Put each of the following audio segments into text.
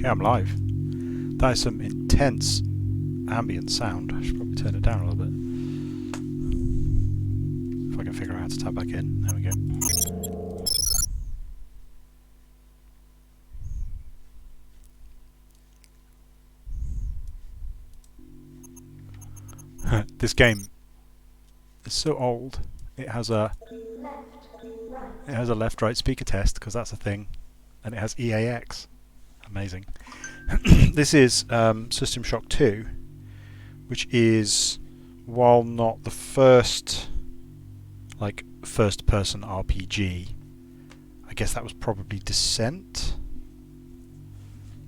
Okay, I'm live. That is some intense ambient sound. I should probably turn it down a little bit. If I can figure out how to tap back in. There we go. This game is so old. It has a left-right speaker test because that's a thing, and it has EAX. Amazing. This is System Shock 2, which is, while not the first first-person RPG, I guess that was probably Descent,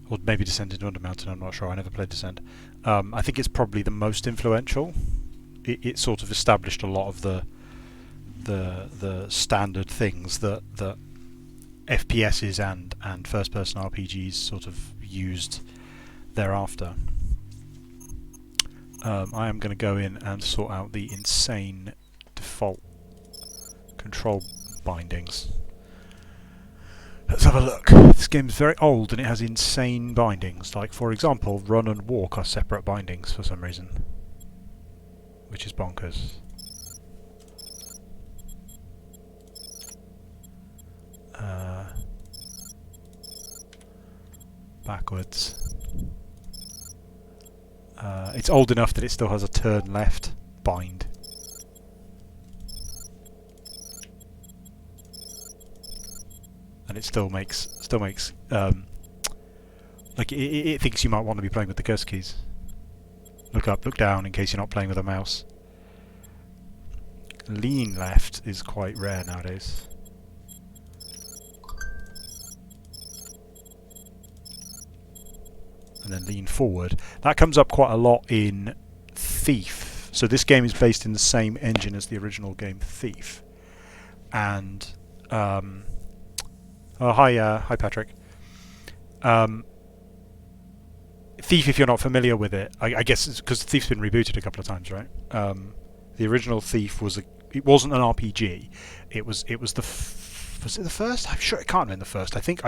or maybe Descent into Undermountain. I'm not sure. I never played Descent. I think it's probably the most influential. It sort of established a lot of the standard things that FPSs and first-person RPGs sort of used thereafter. I am going to go in and sort out the insane default control bindings. Let's have a look. This game is very old and it has insane bindings. Like, for example, run and walk are separate bindings for some reason, which is bonkers. Backwards. It's old enough that it still has a turn left bind. And it still makes like it thinks you might want to be playing with the cursor keys. Look up, look down in case you're not playing with a mouse. Lean left is quite rare nowadays. And then lean forward. That comes up quite a lot in Thief. So this game is based in the same engine as the original game Thief. And hi Patrick. Thief, if you're not familiar with it, I guess it's because Thief's been rebooted a couple of times, right? The original Thief it wasn't an RPG. It was the was it the first? I'm sure it can't have been the first. I think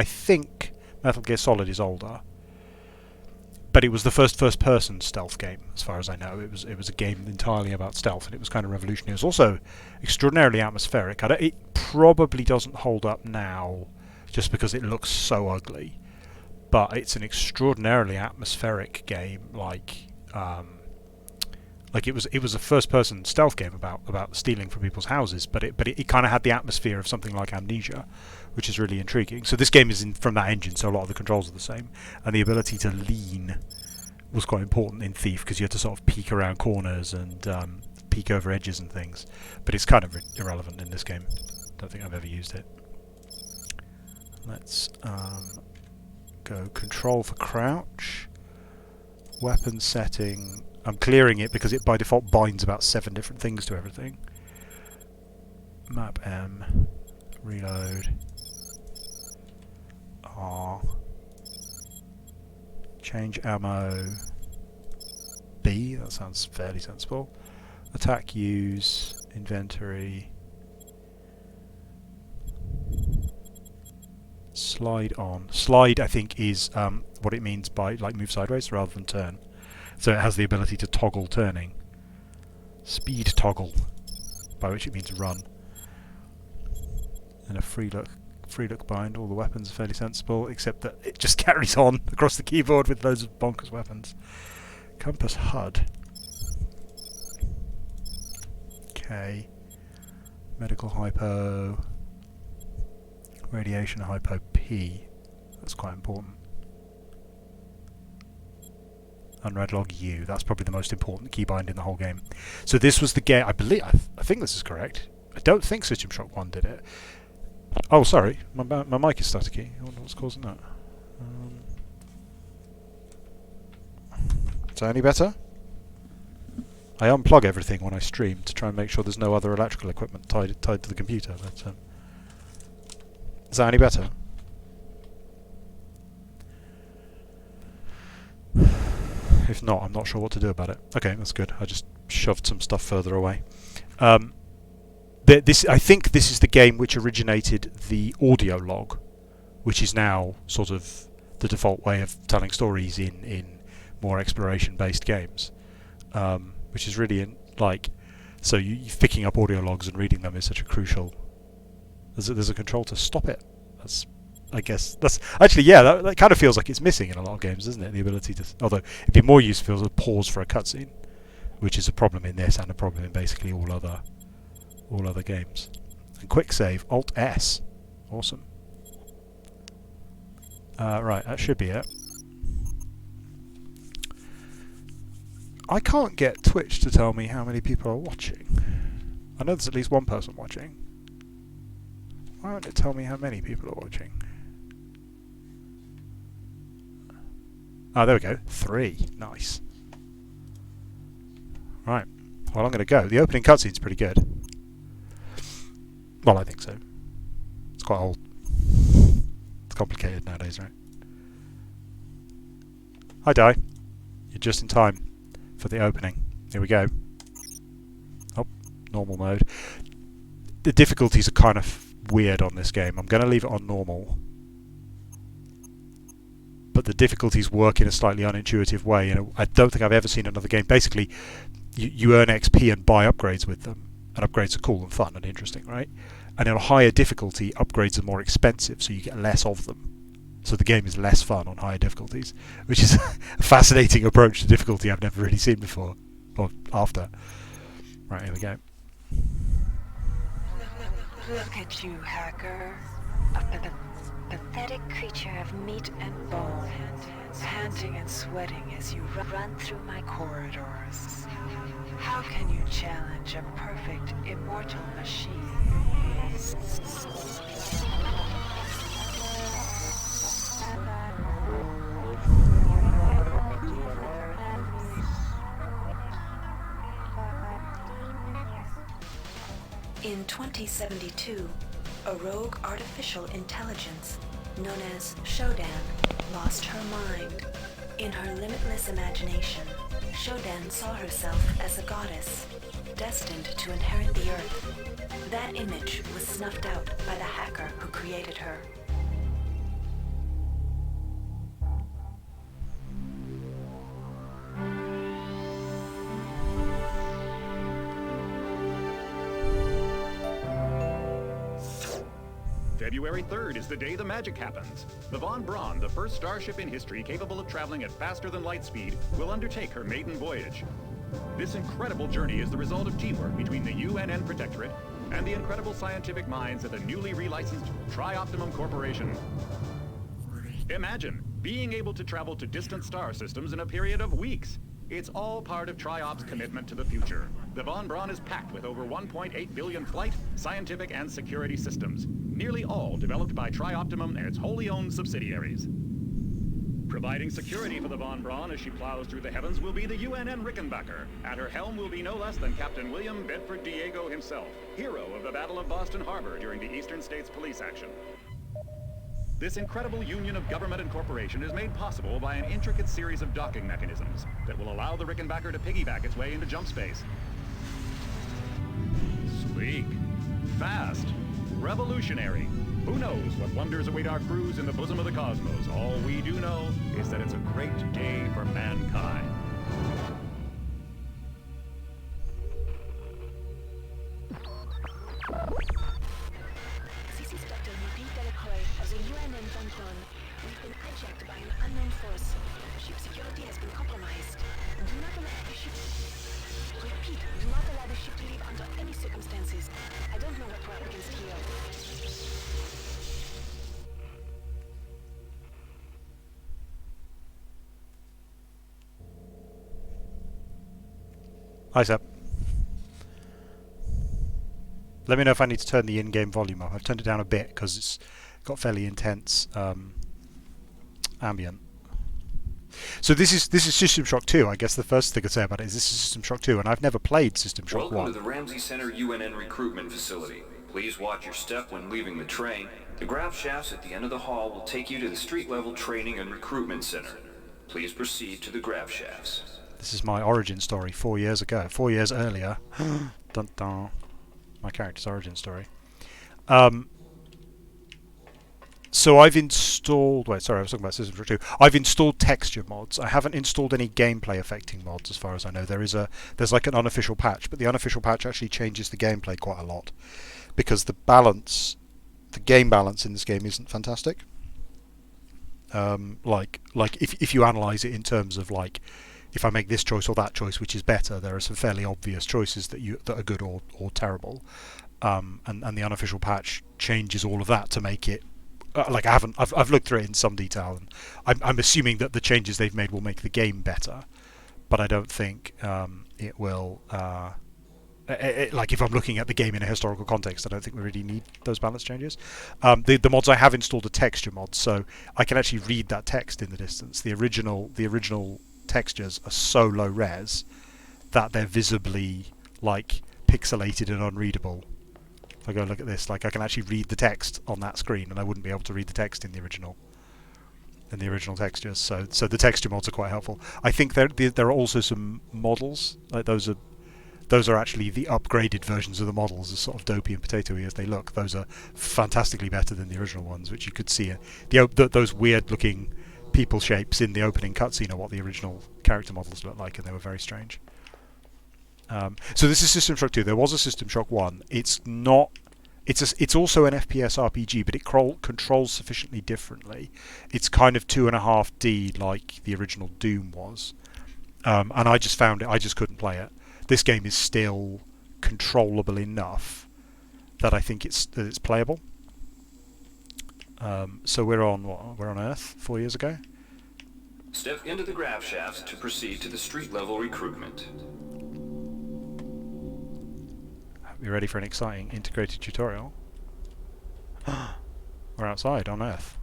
Metal Gear Solid is older. But it was the first person stealth game, as far as I know. It was a game entirely about stealth, and it was kind of revolutionary. It was also extraordinarily atmospheric. It probably doesn't hold up now, just because it looks so ugly. But it's an extraordinarily atmospheric game. Like it was a first person stealth game about stealing from people's houses. But it kind of had the atmosphere of something like Amnesia, which is really intriguing. So this game is from that engine, so a lot of the controls are the same. And the ability to lean was quite important in Thief, because you had to sort of peek around corners and peek over edges and things. But it's kind of irrelevant in this game. Don't think I've ever used it. Let's go control for crouch. Weapon setting. I'm clearing it because it by default binds about 7 different things to everything. Map M. Reload. R. Change ammo. B. That sounds fairly sensible. Attack use. Inventory. Slide on. Slide, I think, is what it means by like move sideways rather than turn. So it has the ability to toggle turning. Speed toggle, by which it means run. And a free look bind. All the weapons are fairly sensible, except that it just carries on across the keyboard with loads of bonkers weapons. Compass HUD. Okay. Medical hypo. Radiation hypo P. That's quite important. Unread log U. That's probably the most important keybind in the whole game. So this was the game. I think this is correct. I don't think System Shock 1 did it. Oh, sorry. My mic is staticky. I wonder what's causing that. Is that any better? I unplug everything when I stream to try and make sure there's no other electrical equipment tied to the computer. But is that any better? If not, I'm not sure what to do about it. Okay, that's good. I just shoved some stuff further away. I think this is the game which originated the audio log, which is now sort of the default way of telling stories in more exploration-based games, which is really so you picking up audio logs and reading them is such a crucial. There's a control to stop it. I guess that's actually that kind of feels like it's missing in a lot of games, doesn't it? The ability to, although it'd be more useful to pause for a cutscene, which is a problem in this and a problem in basically all other games. And quick save, Alt S, awesome. Right, that should be it. I can't get Twitch to tell me how many people are watching. I know there's at least one person watching. Why won't it tell me how many people are watching? Oh, there we go. 3. Nice. Right. Well, I'm going to go. The opening cutscene's pretty good. Well, I think so. It's quite old. It's complicated nowadays, right? Hi, Di. You're just in time for the opening. Here we go. Oh, normal mode. The difficulties are kind of weird on this game. I'm going to leave it on normal. But the difficulties work in a slightly unintuitive way. I don't think I've ever seen another game. Basically, you earn XP and buy upgrades with them. And upgrades are cool and fun and interesting, right? And in a higher difficulty, upgrades are more expensive, so you get less of them. So the game is less fun on higher difficulties, which is a fascinating approach to difficulty I've never really seen before. Or after. Right, here we go. Look at you, hacker. A pathetic creature of meat and bone, panting and sweating as you run through my corridors. How can you challenge a perfect, immortal machine? In 2072, a rogue artificial intelligence known as Shodan lost her mind. In her limitless imagination, Shodan saw herself as a goddess, destined to inherit the earth. That image was snuffed out by the hacker who created her. February 3rd is the day the magic happens. The Von Braun, the first starship in history capable of traveling at faster than light speed, will undertake her maiden voyage. This incredible journey is the result of teamwork between the UNN Protectorate and the incredible scientific minds at the newly relicensed Tri-Optimum Corporation. Imagine being able to travel to distant star systems in a period of weeks. It's all part of Tri-Op's commitment to the future. The Von Braun is packed with over 1.8 billion flight, scientific, and security systems, nearly all developed by Tri-Optimum and its wholly owned subsidiaries. Providing security for the Von Braun as she plows through the heavens will be the UNN Rickenbacker. At her helm will be no less than Captain William Bedford Diego himself, hero of the Battle of Boston Harbor during the Eastern States Police action. This incredible union of government and corporation is made possible by an intricate series of docking mechanisms that will allow the Rickenbacker to piggyback its way into jump space. Sleek, fast, revolutionary. Who knows what wonders await our crews in the bosom of the cosmos? All we do know is that it's a great day for mankind. We've been hijacked by an unknown force. Ship security has been compromised. Do not allow the ship... Repeat, do not allow the ship to leave under any circumstances. I don't know what we're up against here. Hi, Seb. Let me know if I need to turn the in-game volume up. I've turned it down a bit because it's got fairly intense ambient. So this is System Shock 2. I guess the first thing I'd say about it is this is System Shock 2, and I've never played System Shock 1. Welcome to the Ramsey Center UNN recruitment facility. Please watch your step when leaving the train. The grav shafts at the end of the hall will take you to the street-level training and recruitment center. Please proceed to the grav shafts. This is my origin story 4 years ago. 4 years earlier. Dun dun. My character's origin story. So I've installed... Wait, sorry, I was talking about System Shock 2. I've installed texture mods. I haven't installed any gameplay affecting mods, as far as I know. There's like an unofficial patch, but the unofficial patch actually changes the gameplay quite a lot, because the game balance in this game isn't fantastic. Like if you analyse it in terms of like, if I make this choice or that choice, which is better, there are some fairly obvious choices that are good or terrible. And the unofficial patch changes all of that to make it like I've looked through it in some detail, and I'm assuming that the changes they've made will make the game better, but I don't think it will. Like if I'm looking at the game in a historical context, I don't think we really need those balance changes. The mods I have installed are texture mods, so I can actually read that text in the distance. The original textures are so low res that they're visibly like pixelated and unreadable. If I go look at this, like I can actually read the text on that screen, and I wouldn't be able to read the text in the original textures. So the texture mods are quite helpful. I think there are also some models, like those are actually the upgraded versions of the models, as sort of dopey and potatoey as they look. Those are fantastically better than the original ones, which you could see. Those weird-looking people shapes in the opening cutscene are what the original character models look like, and they were very strange. So this is System Shock 2. There was a System Shock 1. It's not. It's also an FPS RPG, but it controls sufficiently differently. It's kind of 2.5D like the original Doom was, and I just found it. I just couldn't play it. This game is still controllable enough that I think it's playable. So we're on Earth 4 years ago. Step into the grav shafts to proceed to the street level recruitment. You ready for an exciting integrated tutorial? We're outside on Earth.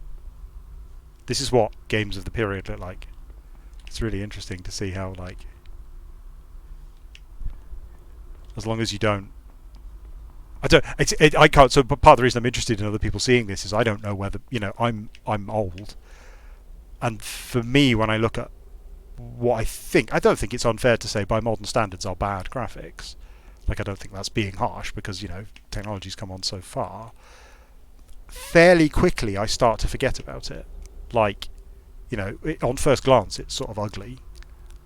This is what games of the period look like. It's really interesting to see how, like, as long as you don't... I can't... So part of the reason I'm interested in other people seeing this is I don't know whether... I'm old. And for me, when I look at what I don't think it's unfair to say by modern standards are bad graphics. Like, I don't think that's being harsh, because, technology's come on so far. Fairly quickly, I start to forget about it. Like, on first glance, it's sort of ugly.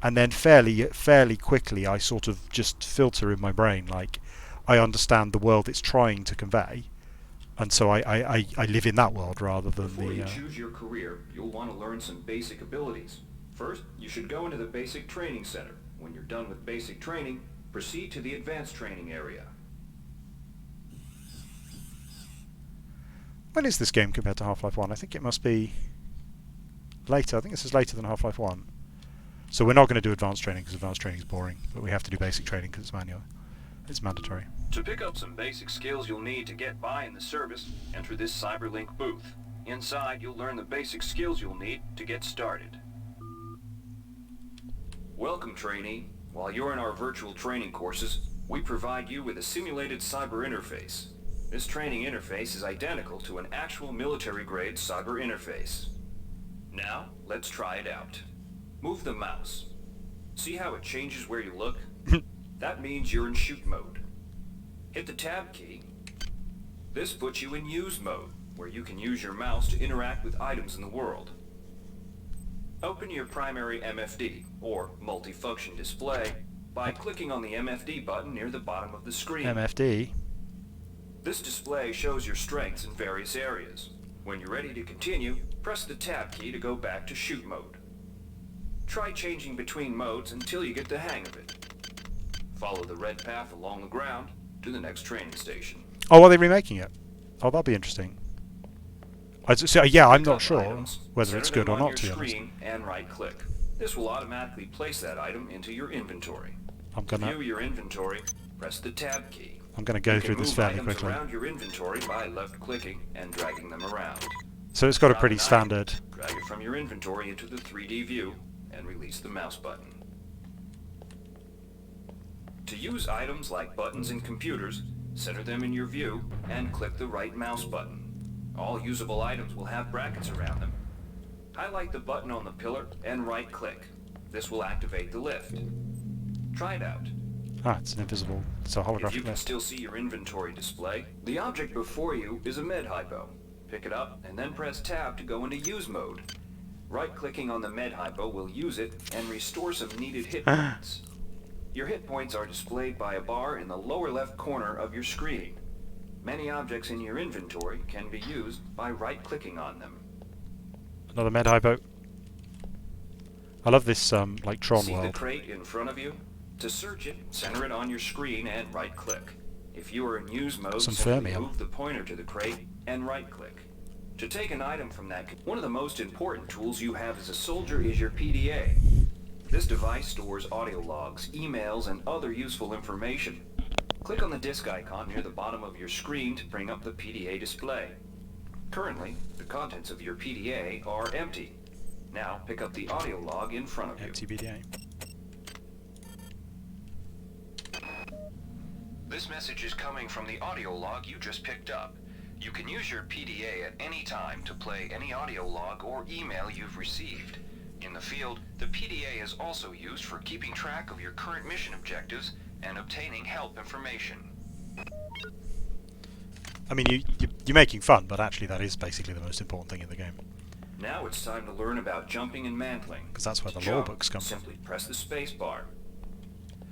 And then fairly quickly, I sort of just filter in my brain, like, I understand the world it's trying to convey. And so I live in that world rather than Before you choose your career, you'll want to learn some basic abilities. First, you should go into the Basic Training Center. When you're done with basic training, proceed to the Advanced Training area. When is this game compared to Half-Life 1? I think it must be later. I think this is later than Half-Life 1. So we're not going to do Advanced Training, because Advanced Training is boring, but we have to do Basic Training because it's manual. It's mandatory. To pick up some basic skills you'll need to get by in the service, enter this Cyberlink booth. Inside, you'll learn the basic skills you'll need to get started. Welcome, trainee. While you're in our virtual training courses, we provide you with a simulated cyber interface. This training interface is identical to an actual military-grade cyber interface. Now, let's try it out. Move the mouse. See how it changes where you look? That means you're in shoot mode. Hit the tab key. This puts you in use mode, where you can use your mouse to interact with items in the world. Open your primary MFD, or multifunction display, by clicking on the MFD button near the bottom of the screen. MFD? This display shows your strengths in various areas. When you're ready to continue, press the tab key to go back to shoot mode. Try changing between modes until you get the hang of it. Follow the red path along the ground to the next training station. Oh, are they remaking it? Oh, that'll be interesting. I'm not sure whether it's good or not, to be honest. And right-click. This will automatically place that item into your inventory. To view your inventory, press the tab key. I'm going to go through this fairly quickly. Around your inventory by left-clicking and dragging them around. So it's got a pretty standard... Drag it from your inventory into the 3D view and release the mouse button. To use items like buttons in computers, center them in your view and click the right mouse button. All usable items will have brackets around them. Highlight the button on the pillar and right-click. This will activate the lift. Try it out. It's an invisible... It's a holographic If you can lift. still see your inventory display, the object before you is a med hypo. Pick it up and then press tab to go into use mode. Right-clicking on the med hypo will use it and restore some needed hit points. Your hit points are displayed by a bar in the lower left corner of your screen. Many objects in your inventory can be used by right-clicking on them. Another med hypo. I love this like Tron See world. the crate in front of you? To search it, center it on your screen and right-click. If you are in use mode, Some simply fermium. move the pointer to the crate and right-click. To take an item from that, one of the most important tools you have as a soldier is your PDA. This device stores audio logs, emails, and other useful information. Click on the disk icon near the bottom of your screen to bring up the PDA display. Currently, the contents of your PDA are empty. Now pick up the audio log in front of you. Empty PDA. This message is coming from the audio log you just picked up. You can use your PDA at any time to play any audio log or email you've received. In the field, the PDA is also used for keeping track of your current mission objectives and obtaining help information. I mean, you're making fun, but actually that is basically the most important thing in the game. Now it's time to learn about jumping and mantling. Because that's where To the lore jump, books come from. simply press the space bar.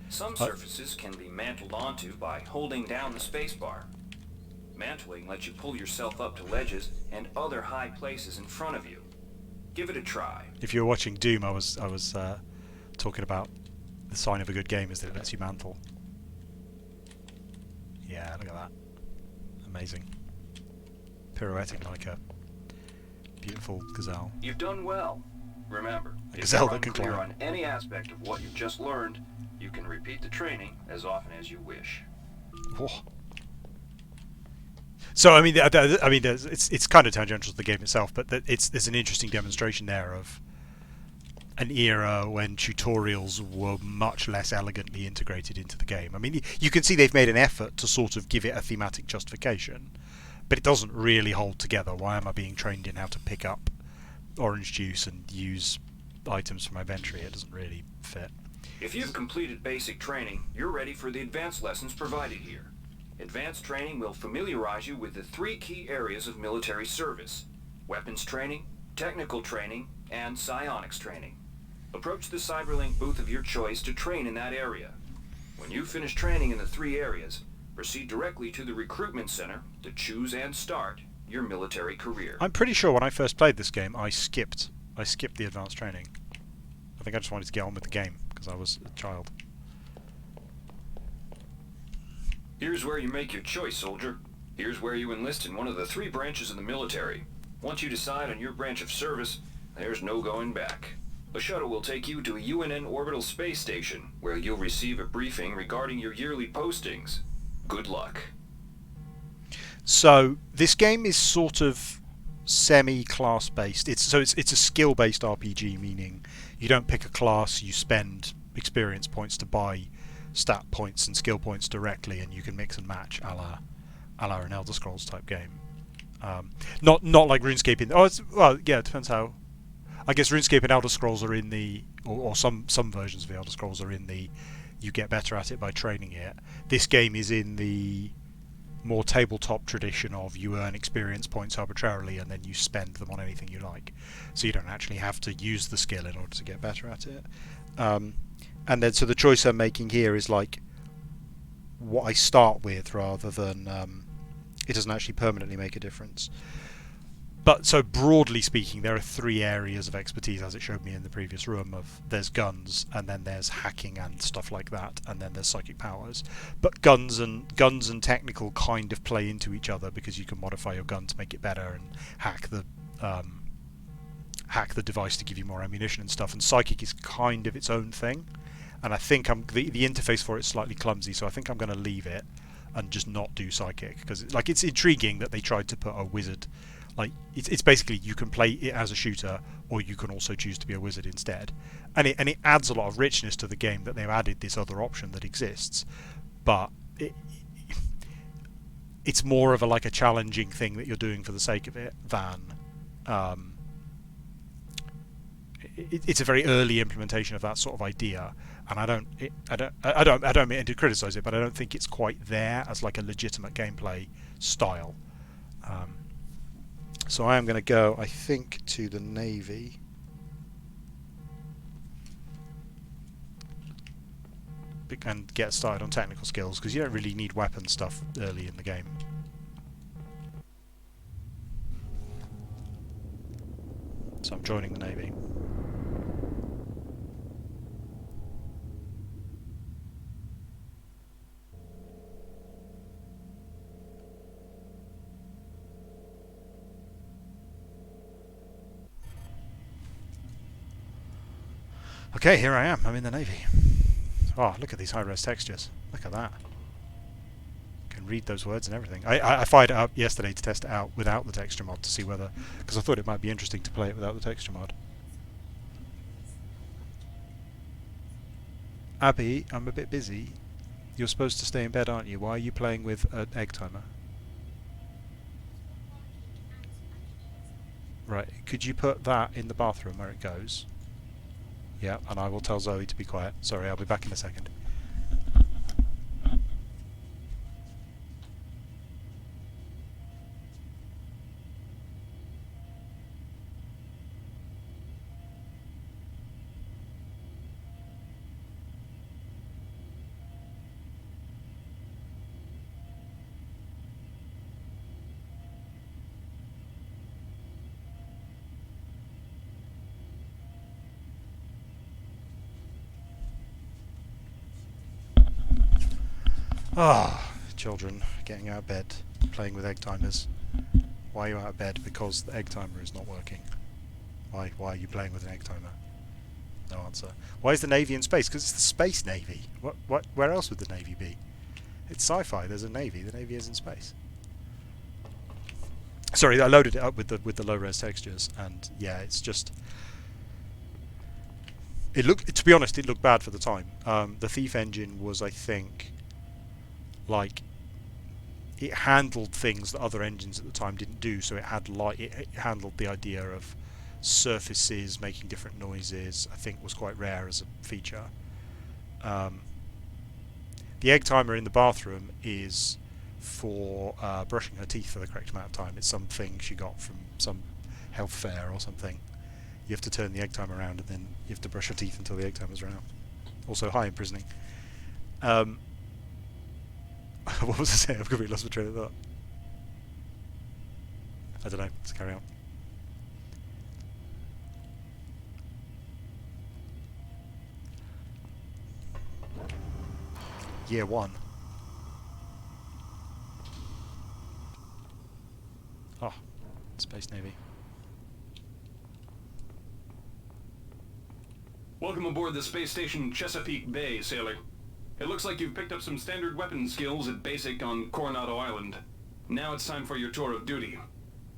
Some surfaces can be mantled onto by holding down the space bar. Mantling lets you pull yourself up to ledges and other high places in front of you. Give it a try. If you were watching Doom, I was talking about the sign of a good game is that it lets you mantle. Yeah, look at that. Amazing. Pirouetting like a beautiful gazelle. You've done well. Remember, A if gazelle you're that can unclear climb. on any aspect of what you've just learned, you can repeat the training as often as you wish. Whoa. So I mean, it's kind of tangential to the game itself, but there's an interesting demonstration there of an era when tutorials were much less elegantly integrated into the game. I mean, you can see they've made an effort to sort of give it a thematic justification, but it doesn't really hold together. Why am I being trained in how to pick up orange juice and use items for my inventory? It doesn't really fit. If you've completed basic training, you're ready for the advanced lessons provided here. Advanced training will familiarize you with the 3 key areas of military service: weapons training, technical training, and psionics training. Approach the Cyberlink booth of your choice to train in that area. When you finish training in the 3 areas, proceed directly to the recruitment center to choose and start your military career. I'm pretty sure when I first played this game, I skipped the advanced training. I think I just wanted to get on with the game because I was a child. Here's where you make your choice, soldier. Here's where you enlist in one of the 3 branches of the military. Once you decide on your branch of service, there's no going back. A shuttle will take you to a UNN orbital space station, where you'll receive a briefing regarding your yearly postings. Good luck. So this game is sort of semi-class based. It's a skill-based RPG, meaning you don't pick a class, you spend experience points to buy stat points and skill points directly, and you can mix and match a la an Elder Scrolls type game. Not like RuneScape. It depends how. I guess RuneScape and Elder Scrolls are in the, or some versions of the Elder Scrolls are in the, you get better at it by training it. This game is in the more tabletop tradition of you earn experience points arbitrarily and then you spend them on anything you like. So you don't actually have to use the skill in order to get better at it. And then so the choice I'm making here is like what I start with rather than it doesn't actually permanently make a difference. But so broadly speaking, there are 3 areas of expertise, as it showed me in the previous room. There's guns, and then there's hacking and stuff like that, and then there's psychic powers. But guns and technical kind of play into each other because you can modify your gun to make it better and hack the device to give you more ammunition and stuff. And psychic is kind of its own thing, and I think the interface for it is slightly clumsy, so I think I'm going to leave it and just not do psychic because it's intriguing that they tried to put a wizard. Like it's basically you can play it as a shooter, or you can also choose to be a wizard instead, and it adds a lot of richness to the game that they've added this other option that exists, but it's more of a challenging thing that you're doing for the sake of it than it's a very early implementation of that sort of idea, and I don't mean to criticize it, but I don't think it's quite there as like a legitimate gameplay style. So I am going to go, I think, to the Navy. And get started on technical skills, because you don't really need weapon stuff early in the game. So I'm joining the Navy. Okay, here I am. I'm in the Navy. Oh, look at these high-res textures. Look at that. Can read those words and everything. I fired it up yesterday to test it out without the texture mod to see whether... because I thought it might be interesting to play it without the texture mod. Abby, I'm a bit busy. You're supposed to stay in bed, aren't you? Why are you playing with an egg timer? Right, could you put that in the bathroom where it goes? Yeah, and I will tell Zoe to be quiet. Sorry, I'll be back in a second. Ah, children getting out of bed, playing with egg timers. Why are you out of bed? Because the egg timer is not working. Why are you playing with an egg timer? No answer. Why is the Navy in space? Because it's the Space Navy. Where else would the Navy be? It's sci-fi. There's a Navy. The Navy is in space. Sorry, I loaded it up with the low-res textures, and yeah, it's just... to be honest, it looked bad for the time. The Thief engine was, I think, like, it handled things that other engines at the time didn't do. So it handled the idea of surfaces making different noises. I think was quite rare as a feature. The egg timer in the bathroom is for brushing her teeth for the correct amount of time. It's something she got from some health fair or something. You have to turn the egg timer around and then you have to brush your teeth until the egg timer's run out. Also high imprisoning. What was I saying? I've completely lost my train of thought. I don't know. Let's carry on. Year 1. Oh, Space Navy. Welcome aboard the space station Chesapeake Bay, sailor. It looks like you've picked up some standard weapon skills at Basic on Coronado Island. Now it's time for your tour of duty.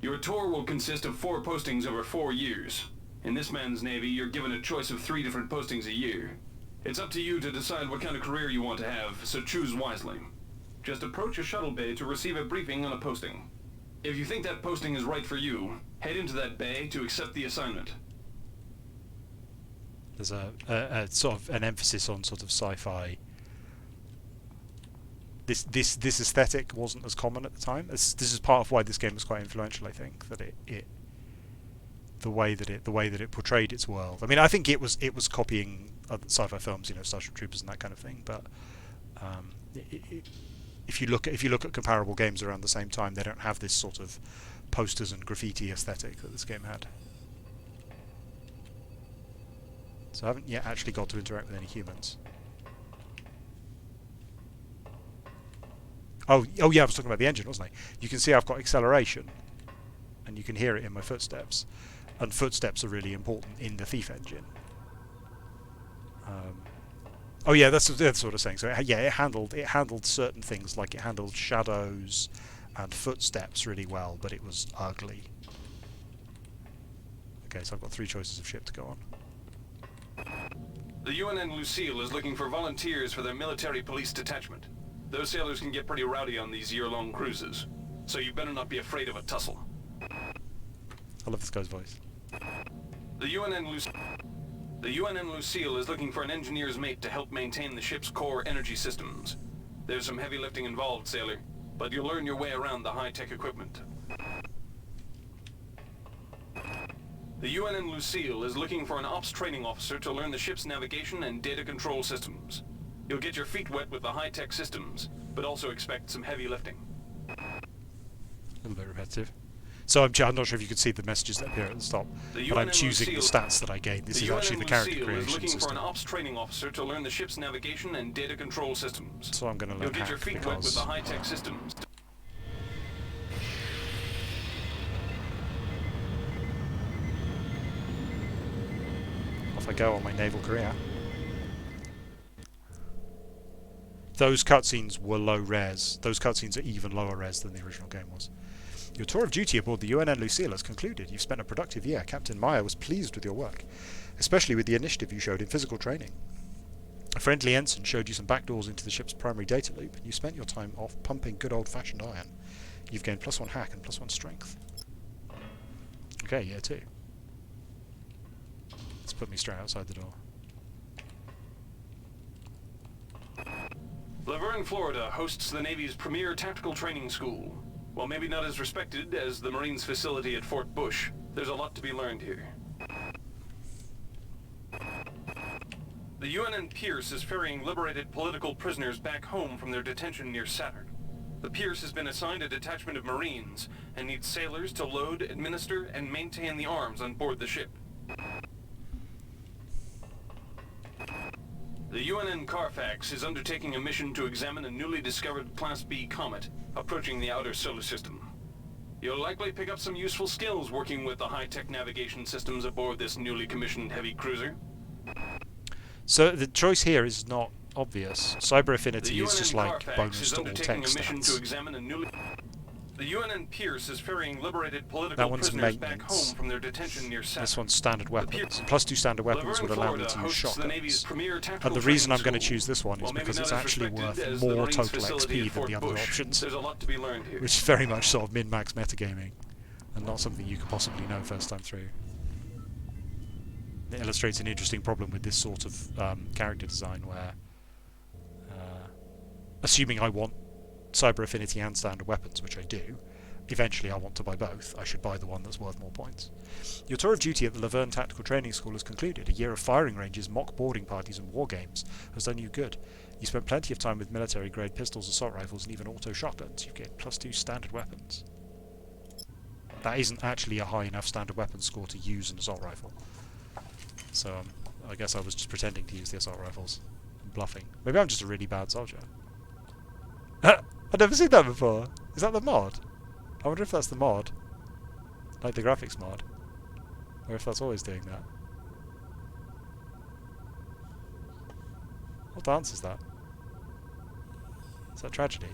Your tour will consist of 4 postings over 4 years. In this man's Navy, you're given a choice of 3 different postings a year. It's up to you to decide what kind of career you want to have, so choose wisely. Just approach a shuttle bay to receive a briefing on a posting. If you think that posting is right for you, head into that bay to accept the assignment. There's a sort of an emphasis on sort of sci-fi. This aesthetic wasn't as common at the time. This is part of why this game was quite influential. I think that the way that it portrayed its world. I mean, I think it was copying other sci-fi films, Starship Troopers and that kind of thing. But if you look at comparable games around the same time, they don't have this sort of posters and graffiti aesthetic that this game had. So I haven't yet actually got to interact with any humans. Oh yeah, I was talking about the engine, wasn't I? You can see I've got acceleration, and you can hear it in my footsteps. And footsteps are really important in the Thief engine. Oh yeah, that's the sort of saying. So it handled certain things, like it handled shadows and footsteps really well, but it was ugly. Okay, so I've got 3 choices of ship to go on. The UNN Lucille is looking for volunteers for their military police detachment. Those sailors can get pretty rowdy on these year-long cruises, so you better not be afraid of a tussle. I love this guy's voice. The UNN Lucille is looking for an engineer's mate to help maintain the ship's core energy systems. There's some heavy lifting involved, sailor, but you'll learn your way around the high-tech equipment. The UNN Lucille is looking for an ops training officer to learn the ship's navigation and data control systems. You'll get your feet wet with the high-tech systems, but also expect some heavy lifting. A little bit repetitive. So I'm not sure if you could see the messages that appear at the top, but I'm choosing the stats that I gain. This is actually the character creation system. Is looking for an ops training officer to learn the ship's navigation and data control systems. So I'm going to learn You'll get your hack feet wet with the because high-tech systems. off I go on my naval career. Those cutscenes were low res. Those cutscenes are even lower res than the original game was. Your tour of duty aboard the UNN Lucille has concluded. You've spent a productive year. Captain Meyer was pleased with your work, especially with the initiative you showed in physical training. A friendly ensign showed you some backdoors into the ship's primary data loop, and you spent your time off pumping good old-fashioned iron. You've gained +1 hack and +1 strength. Okay, year 2. Let's put me straight outside the door. Laverne, Florida hosts the Navy's premier tactical training school. While maybe not as respected as the Marines' facility at Fort Bush, there's a lot to be learned here. The UNN Pierce is ferrying liberated political prisoners back home from their detention near Saturn. The Pierce has been assigned a detachment of Marines and needs sailors to load, administer, and maintain the arms on board the ship. The UNN Carfax is undertaking a mission to examine a newly discovered Class B comet approaching the outer solar system. You'll likely pick up some useful skills working with the high-tech navigation systems aboard this newly commissioned heavy cruiser. So the choice here is not obvious. Cyber Affinity is just like bonus to all tech stats. The UNN Pierce is ferrying liberated political prisoners back home from their detention near Saturn. This one's standard weapons. +2 standard weapons would allow me to use shotguns. And the reason I'm going to choose this one is because it's actually worth more total XP than the other options. There's a lot to be learned here. Which is very much sort of min-max metagaming, and not something you could possibly know first time through. It illustrates an interesting problem with this sort of character design where, assuming I want Cyber Affinity and standard weapons, which I do, eventually I want to buy both. I should buy the one that's worth more points. Your tour of duty at the Laverne Tactical Training School has concluded. A year of firing ranges, mock boarding parties and war games has done you good. You spent plenty of time with military-grade pistols, assault rifles and even auto shotguns. You've gained +2 standard weapons. That isn't actually a high enough standard weapon score to use an assault rifle. So I guess I was just pretending to use the assault rifles and bluffing. Maybe I'm just a really bad soldier. I've never seen that before. Is that the mod? I wonder if that's the mod. Like the graphics mod. Or if that's always doing that. What dance is that? Is that tragedy?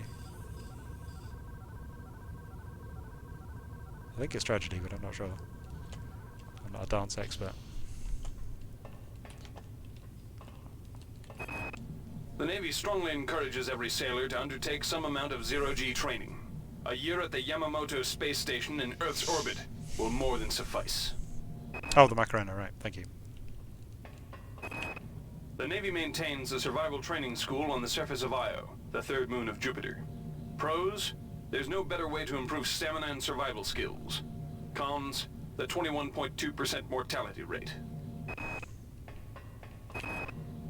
I think it's tragedy, but I'm not sure. I'm not a dance expert. The Navy strongly encourages every sailor to undertake some amount of zero-G training. A year at the Yamamoto space station in Earth's orbit will more than suffice. Oh, the Macarena, right. Thank you. The Navy maintains a survival training school on the surface of Io, the third moon of Jupiter. Pros, there's no better way to improve stamina and survival skills. Cons, the 21.2% mortality rate.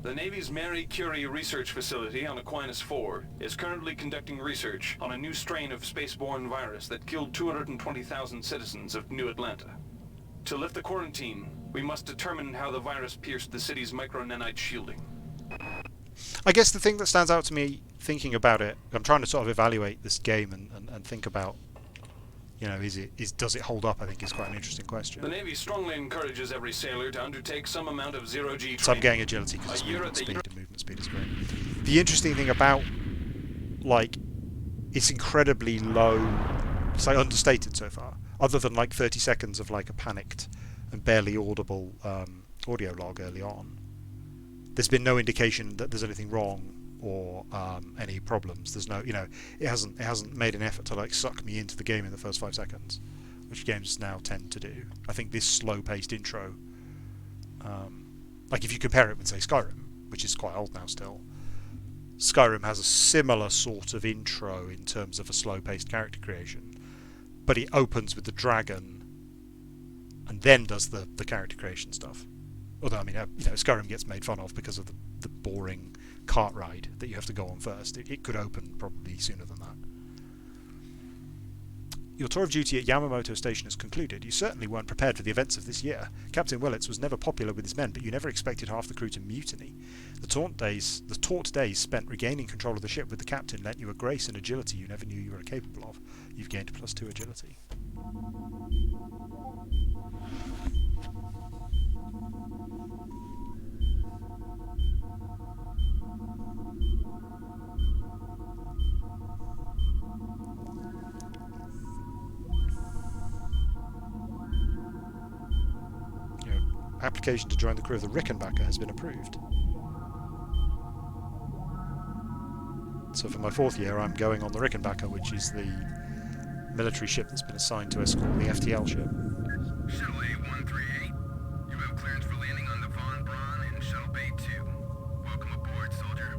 The Navy's Marie Curie Research Facility on Aquinas 4 is currently conducting research on a new strain of spaceborne virus that killed 220,000 citizens of New Atlanta. To lift the quarantine, we must determine how the virus pierced the city's micronanite shielding. I guess the thing that stands out to me thinking about it, I'm trying to sort of evaluate this game and think about, you know, does it hold up, I think is quite an interesting question. The Navy strongly encourages every sailor to undertake some amount of zero-G training. So I'm getting agility because movement speed is great. The interesting thing about, like, it's incredibly low, it's like understated so far, other than like 30 seconds of like a panicked and barely audible audio log early on. There's been no indication that there's anything wrong or any problems. There's no, you know, it hasn't made an effort to like suck me into the game in the first 5 seconds, which games now tend to do. I think this slow-paced intro, like if you compare it with say Skyrim, which is quite old now still, Skyrim has a similar sort of intro in terms of a slow-paced character creation, but it opens with the dragon and then does the character creation stuff. Although, I mean, Skyrim gets made fun of because of the boring cart ride that you have to go on first. It could open probably sooner than that. Your tour of duty at Yamamoto Station has concluded. You certainly weren't prepared for the events of this year. Captain Willits was never popular with his men, but you never expected half the crew to mutiny. The taut days spent regaining control of the ship with the captain lent you a grace and agility you never knew you were capable of. You've gained +2 agility. Application to join the crew of the Rickenbacker has been approved. So for my 4th year, I'm going on the Rickenbacker, which is the military ship that's been assigned to escort the FTL ship. Shuttle A-138, you have clearance for landing on the Von Braun in Shuttle Bay 2. Welcome aboard, soldier.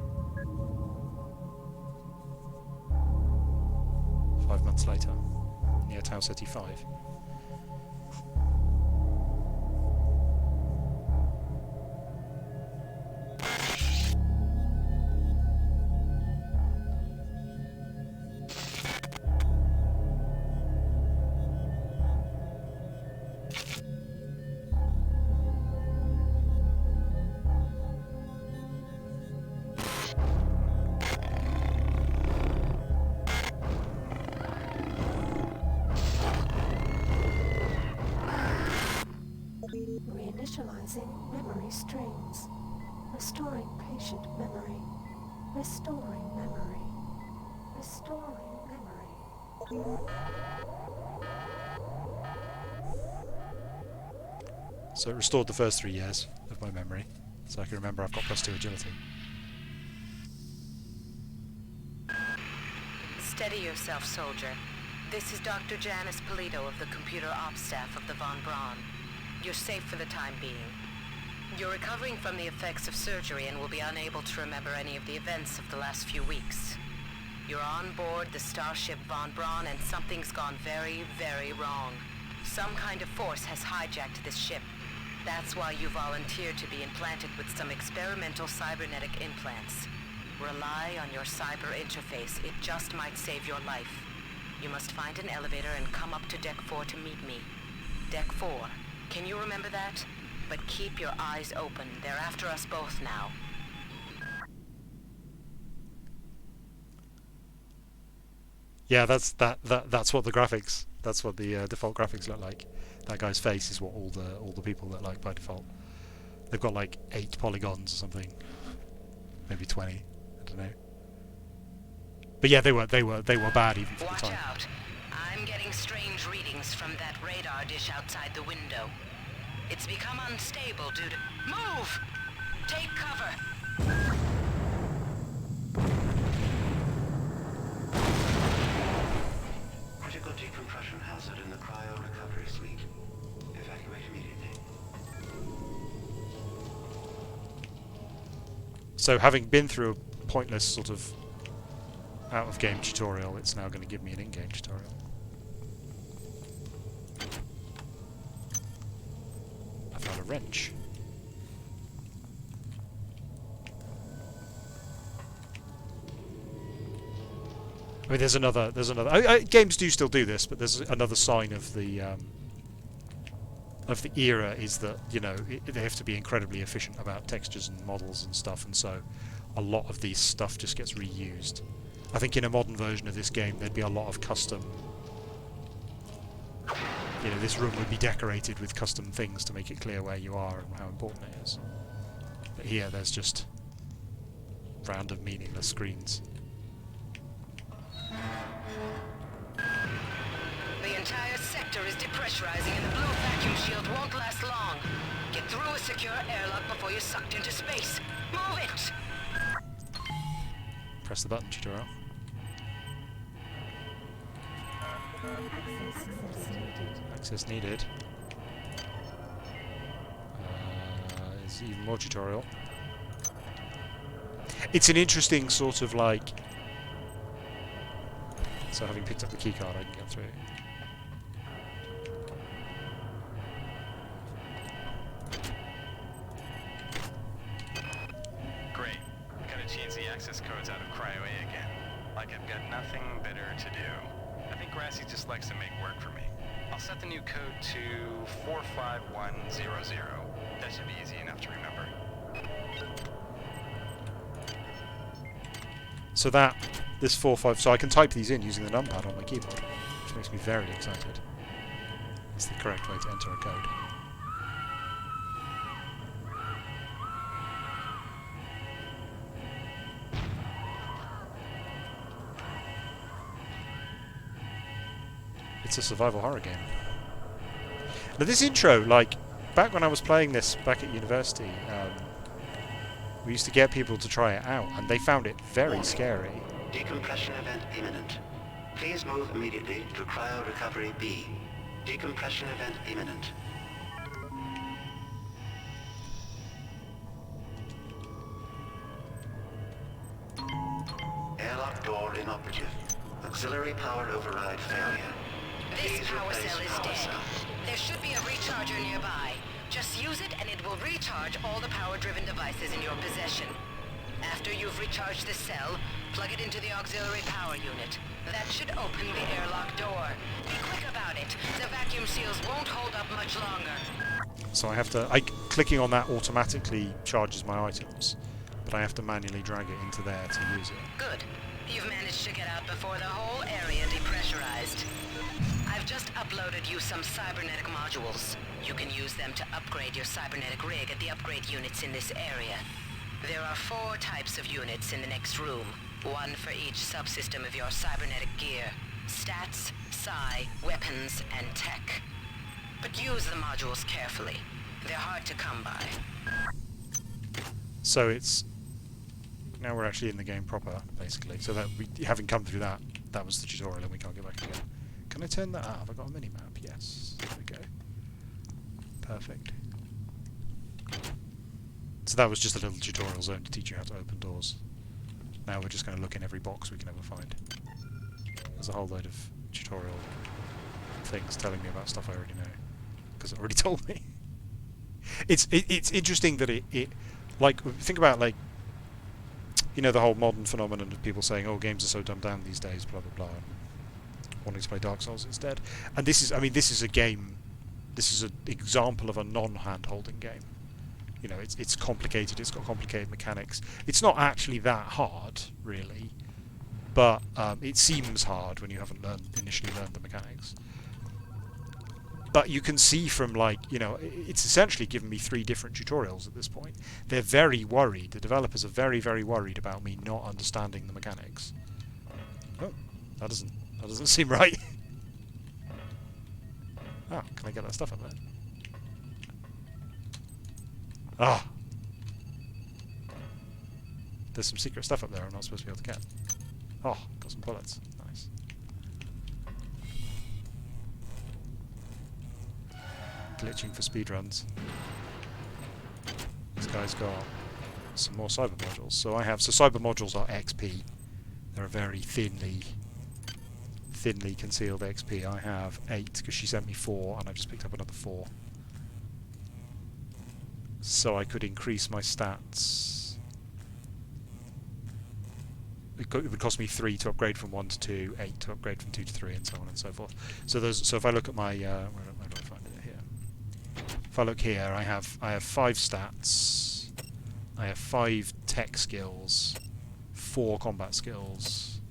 5 months later, near Tau Ceti 5. Reinitializing memory streams. Restoring patient memory. Restoring memory. Restoring memory. So it restored the first 3 years of my memory, so I can remember I've got +2 agility. Steady yourself, soldier. This is Dr. Janice Polito of the computer ops staff of the Von Braun. You're safe for the time being. You're recovering from the effects of surgery and will be unable to remember any of the events of the last few weeks. You're on board the starship Von Braun and something's gone very, very wrong. Some kind of force has hijacked this ship. That's why you volunteered to be implanted with some experimental cybernetic implants. Rely on your cyber interface. It just might save your life. You must find an elevator and come up to Deck 4 to meet me. Deck 4. Can you remember that? But keep your eyes open. They're after us both now. Yeah, that's what the graphics. That's what the default graphics look like. That guy's face is what all the people look like by default. They've got like 8 polygons or something, maybe 20. I don't know. But yeah, they were bad even for the Watch time. out. I'm getting strange readings from that radar dish outside the window. It's become unstable due to... Move! Take cover! Critical decompression hazard in the cryo recovery suite. Evacuate immediately. So having been through a pointless sort of out-of-game tutorial, it's now going to give me an in-game tutorial. I found a wrench. I mean, there's another. Games do still do this, but there's another sign of the era is that they have to be incredibly efficient about textures and models and stuff, and so a lot of these stuff just gets reused. I think in a modern version of this game, there'd be a lot of custom. This room would be decorated with custom things to make it clear where you are and how important it is. But here, there's just random, meaningless screens. The entire sector is depressurizing and the blue vacuum shield won't last long. Get through a secure airlock before you're sucked into space. Move it! Press the button, tutorial. Access needed. There's even more tutorial. It's an interesting sort of like... So having picked up the keycard, I can get through. access codes out of Cryo A again. Like I've got nothing better to do. I think Grassy just likes to make work for me. I'll set the new code to 45100. That should be easy enough to remember. So this 45, so I can type these in using the numpad on my keyboard, which makes me very excited. It's the correct way to enter a code. It's a survival horror game. Now this intro, like, back when I was playing this back at university, we used to get people to try it out, and they found it very scary. Decompression event imminent. Please move immediately to Cryo Recovery B. Decompression event imminent. Airlock door inoperative. Auxiliary power override failure. This power cell is dead. There should be a recharger nearby. Just use it and it will recharge all the power-driven devices in your possession. After you've recharged the cell, plug it into the auxiliary power unit. That should open the airlock door. Be quick about it. The vacuum seals won't hold up much longer. So I have to... clicking on that automatically charges my items, but I have to manually drag it into there to use it. Good. You've managed to get out before the whole area depressurized. I've just uploaded you some cybernetic modules. You can use them to upgrade your cybernetic rig at the upgrade units in this area. There are 4 types of units in the next room, one for each subsystem of your cybernetic gear. Stats, psi, weapons, and tech. But use the modules carefully. They're hard to come by. So it's... Now we're actually in the game proper, basically. So that having come through that was the tutorial and we can't get back again. Can I turn that out? Have I got a mini-map? Yes. There we go. Perfect. So that was just a little tutorial zone to teach you how to open doors. Now we're just going to look in every box we can ever find. There's a whole load of tutorial things telling me about stuff I already know, because it already told me. It's interesting that it like, think about, like, you know, the whole modern phenomenon of people saying, oh, games are so dumbed down these days, blah blah blah, and wanting to play Dark Souls instead. And this is, I mean, this is a game, this is an example of a non-hand-holding game. You know, it's complicated, it's got complicated mechanics. It's not actually that hard, really, but it seems hard when you haven't initially learned the mechanics. But you can see from, like, you know, it's essentially given me 3 different tutorials at this point. They're very worried, the developers are very, very worried about me not understanding the mechanics. Oh, that doesn't seem right. Ah, can I get that stuff up there? Ah! There's some secret stuff up there I'm not supposed to be able to get. Oh, got some bullets. Nice. Glitching for speedruns. This guy's got some more cyber modules. So cyber modules are XP. They're a very thinly concealed XP. I have 8 because she sent me 4 and I've just picked up another 4. So I could increase my stats. It would cost me 3 to upgrade from 1 to 2, 8 to upgrade from 2 to 3, and so on and so forth. So if I look at my where do I find it here? If I look here, I have 5 stats. I have 5 tech skills, 4 combat skills,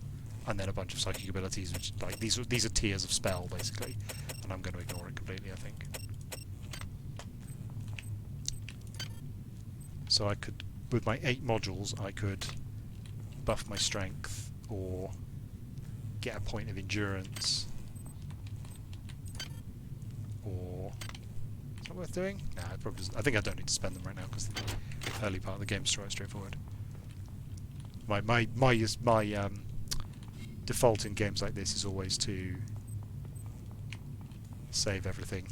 and then a bunch of psychic abilities. Which, like, these are tiers of spell basically, and I'm going to ignore it completely, I think. So I could, with my 8 modules, I could buff my strength or get a point of endurance. Or is that worth doing? Nah, it probably doesn't. I think I don't need to spend them right now because the early part of the game is quite straightforward. My default in games like this is always to save everything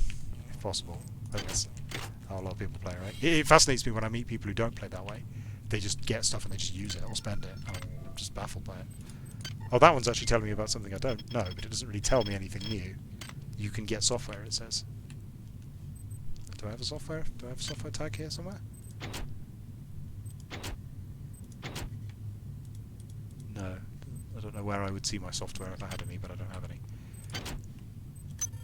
if possible. I think that's how a lot of people play, right? It fascinates me when I meet people who don't play that way. They just get stuff and they just use it or spend it, and I'm just baffled by it. Oh, that one's actually telling me about something I don't know, but it doesn't really tell me anything new. You can get software, it says. Do I have a software? Do I have a software tag here somewhere? know where I would see my software if I had any, but I don't have any.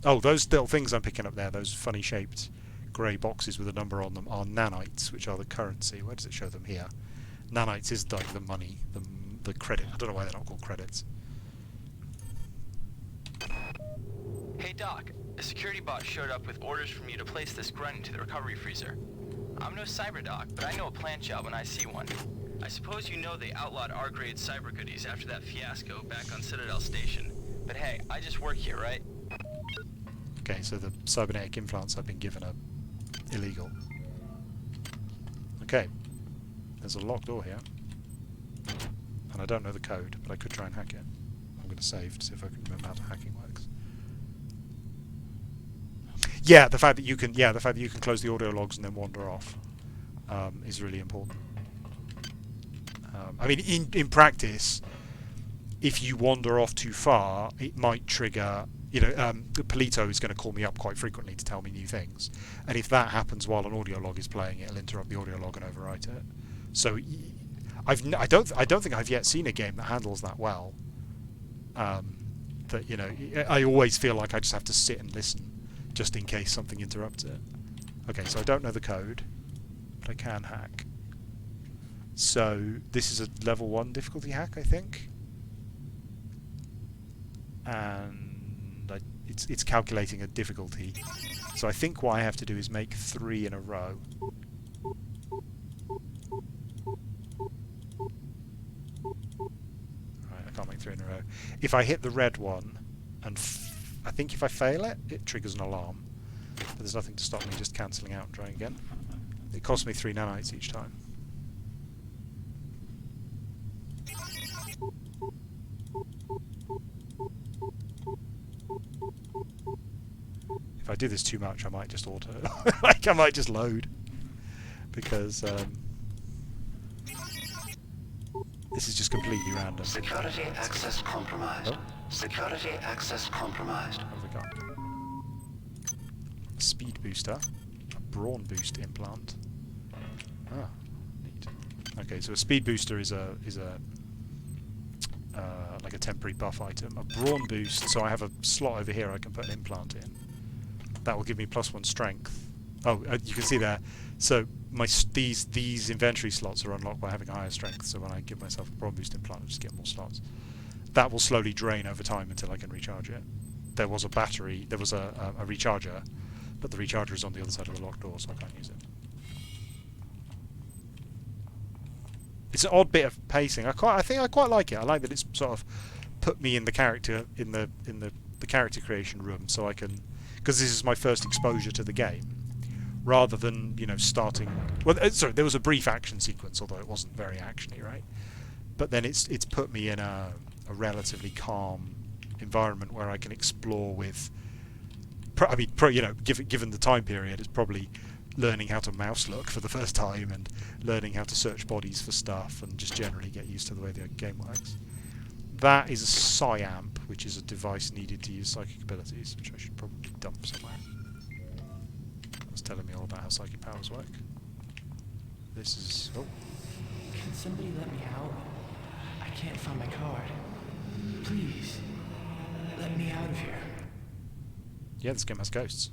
Oh, those little things I'm picking up there, those funny shaped grey boxes with a number on them, are nanites, which are the currency. Where does it show them? Here. Nanites is like the money, the credit. I don't know why they're not called credits. Hey Doc, a security bot showed up with orders from you to place this grunt into the recovery freezer. I'm no cyber doc, but I know a plant job when I see one. I suppose you know they outlawed R-grade cyber goodies after that fiasco back on Citadel Station. But hey, I just work here, right? Okay, so the cybernetic implants I've been given are illegal. Okay, there's a locked door here. And I don't know the code, but I could try and hack it. I'm going to save to see if I can remember how hacking works. Yeah, the fact that you can close the audio logs and then wander off is really important. I mean, in practice, if you wander off too far, it might trigger. You know, Polito is going to call me up quite frequently to tell me new things, and if that happens while an audio log is playing, it'll interrupt the audio log and overwrite it. So, I don't think I've yet seen a game that handles that well. That, you know, I always feel like I just have to sit and listen, just in case something interrupts it. Okay, so I don't know the code, but I can hack. So this is a level 1 difficulty hack, I think, and it's calculating a difficulty. So I think what I have to do is make 3 in a row. Right, I can't make 3 in a row. If I hit the red one, and I think if I fail it, it triggers an alarm. But there's nothing to stop me just cancelling out and trying again. It costs me 3 nanites each time. If I do this too much, I might just auto, like I might just load, because this is just completely random. Security access compromised. Oh. Security access compromised. What have we got? A speed booster, a brawn boost implant. Ah, neat. Okay, so a speed booster is a like a temporary buff item. A brawn boost, so I have a slot over here I can put an implant in. That will give me +1 strength. Oh, you can see there. So these inventory slots are unlocked by having a higher strength. So when I give myself a brawn boost implant, I just get more slots. That will slowly drain over time until I can recharge it. There was a battery. There was a recharger, but the recharger is on the other side of the locked door, so I can't use it. It's an odd bit of pacing. I think I quite like it. I like that it's sort of put me in the character in the character creation room, so I can, because this is my first exposure to the game, rather than, you know, starting. Well, sorry, there was a brief action sequence, although it wasn't very actiony, right? But then it's put me in a relatively calm environment where I can explore with. You know, given the time period, it's probably learning how to mouse look for the first time and learning how to search bodies for stuff and just generally get used to the way the game works. That is a PsyAmp, which is a device needed to use psychic abilities, which I should probably dump somewhere. It's telling me all about how psychic powers work. This is... oh. Can somebody let me out? I can't find my card. Please, let me out of here. Yeah, this game has ghosts.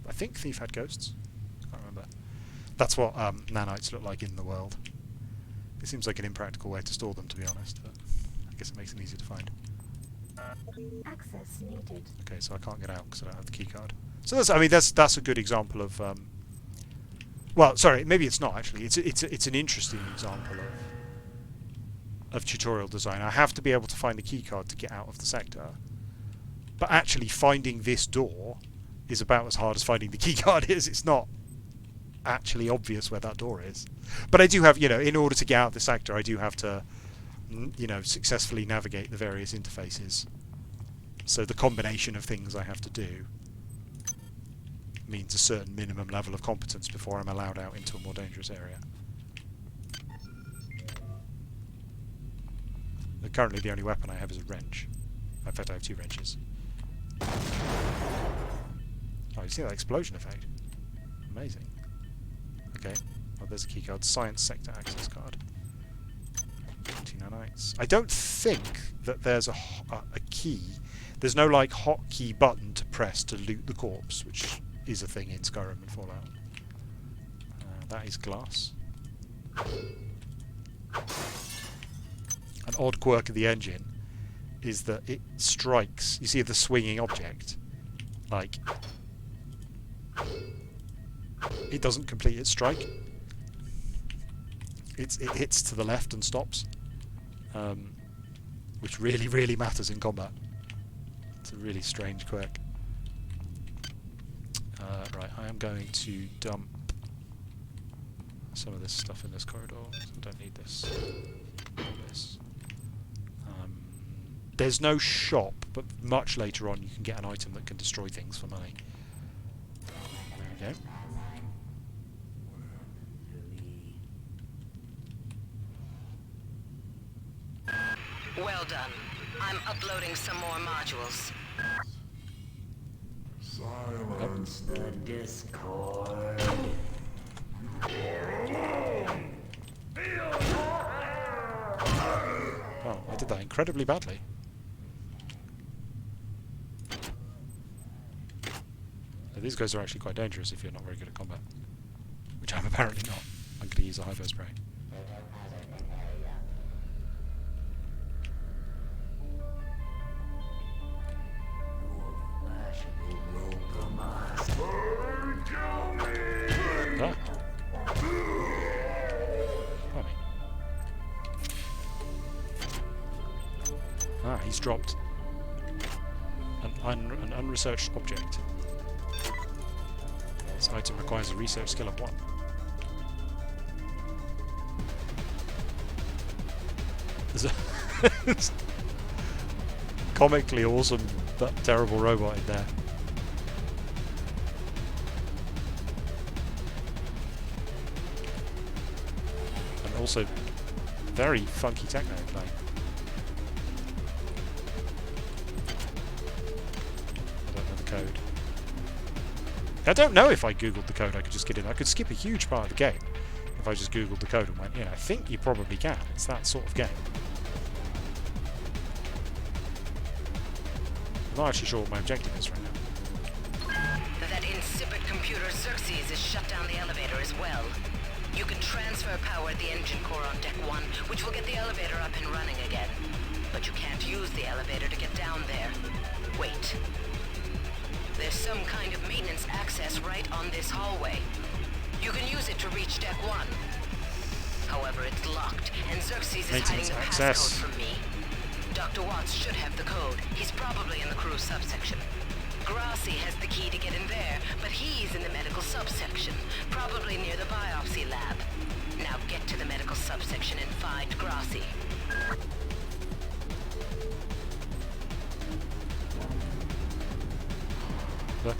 I think Thief had ghosts. I can't remember. That's what nanites look like in the world. It seems like an impractical way to store them, to be honest, but I guess it makes them easier to find. Access needed. Okay, so I can't get out because I don't have the keycard. So that's a good example of. Well, sorry, maybe it's not actually. It's an interesting example of tutorial design. I have to be able to find the keycard to get out of the sector, but actually finding this door is about as hard as finding the keycard is. It's not actually obvious where that door is. But I do have, you know, in order to get out of the sector, I do have to, you know, successfully navigate the various interfaces. So the combination of things I have to do means a certain minimum level of competence before I'm allowed out into a more dangerous area. But currently the only weapon I have is a wrench. In fact, I have 2 wrenches. Oh, you see that explosion effect? Amazing. Okay, well there's a keycard. Science sector access card. 2 nanites. nanites. I don't think that there's a key. There's no like hotkey button to press to loot the corpse, which is a thing in Skyrim and Fallout. That is glass. An odd quirk of the engine is that it strikes. You see the swinging object, like it doesn't complete its strike. It hits to the left and stops, which really matters in combat. It's a really strange quirk. Right, I am going to dump some of this stuff in this corridor. So I don't need this. This. There's no shop, but much later on you can get an item that can destroy things for money. There we go. Well done. I'm uploading some more modules. Silence the discord. Oh, I did that incredibly badly. So these guys are actually quite dangerous if you're not very good at combat. Which I'm apparently not. I'm going to use a hypo spray. Ah. Funny. Ah, he's dropped an unresearched object. This item requires a research skill of 1. There's a comically awesome but terrible robot in there. And also very funky techno playing. I don't know the code. I don't know if I googled the code I could just get in. I could skip a huge part of the game if I just googled the code and went in. I think you probably can. It's that sort of game. I'm not actually sure what my objective is right now. That insipid computer Xerxes has shut down the elevator as well. You can transfer power at the engine core on deck 1, which will get the elevator up and running again. But you can't use the elevator to get down there. Wait. There's some kind of maintenance access right on this hallway. You can use it to reach deck 1. However, it's locked, and Xerxes is hiding the passcode from me. Dr. Watts should have the code. He's probably in the crew subsection. Grassi has the key to get in there, but he's in the medical subsection, probably near the biopsy lab. Now get to the medical subsection and find Grassi. You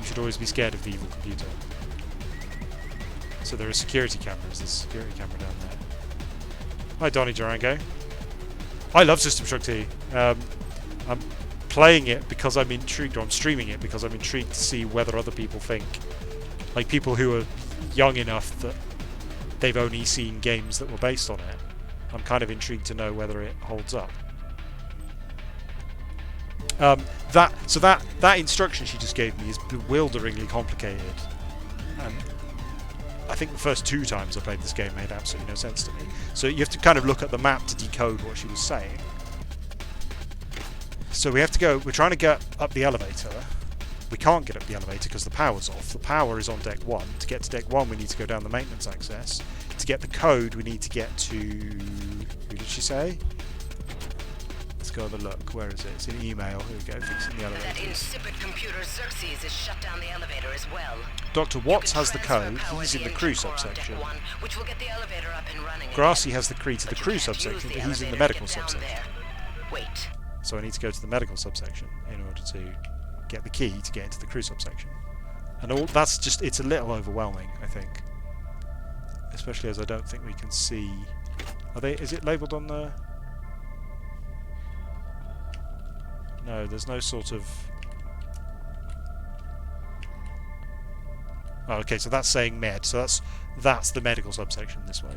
should always be scared of the evil computer. So there are security cameras. There's a security camera down there. Hi, Donnie Durango. I love System Shock 2. I'm playing it because I'm intrigued, or I'm streaming it because I'm intrigued to see whether other people think, like people who are young enough that they've only seen games that were based on it. I'm kind of intrigued to know whether it holds up. That instruction she just gave me is bewilderingly complicated, and I think the first 2 times I played this game made absolutely no sense to me. So you have to kind of look at the map to decode what she was saying. So we have to go, we're trying to get up the elevator. We can't get up the elevator because the power's off. The power is on deck 1. To get to deck 1 we need to go down the maintenance access. To get the code we need to get to... Who did she say? Let's go have a look. Where is it? It's in email. Here we go. Fixing the elevator. That insipid computer Xerxes has shut down the elevator as well. Dr. Watts has the code. He's in the crew subsection. Which will get the elevator up and running. Grassi has the key to the crew subsection, but he's in the medical subsection. Wait. So I need to go to the medical subsection in order to get the key to get into the crew subsection. And all that's just, it's a little overwhelming, I think. Especially as I don't think we can see... is it labelled on the... No, there's no sort of... Oh, okay, so that's saying med. So that's the medical subsection this way.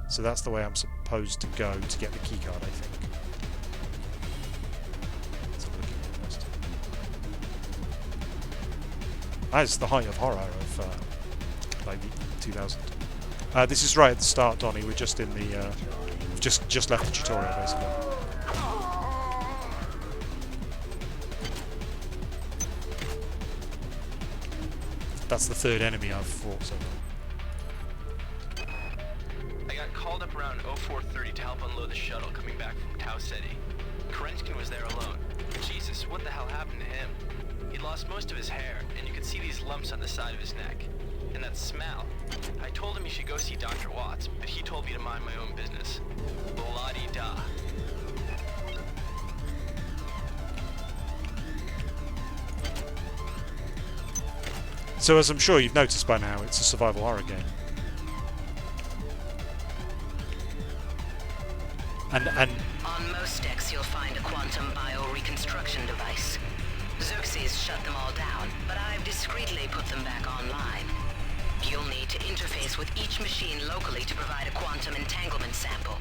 So that's the way I'm supposed to go to get the keycard, I think. Let's have a look at it first. That's the height of horror of like 2000. This is right at the start, Donnie. We're just in the we've just left the tutorial basically. That's the third enemy I've fought so far. I got called up around 0430 to help unload the shuttle coming back from Tau Ceti. Kerenskin was there alone. Jesus, what the hell happened to him? He'd lost most of his hair, and you could see these lumps on the side of his neck. And that smell. I told him he should go see Dr. Watts, but he told me to mind my own business. La-di-da. So as I'm sure you've noticed by now, it's a survival horror game. And on most decks you'll find a quantum bioreconstruction device. Xerxes shut them all down, but I've discreetly put them back online. You'll need to interface with each machine locally to provide a quantum entanglement sample.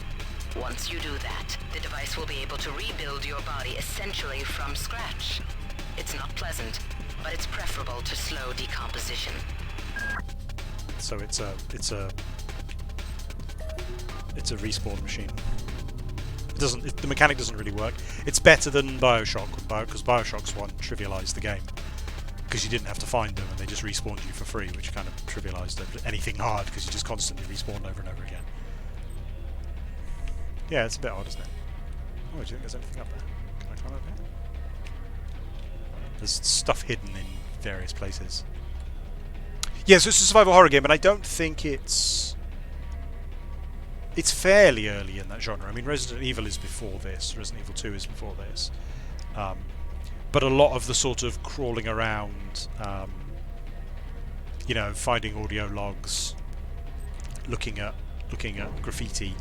Once you do that, the device will be able to rebuild your body essentially from scratch. It's not pleasant, but it's preferable to slow decomposition. so it's a respawn machine. It doesn't. The mechanic doesn't really work. It's better than Bioshock, because Bioshock's one trivialised the game because you didn't have to find them and they just respawned you for free, which kind of trivialised anything hard because you just constantly respawned over and over again. Yeah, it's a bit odd, isn't it? Oh, do you think there's anything up there? Can I climb up here? There's stuff hidden in various places. Yeah, so it's a survival horror game, and I don't think it's fairly early in that genre. I mean, Resident Evil is before this. Resident Evil 2 is before this. But a lot of the sort of crawling around, finding audio logs, looking at graffiti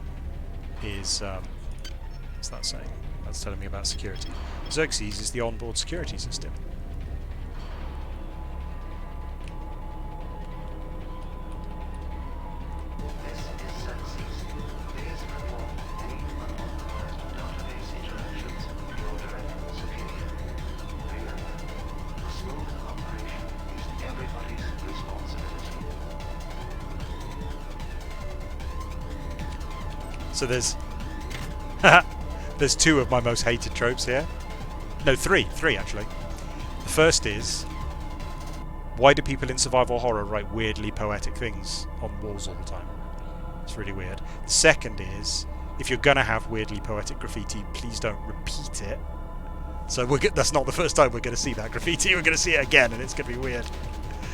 is what's that saying? That's telling me about security. Xerxes is the onboard security system. So there's two of my most hated tropes here. No, three actually. The first is, why do people in survival horror write weirdly poetic things on walls all the time? It's really weird. The second is, if you're gonna have weirdly poetic graffiti, please don't repeat it. So that's not the first time we're gonna see that graffiti. We're gonna see it again, and it's gonna be weird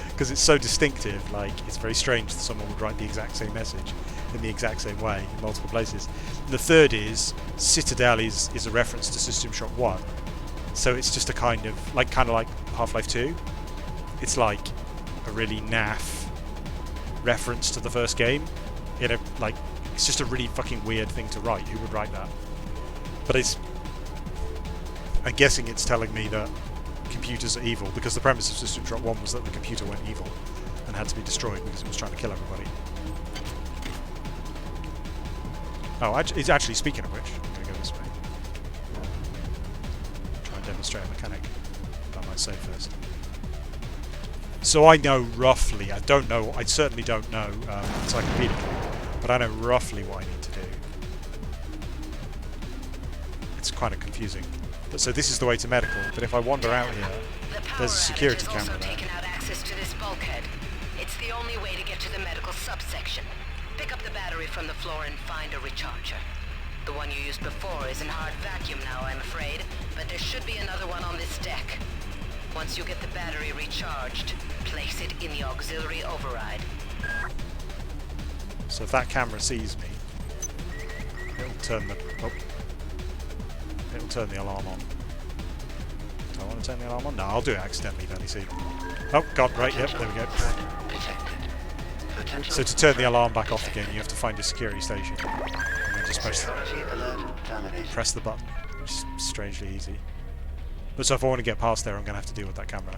because it's so distinctive. Like, it's very strange that someone would write the exact same message in the exact same way in multiple places. And the third is, Citadel is a reference to System Shock 1, so it's just a kind of like Half-Life 2. It's like a really naff reference to the first game. It's just a really fucking weird thing to write. Who would write that? But I'm guessing it's telling me that computers are evil, because the premise of System Shock 1 was that the computer went evil and had to be destroyed because it was trying to kill everybody. Oh, it's actually, speaking of which, I'm going to go this way. Try and demonstrate a mechanic. I might say first. So I know roughly, I certainly don't know encyclopedically, but I know roughly what I need to do. It's kind of confusing. But so this is the way to medical, but if I wander out here, there's a security camera there. Taken out access to this bulkhead. It's the only way to get to the medical subsection. Pick up the battery from the floor and find a recharger. The one you used before is in hard vacuum now, I'm afraid, but there should be another one on this deck. Once you get the battery recharged, place it in the auxiliary override. So if that camera sees me, it'll turn the alarm on. Do I want to turn the alarm on? No, I'll do it accidentally, don't you see? Oh god, right, yep, there we go. So to turn the alarm back off again, you have to find a security station, and then just press the button, which is strangely easy. But so if I want to get past there, I'm going to have to deal with that camera.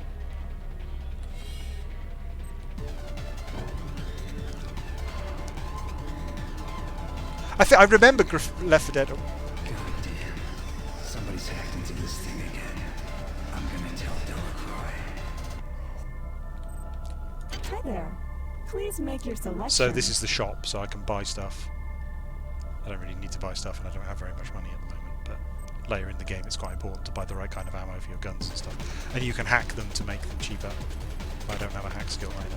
I remember Left 4 Dead. God damn. Somebody's hacked into this thing again. I'm gonna tell Delacroix. Hi there. Please make your selection. So this is the shop, so I can buy stuff. I don't really need to buy stuff, and I don't have very much money at the moment, but later in the game it's quite important to buy the right kind of ammo for your guns and stuff. And you can hack them to make them cheaper. I don't have a hack skill either.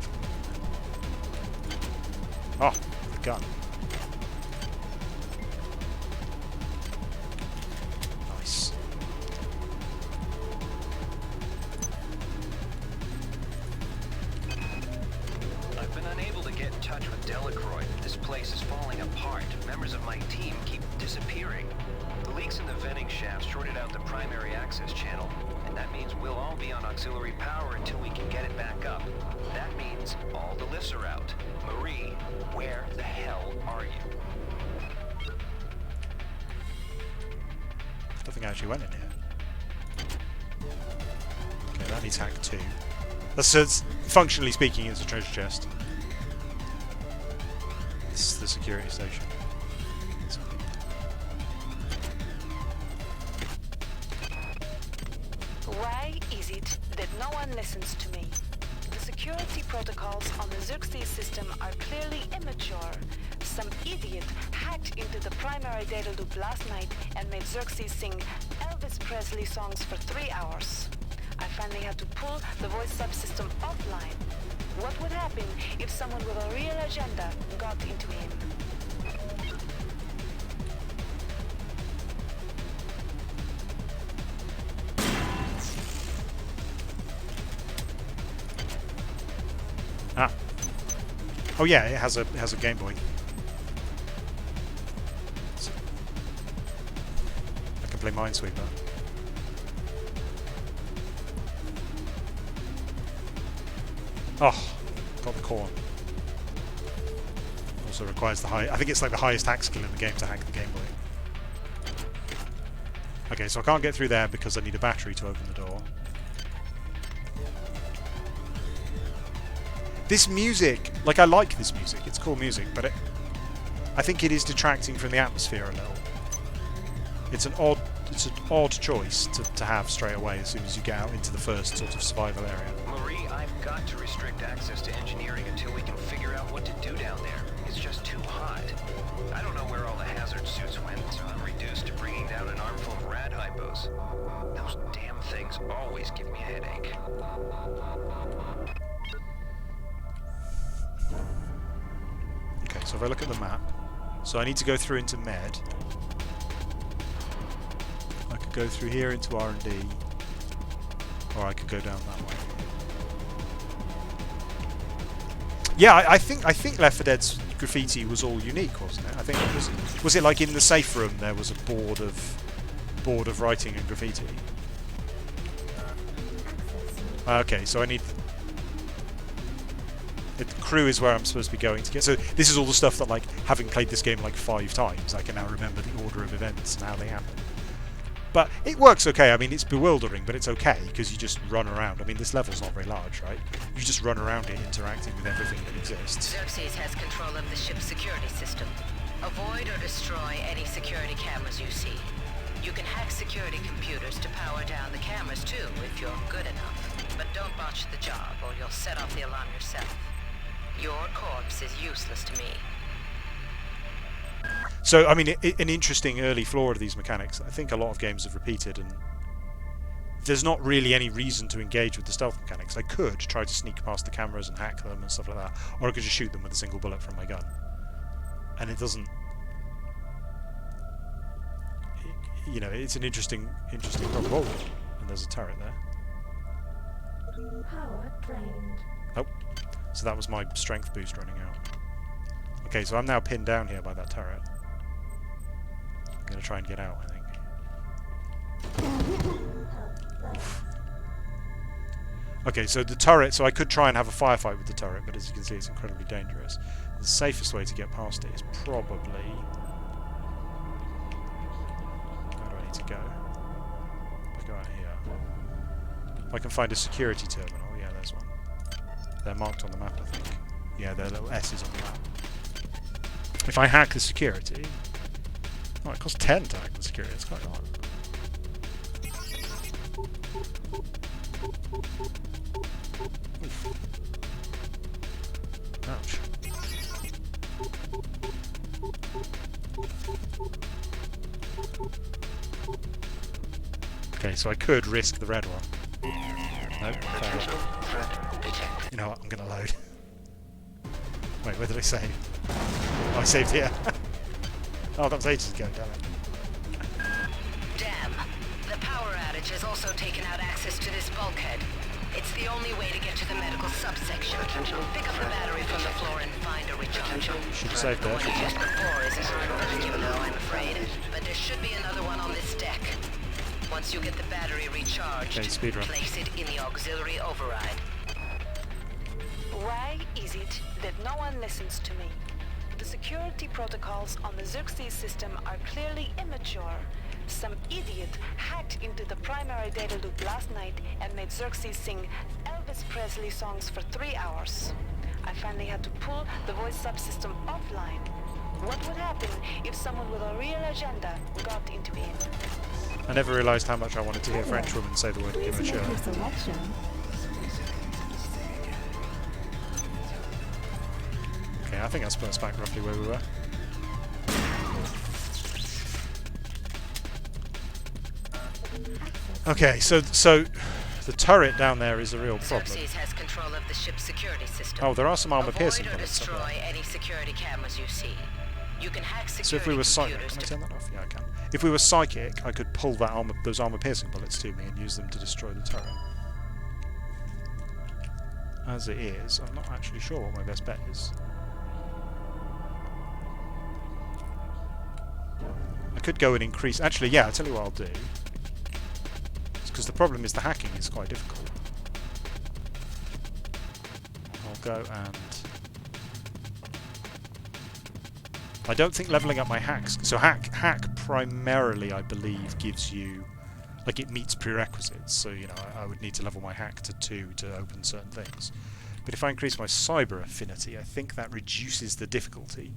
Oh, the gun. Nice. I've been unable to get in touch with Delacroix. This place is falling apart. Members of my team keep disappearing. The leaks in the venting shaft shorted out the primary access channel, and that means we'll all be on auxiliary power until we can get it back up. That means all the lifts are out. Marie, where the hell are you? I don't think I actually went in here. Okay, that needs hack 2. So it's, functionally speaking, it's a treasure chest. This is the security station. Why is it that no one listens to me? The security protocols on the Xerxes system are clearly immature. Some idiot hacked into the primary data loop last night and made Xerxes sing Elvis Presley songs for 3 hours. I finally had to pull the voice subsystem offline. What would happen if someone with a real agenda got into him? Ah. Oh yeah, it has a Game Boy. So I can play Minesweeper. Oh, got the corn. Also requires the high. I think it's like the highest hack skill in the game to hack the Game Boy. Okay, so I can't get through there because I need a battery to open the door. This music, like, I like this music. It's cool music, but I think it is detracting from the atmosphere a little. It's an odd choice to have straight away as soon as you get out into the first sort of survival area. Marie, I've got to restrict access to engineering until we can figure out what to do down there. It's just too hot. I don't know where all the hazard suits went, so I'm reduced to bringing down an armful of rad hypos. Those damn things always give me a headache. Okay, so if I look at the map, so I need to go through into Med. I could go through here into R&D, or I could go down that way. Yeah, I think Left 4 Dead's graffiti was all unique, wasn't it? I think was it like in the safe room there was a board of writing and graffiti. Okay, so I need. The crew is where I'm supposed to be going to get. So this is all the stuff that, like, having played this game like 5 times, I can now remember the order of events and how they happen. But it works okay. I mean, it's bewildering, but it's okay because you just run around. I mean, this level's not very large, right? You just run around it, interacting with everything that exists. Xerxes has control of the ship's security system. Avoid or destroy any security cameras you see. You can hack security computers to power down the cameras too, if you're good enough. But don't botch the job, or you'll set off the alarm yourself. Your corpse is useless to me. So, I mean, an interesting early flaw of these mechanics, I think a lot of games have repeated, and there's not really any reason to engage with the stealth mechanics. I could try to sneak past the cameras and hack them and stuff like that, or I could just shoot them with a single bullet from my gun. And it doesn't... You know, it's an interesting... Whoa, and there's a turret there. Power drained. Oh, so that was my strength boost running out. Okay, so I'm now pinned down here by that turret. I'm going to try and get out, I think. Oof. Okay, so the turret, so I could try and have a firefight with the turret, but as you can see it's incredibly dangerous. The safest way to get past it is probably... Where do I need to go? If I go out here. If I can find a security terminal, yeah, there's one. They're marked on the map, I think. Yeah, they're little S's on the map. If I hack the security... Oh, it costs 10 to hack the security. It's quite a lot. Oof. Ouch. Okay, so I could risk the red one. Nope. You know what? I'm gonna load. Wait, where did I save? Oh, I saved here. Oh, that was ages ago, damn it. Damn. The power outage has also taken out access to this bulkhead. It's the only way to get to the medical subsection. Pick up the battery from the floor and find a recharge. Should have saved that. What you used before isn't hard you know, I'm afraid. But there should be another one on this deck. Once you get the battery recharged, okay, place it in the auxiliary override. Why is it that no one listens to me? The security protocols on the Xerxes system are clearly immature. Some idiot hacked into the primary data loop last night and made Xerxes sing Elvis Presley songs for 3 hours. I finally had to pull the voice subsystem offline. What would happen if someone with a real agenda got into it? I never realised how much I wanted to hear French women say the word Please make immature. your selection. Okay, I think that's put us back roughly where we were. Okay, so the turret down there is a real problem. Xerxes has control of the ship's security system. Oh, there are some armor-piercing Avoid or bullets up destroy there. any security cameras you see. You can hack security So if we were psychic, computers can I turn that off? Yeah, I can. If we were psychic, I could pull those armor-piercing bullets to me and use them to destroy the turret. As it is, I'm not actually sure what my best bet is. I could go and increase... Actually, yeah, I'll tell you what I'll do. Because the problem is the hacking is quite difficult. I'll go and... I don't think leveling up my hacks... So hack primarily, I believe, gives you... Like, it meets prerequisites. So, you know, I would need to level my hack to 2 to open certain things. But if I increase my cyber affinity, I think that reduces the difficulty.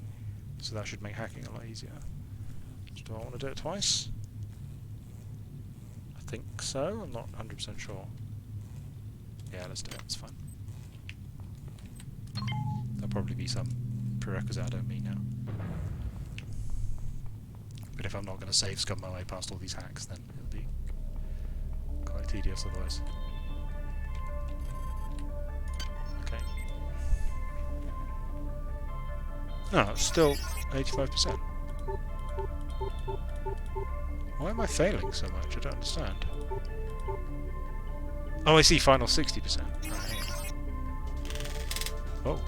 So that should make hacking a lot easier. Do I want to do it twice? I think so. I'm not 100% sure. Yeah, let's do it. It's fine. There'll probably be some prerequisite I don't mean now. But if I'm not going to save scum my way past all these hacks, then it'll be quite tedious otherwise. Okay. No, it's still 85%. Why am I failing so much? I don't understand. Oh, I see. Final 60%. Right, hang on. Oh.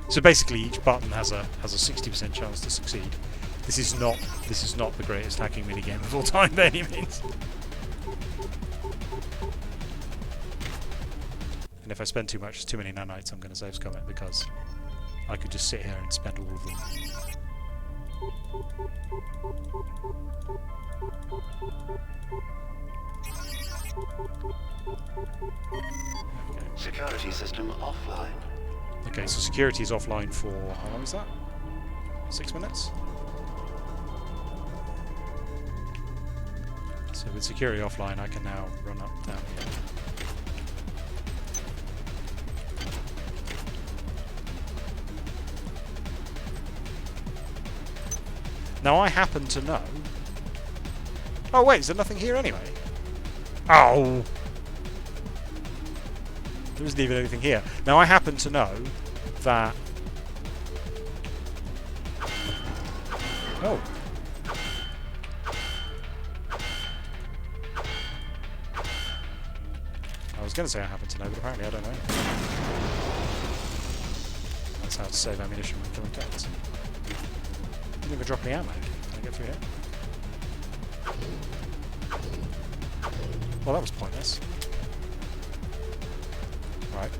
So basically, each button has a 60% chance to succeed. This is not the greatest hacking minigame of all time by any means. And if I spend too many nanites, I'm going to save scum it because I could just sit here and spend all of them. Security system offline. Okay, so security is offline for how long is that? 6 minutes? So with security offline, I can now run up down here. Now I happen to know... Oh wait, is there nothing here anyway? Oh! There isn't even anything here. Now I happen to know that... Oh. I was going to say I happen to know, but apparently I don't know. That's how to save ammunition when killing turrets. Didn't even drop any ammo. Can I get through here? Well, that was pointless. Right.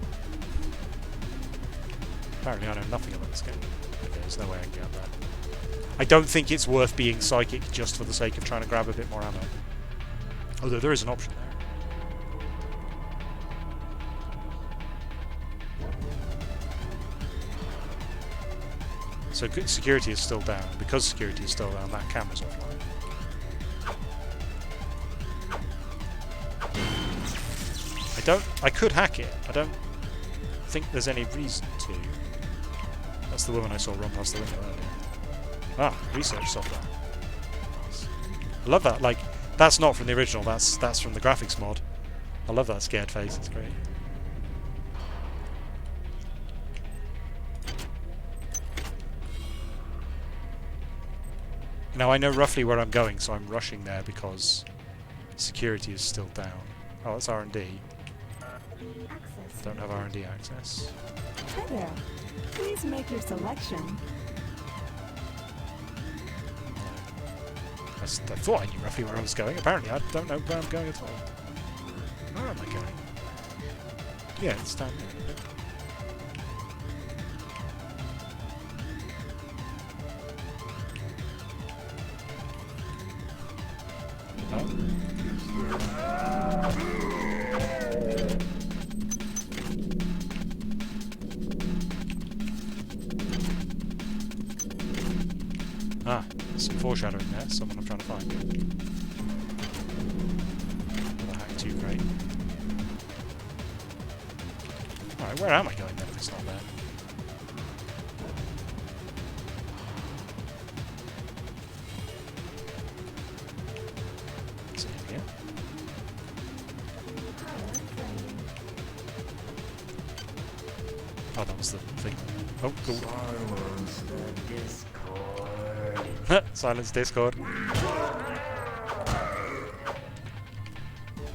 Apparently I know nothing about this game. Okay, there's no way I can get that. I don't think it's worth being psychic just for the sake of trying to grab a bit more ammo. Although there is an option there. So security is still down. Because security is still down, that camera's offline. I could hack it. I don't think there's any reason to. That's the woman I saw run past the window earlier. Ah, research software. Nice. I love that. Like, that's not from the original. That's from the graphics mod. I love that scared face. It's great. Now I know roughly where I'm going, so I'm rushing there because security is still down. Oh, that's R&D. Don't have R&D access. Hi there. Please make your selection. I thought I knew roughly where I was going. Apparently I don't know where I'm going at all. Where am I going? Yeah, it's down there. Ah, there's some foreshadowing there. Someone I'm trying to find. Another hack 2 crate. Alright, where am I going then if it's not there? Is it in here? Oh, that was the thing. Oh, cool. Silence the Discord. Silence Discord.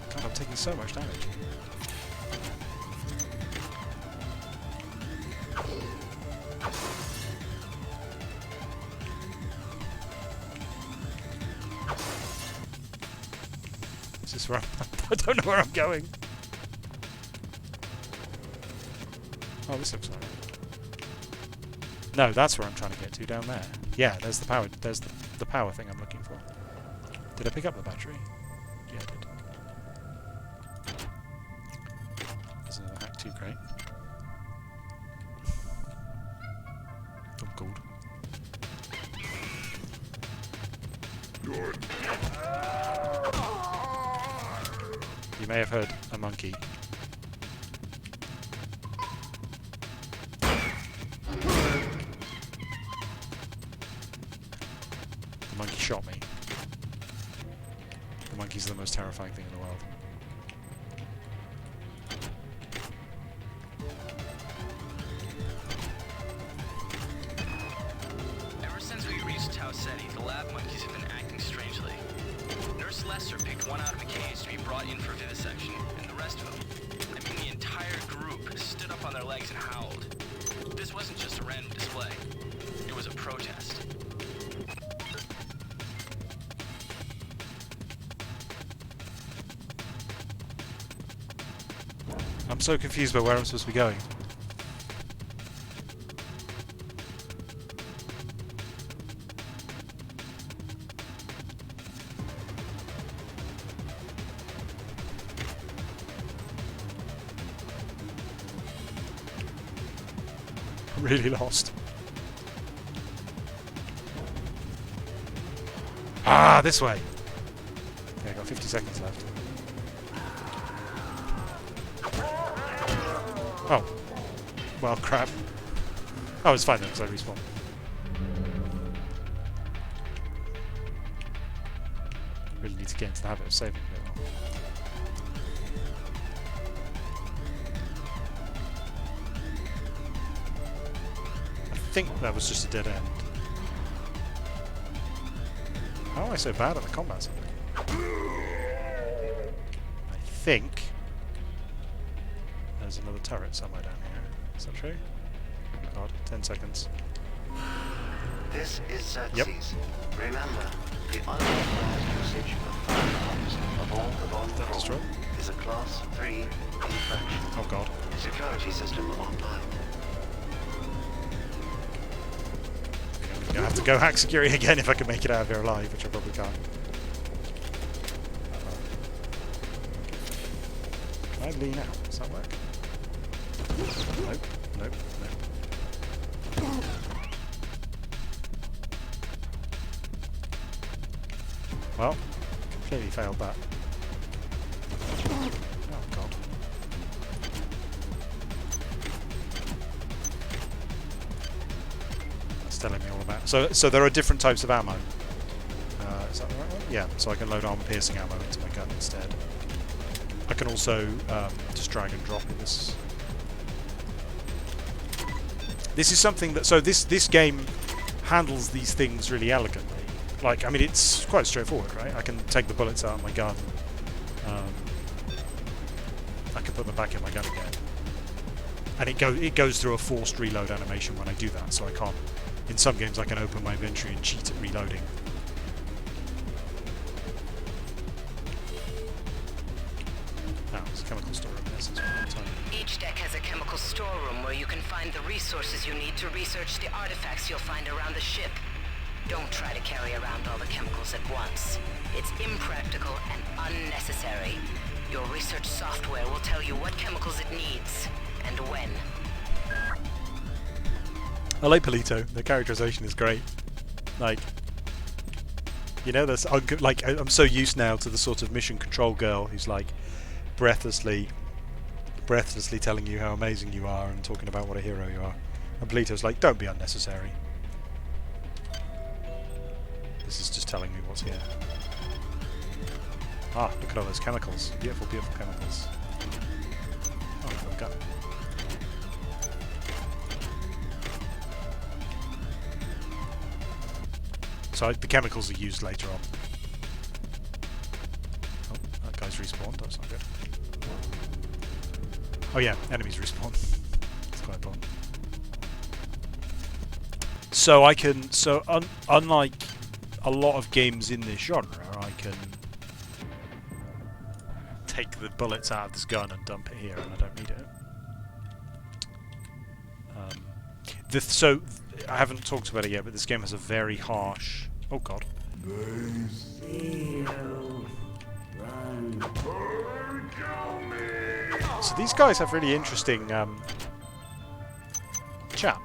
God, I'm taking so much damage. Is this where I don't know where I'm going. Oh, this looks alright. No, that's where I'm trying to get to, down there. Yeah, there's the power. There's the power thing I'm looking for. Did I pick up the battery? Yeah, I did. There's another hack 2 crate. Oh, gold. You may have heard a monkey. The monkey shot me. The monkeys are the most terrifying thing in the world. Ever since we reached Tau Ceti, the lab monkeys have been acting strangely. Nurse Lester picked one out of a cage to be brought in for vivisection, and the rest of them, I mean the entire group, stood up on their legs and howled. This wasn't just a random display. It was a protest. I'm so confused by where I'm supposed to be going. I'm really lost. Ah, this way! Okay, I got 50 seconds left. Oh. Well, crap. Oh, it's fine then, because I respawned. Really need to get into the habit of saving a bit more. I think that was just a dead end. How am I so bad at the combat something? I think there's another turret somewhere down here. Is that true? God, 10 seconds. This is Xerxes. Yep. Remember, the unauthorized usage of firearms aboard the Von That's true. is a Class 3 infraction. Oh god. Security system online. I'm gonna have to go hack security again if I can make it out of here alive, which I probably can't. Can I lean out? Does that work? Nope, nope, nope. Well, completely failed that. Oh god. That's telling me all about. So there are different types of ammo. Is that the right one? Yeah. So I can load armor-piercing ammo into my gun instead. I can also just drag and drop in this. This is something that this game handles these things really elegantly. Like, I mean, it's quite straightforward, right? I can take the bullets out of my gun. I can put them back in my gun again, and it goes through a forced reload animation when I do that. So I can't. In some games, I can open my inventory and cheat at reloading. Now, there's a chemical storeroom. Each deck has a chemical storeroom where you can find the resources you need to research the artifacts you'll find around the ship. Don't try to carry around all the chemicals at once. It's impractical and unnecessary. Your research software will tell you what chemicals it needs and when. I like Polito. The characterization is great. Like, you know, that's like I'm so used now to the sort of mission control girl who's like breathlessly telling you how amazing you are and talking about what a hero you are. And Polito's like, don't be unnecessary. This is just telling me what's here. Ah, look at all those chemicals. Beautiful, beautiful chemicals. Oh, there we go. So the chemicals are used later on. Oh, that guy's respawned. That's not good. Oh yeah, enemies respawn. That's quite important. So I can... unlike a lot of games in this genre, I can take the bullets out of this gun and dump it here, and I don't need it. So I haven't talked about it yet, but this game has a very harsh... Oh god. So these guys have really interesting chat.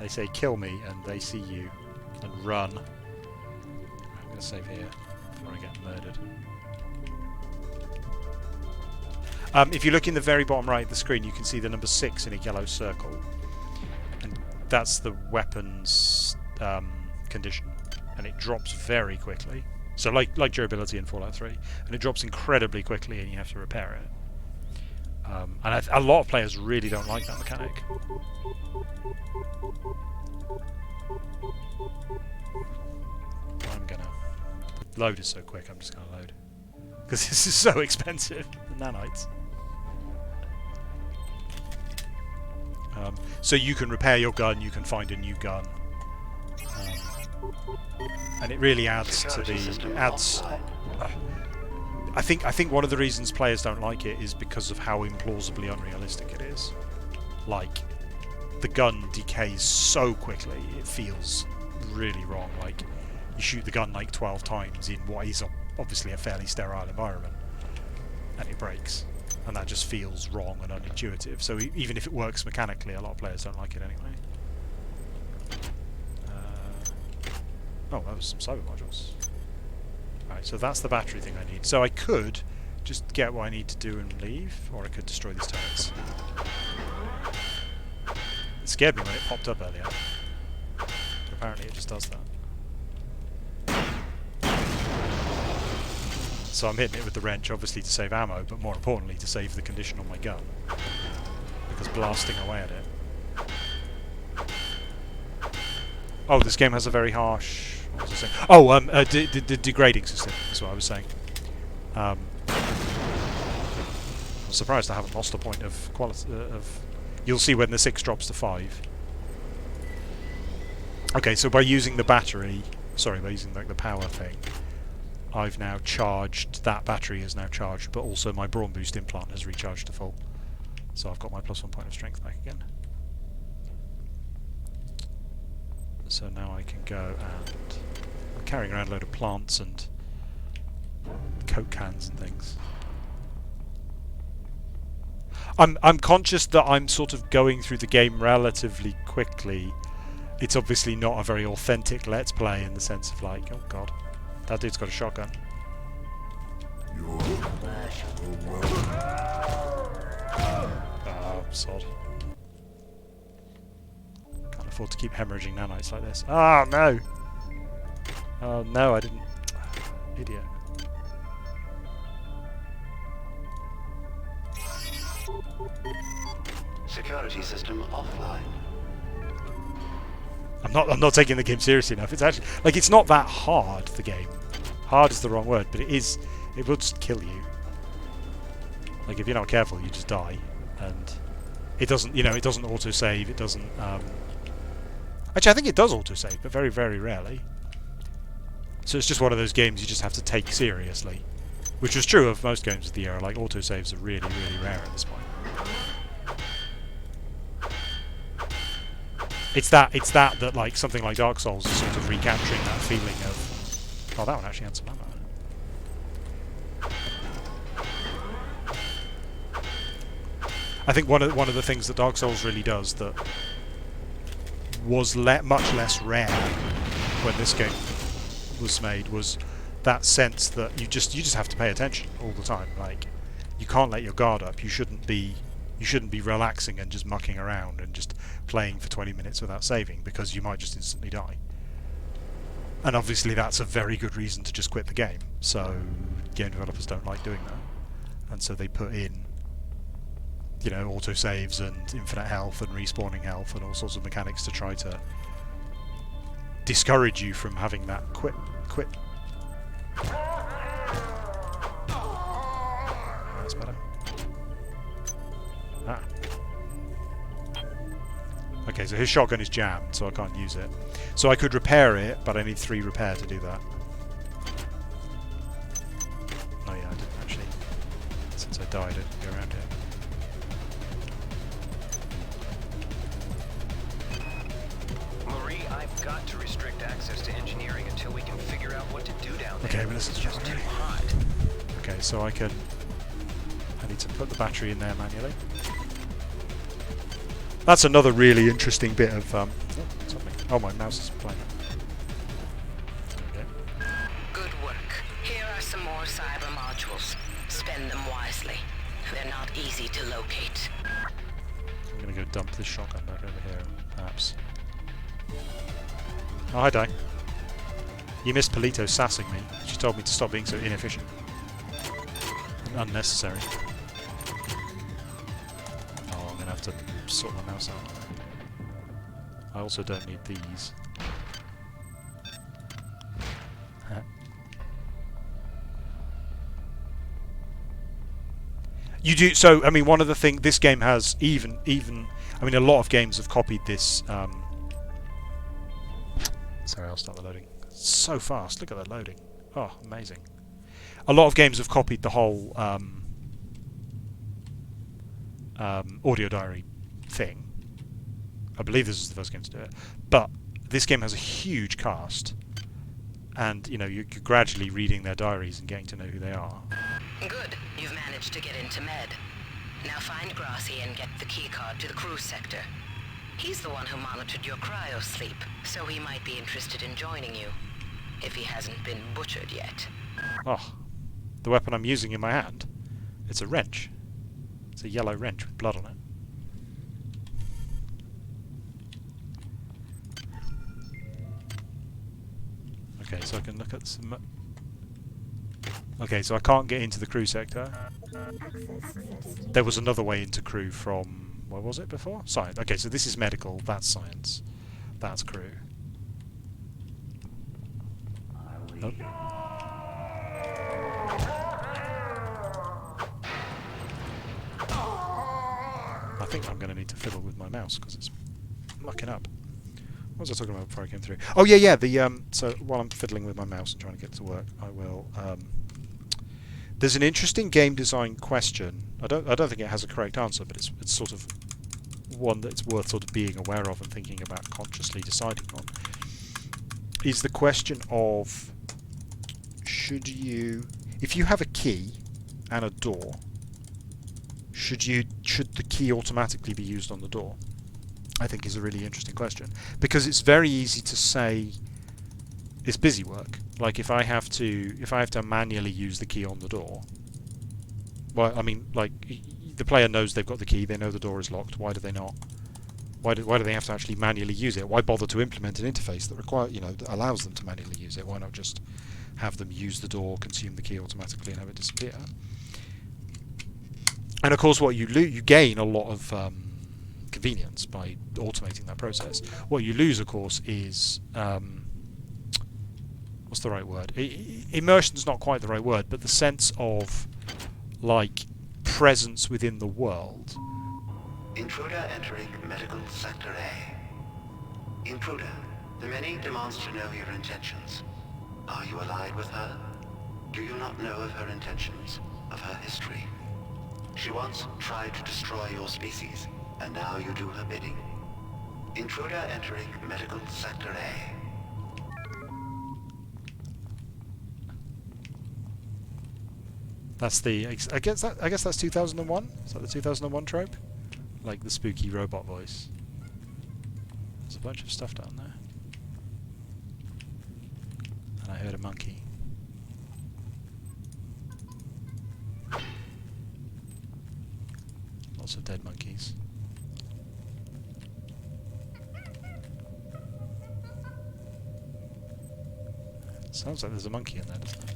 They say kill me and they see you and run. I'm going to save here before I get murdered. If you look in the very bottom right of the screen, you can see the number 6 in a yellow circle. And that's the weapons condition. And it drops very quickly. So like durability in Fallout 3. And it drops incredibly quickly and you have to repair it. And a lot of players really don't like that mechanic. I'm gonna... Load is so quick, I'm just gonna load. Because this is so expensive, the nanites. So you can repair your gun, you can find a new gun. And it really adds to the... I think one of the reasons players don't like it is because of how implausibly unrealistic it is. Like, the gun decays so quickly, it feels really wrong. Like, you shoot the gun like 12 times in what is obviously a fairly sterile environment, and it breaks. And that just feels wrong and unintuitive. So even if it works mechanically, a lot of players don't like it anyway. Oh, that was some cyber modules. Right, so that's the battery thing I need. So I could just get what I need to do and leave, or I could destroy these turrets. It scared me when it popped up earlier. But apparently it just does that. So I'm hitting it with the wrench, obviously to save ammo, but more importantly to save the condition on my gun. Because blasting away at it... Oh, this game has a very harsh... What was I saying? Oh, the degrading system is what I was saying. I'm surprised I haven't lost a point of quality. You'll see when the 6 drops to 5. Okay, so by using the battery, by using like the power thing, I've now charged. That battery is now charged, but also my Brawn Boost implant has recharged to full. So I've got my +1 point of strength back again. So now I can go and... I'm carrying around a load of plants and Coke cans and things. I'm conscious that I'm sort of going through the game relatively quickly, it's obviously not a very authentic Let's Play in the sense of like, oh god, that dude's got a shotgun. Oh, sod. Can't afford to keep hemorrhaging nanites like this. Oh no! Oh no, I didn't. Idiot. Security system offline. I'm not taking the game seriously enough. It's actually like it's not that hard, the game. Hard is the wrong word, but it will just kill you. Like if you're not careful, you just die. And it doesn't, you know, it doesn't auto-save, it doesn't actually I think it does auto-save, but very, very rarely. So it's just one of those games you just have to take seriously. Which was true of most games of the era, like auto-saves are really, really rare at this point. It's that like something like Dark Souls is sort of recapturing that feeling of, oh, that one actually had some ammo. I think one of the things that Dark Souls really does that was much less rare when this game was made was that sense that you just have to pay attention all the time. Like you can't let your guard up. You shouldn't be relaxing and just mucking around and just playing for 20 minutes without saving, because you might just instantly die. And obviously that's a very good reason to just quit the game. So game developers don't like doing that, and so they put in, you know, autosaves and infinite health and respawning health and all sorts of mechanics to try to discourage you from having that quit. That's better. Ah. Okay, so his shotgun is jammed, so I can't use it. So I could repair it, but I need 3 repair to do that. Oh yeah, I didn't actually. Since I died, I didn't go around here. Marie, I've got to restrict access to engineering until we can figure out what to do down there. Okay, but this is just too hot. Okay, so I need to put the battery in there manually. That's another really interesting bit of oh, my mouse is playing. Okay. Good work. Here are some more cyber modules. Spend them wisely. They're not easy to locate. I'm gonna go dump this shotgun back over here, perhaps. Oh, hi, Di. You missed Polito sassing me. She told me to stop being so inefficient and unnecessary. Oh, I'm gonna have to sort my mouse out. I also don't need these. You do so. I mean, one of the things this game has, even I mean, a lot of games have copied this. Sorry, I'll start the loading. So fast! Look at that loading. Oh, amazing! A lot of games have copied the whole audio diary thing. I believe this is the first game to do it, but this game has a huge cast, and you know you're gradually reading their diaries and getting to know who they are. Good. You've managed to get into Med. Now find Grassi and get the keycard to the crew sector. He's the one who monitored your cryo-sleep, so he might be interested in joining you, if he hasn't been butchered yet. Oh, the weapon I'm using in my hand? It's a wrench. It's a yellow wrench with blood on it. Okay, so I can look at some... Okay, so I can't get into the crew sector. There was another way into crew from... Where was it before? Science. Okay, so this is medical, that's science. That's crew. Nope. I think I'm going to need to fiddle with my mouse because it's mucking up. What was I talking about before I came through? Oh yeah, the so while I'm fiddling with my mouse and trying to get it to work, I will. There's an interesting game design question. I don't think it has a correct answer, but it's sort of one that's worth sort of being aware of and thinking about consciously deciding on. Is the question of should you, if you have a key and a door, should the key automatically be used on the door? I think is a really interesting question, because it's very easy to say it's busy work. Like if I have to manually use the key on the door. Well, I mean, like the player knows they've got the key, they know the door is locked. Why do they not? Why do they have to actually manually use it? Why bother to implement an interface that that allows them to manually use it? Why not just have them use the door, consume the key automatically, and have it disappear? And of course, what you gain a lot of convenience by automating that process. What you lose, of course, is what's the right word? Immersion's not quite the right word, but the sense of like presence within the world. Intruder entering medical sector A. Intruder, the many demands to know your intentions. Are you allied with her? Do you not know of her intentions, of her history? She once tried to destroy your species, and now you do her bidding. Intruder entering medical sector A. That's the. I guess that's 2001. Is that the 2001 trope? Like the spooky robot voice. There's a bunch of stuff down there. And I heard a monkey. Lots of dead monkeys. Sounds like there's a monkey in there, doesn't it?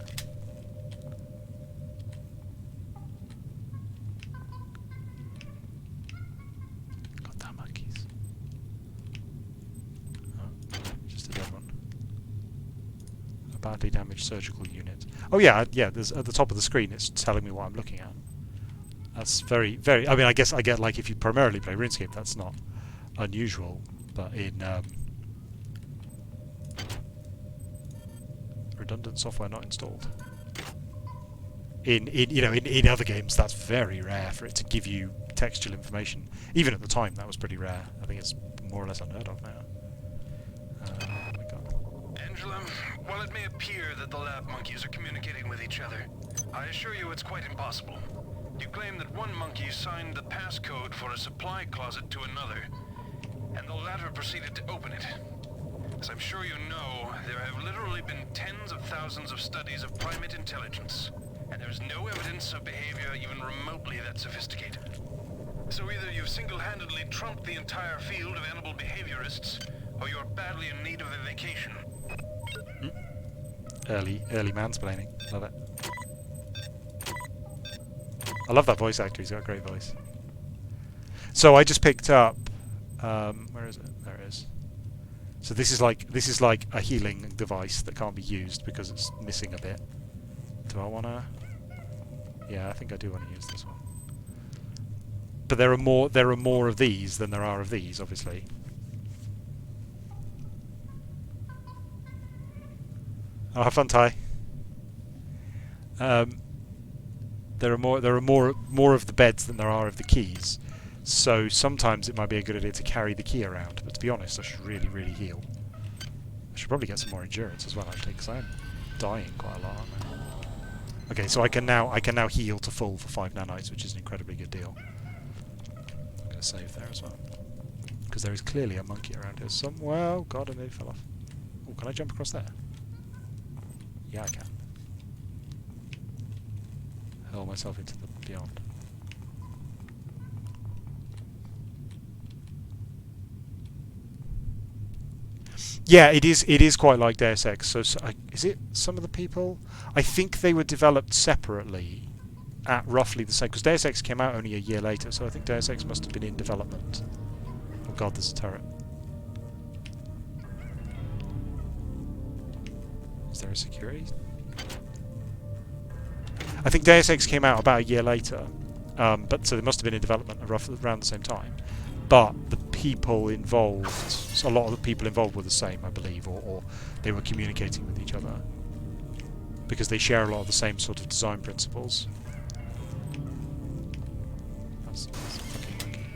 Badly damaged surgical unit. Oh yeah, there's at the top of the screen it's telling me what I'm looking at. That's very, very... I mean, I guess I get, like, if you primarily play RuneScape, that's not unusual, but in redundant software not installed. In other games, that's very rare for it to give you textual information. Even at the time, that was pretty rare. I think it's more or less unheard of now. Angela, while it may appear that the lab monkeys are communicating with each other, I assure you it's quite impossible. You claim that one monkey signed the passcode for a supply closet to another, and the latter proceeded to open it. As I'm sure you know, there have literally been tens of thousands of studies of primate intelligence, and there's no evidence of behavior even remotely that sophisticated. So either you've single-handedly trumped the entire field of animal behaviorists, or you're badly in need of a vacation. Early mansplaining. Love it. I love that voice actor. He's got a great voice. So I just picked up. Where is it? There it is. So this is like a healing device that can't be used because it's missing a bit. Do I wanna? Yeah, I think I do want to use this one. But there are more of these than there are of these, obviously. Oh, have fun, Ty. There are more of the beds than there are of the keys, so sometimes it might be a good idea to carry the key around. But to be honest, I should really heal. I should probably get some more endurance as well, actually, because I am dying quite a lot. Aren't I? Okay, so I can now heal to full for 5 nanites, which is an incredibly good deal. I'm going to save there as well, because there is clearly a monkey around here somewhere. Oh God, I nearly fell off. Oh, can I jump across there? Yeah, I can. Hurl myself into the beyond. Yeah, it is quite like Deus Ex. So is it some of the people? I think they were developed separately at roughly the same, because Deus Ex came out only a year later, so I think Deus Ex must have been in development. Oh God, there's a turret. Is there a security? I think Deus Ex came out about a year later, but so they must have been in development roughly around the same time. But the people involved, so a lot of the people involved were the same, I believe, or they were communicating with each other because they share a lot of the same sort of design principles. That's fucking monkey.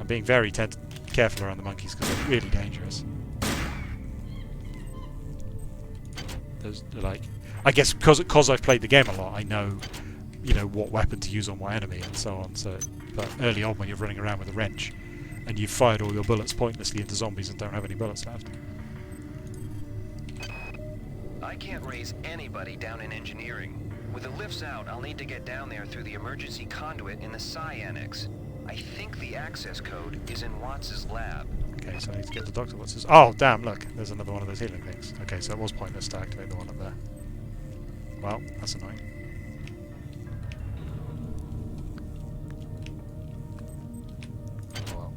I'm being very careful around the monkeys because they're really dangerous. Those are like, I guess because I've played the game a lot, I know you know, what weapon to use on what enemy and so on. So, but early on when you're running around with a wrench and you've fired all your bullets pointlessly into zombies and don't have any bullets left. I can't raise anybody down in engineering. With the lifts out, I'll need to get down there through the emergency conduit in the Psi Annex. I think the access code is in Watts' lab. Okay, so I need to get the Dr. Watts'. Oh, damn, look, there's another one of those healing things. Okay, so it was pointless to activate the one up there. Well, that's annoying. Well.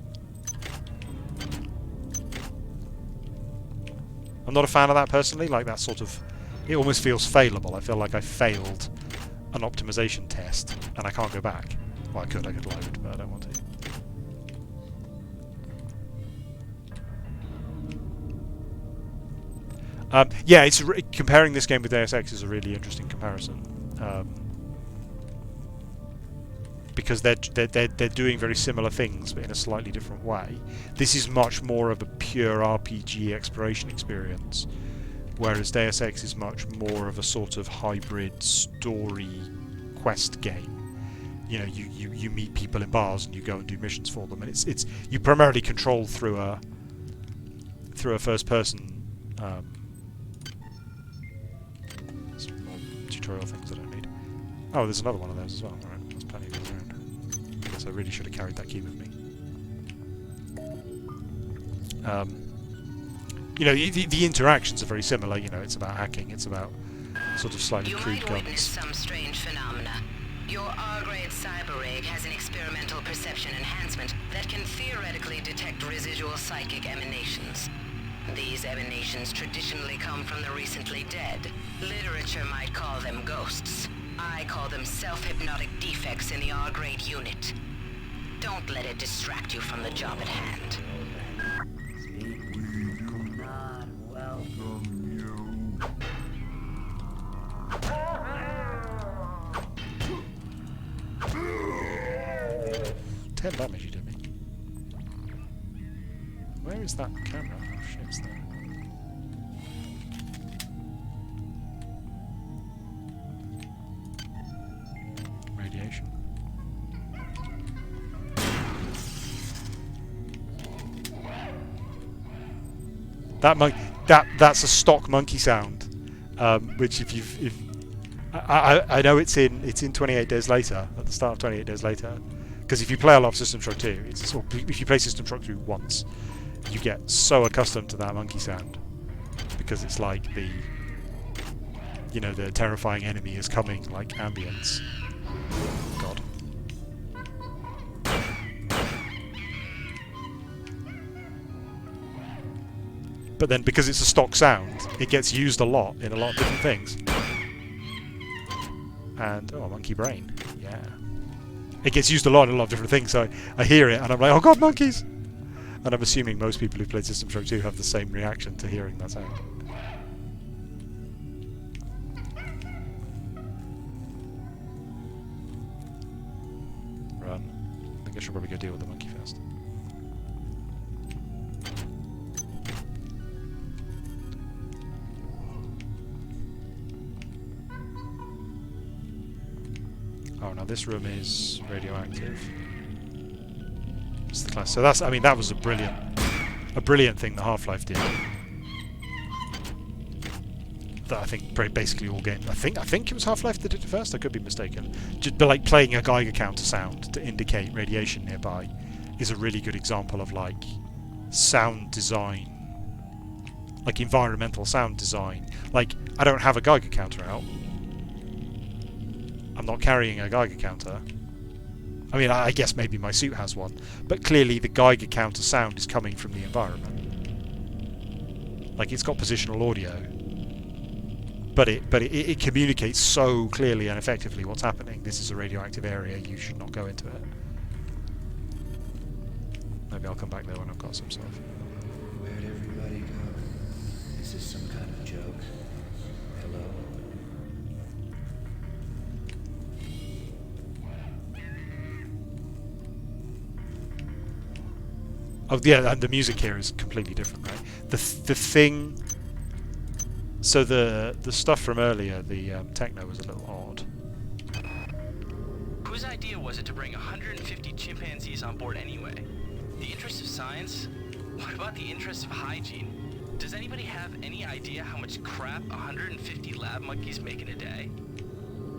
I'm not a fan of that personally, like that sort of... It almost feels failable. I feel like I failed an optimization test and I can't go back. Well, I could load, but I don't want to. Yeah, it's comparing this game with Deus Ex is a really interesting comparison, because they're doing very similar things but in a slightly different way. This is much more of a pure RPG exploration experience, whereas Deus Ex is much more of a sort of hybrid story quest game. You know, you meet people in bars and you go and do missions for them, and it's you primarily control through a first person. Tutorial things I don't need. Oh, there's another one of those as well. Alright, there's plenty of these around. I guess I really should have carried that key with me. You know, the interactions are very similar. You know, it's about hacking. It's about sort of slightly crude You might witness guns. some strange phenomena. Your R-grade cyber rig has an experimental perception enhancement that can theoretically detect residual psychic emanations. These emanations traditionally come from the recently dead. Literature might call them ghosts. I call them self-hypnotic defects in the R-grade unit. Don't let it distract you from the job at hand. Not welcome you. 10 damage you did me. Where is that camera? Oh shit, it's there. Radiation. That's a stock monkey sound, which if I know it's in 28 Days Later, at the start of 28 Days Later, because if you play a lot of System Shock 2, if you play System Shock 2 once, you get so accustomed to that monkey sound, because it's like the terrifying enemy is coming, like ambience. God. But then, because it's a stock sound, it gets used a lot in a lot of different things. And, oh, monkey brain. Yeah. It gets used a lot in a lot of different things, so I hear it and I'm like, oh god, monkeys! And I'm assuming most people who played System Shock 2 have the same reaction to hearing that sound. Run. I think I should probably go deal with the monkey first. Oh, now this room is radioactive. It's the class. So that's, I mean, that was a brilliant thing that Half-Life did. That I think basically all games. I think it was Half-Life that did it first. I could be mistaken. Just like playing a Geiger counter sound to indicate radiation nearby is a really good example of like sound design, like environmental sound design. Like, I don't have a Geiger counter out. I'm not carrying a Geiger counter. I mean, I guess maybe my suit has one, but clearly the Geiger counter sound is coming from the environment. Like, it's got positional audio, but it communicates so clearly and effectively what's happening. This is a radioactive area, you should not go into it. Maybe I'll come back there when I've got some stuff. Where'd everybody go? This is some kind of joke. Hello? Oh yeah, and the music here is completely different, right? The thing. So the stuff from earlier, the techno was a little odd. Whose idea was it to bring 150 chimpanzees on board anyway? The interest of science? What about the interest of hygiene? Does anybody have any idea how much crap 150 lab monkeys make in a day?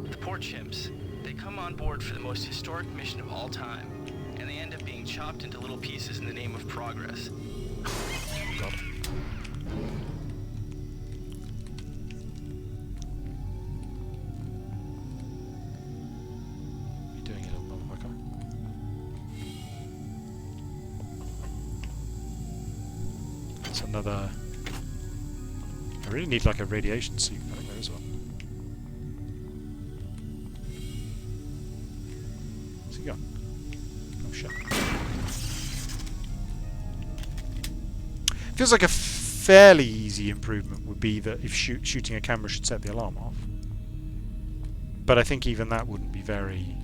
The poor chimps. They come on board for the most historic mission of all time, and they end up being chopped into little pieces in the name of progress. God. What are you doing, little motherfucker? That's another... I really need like a radiation suit. I think there is one. What's he got? Oh shit. Feels like a fairly easy improvement would be that if shooting a camera should set the alarm off. But I think even that wouldn't be very...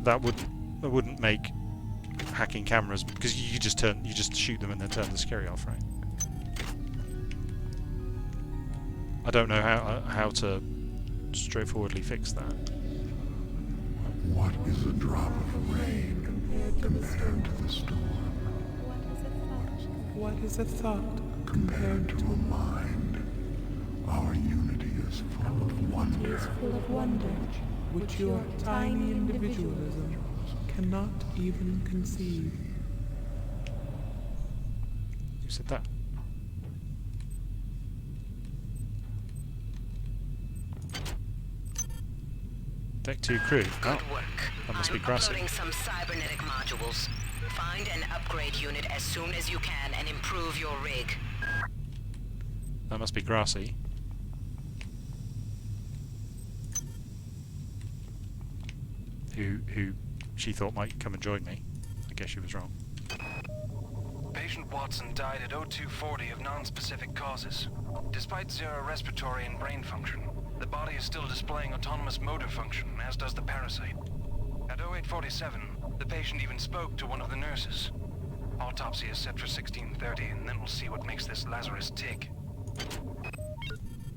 That wouldn't make hacking cameras, because you just shoot them and then turn the security off, right? I don't know how to straightforwardly fix that. What is a drop of rain compared to the storm? What is a thought Compared to a mind? Our unity is full of wonder. full of wonder, which your tiny individualism cannot even conceive? Who said that? Deck 2 crew. Good work. That must be I'm grassy. uploading some cybernetic modules. Find an upgrade unit as soon as you can and improve your rig. That must be grassy. Who she thought might come and join me. I guess she was wrong. Patient Watson died at 0240 of non-specific causes. Despite zero respiratory and brain function, the body is still displaying autonomous motor function, as does the parasite. At 0847, the patient even spoke to one of the nurses. Autopsy is set for 1630, and then we'll see what makes this Lazarus tick.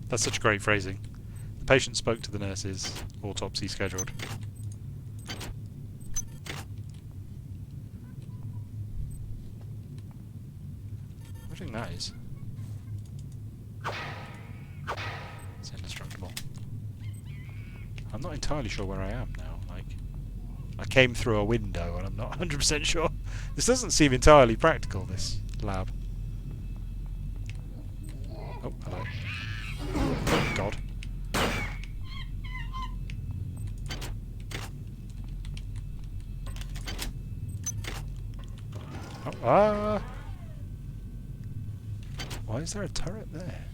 That's such great phrasing. The patient spoke to the nurses. Autopsy scheduled. What do you think that is? It's indestructible. I'm not entirely sure where I am now. Like, I came through a window and I'm not 100% sure. This doesn't seem entirely practical, this lab. Oh, hello. Oh, God. Oh, ah! Why is there a turret there?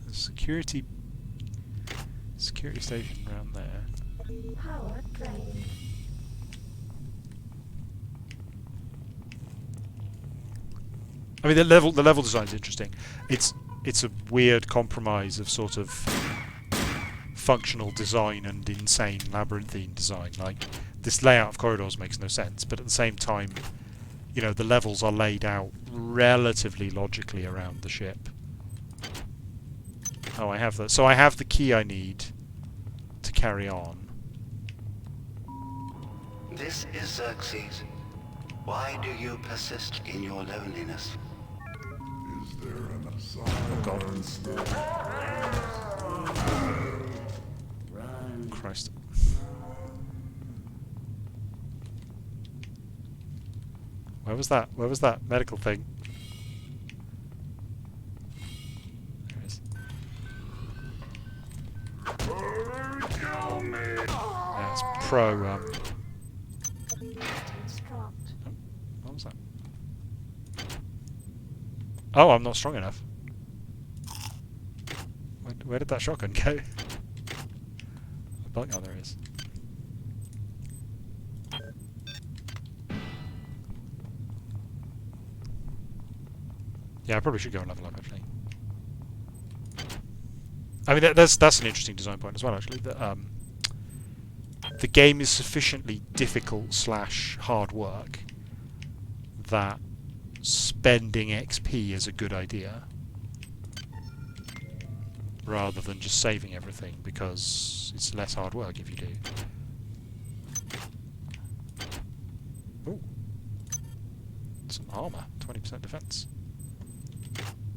There's a security station around there. Power drained. I mean, the level design is interesting. It's a weird compromise of sort of functional design and insane labyrinthine design. Like, this layout of corridors makes no sense, but at the same time, you know, the levels are laid out relatively logically around the ship. Oh, I have that. So I have the key I need to carry on. This is Xerxes. Why do you persist in your loneliness? Is there an asylum? Oh, God. Run. Christ. Where was that? Where was that medical thing? There it is. Kill me! Yeah, it's pro. What was that? Oh, I'm not strong enough. Where did that shotgun go? Oh, there it is. Yeah, I probably should go and level up, actually. I mean, that's an interesting design point as well, actually. That the game is sufficiently difficult / hard work that spending XP is a good idea. rather than just saving everything, because it's less hard work if you do. Ooh. Some armour, 20% defence.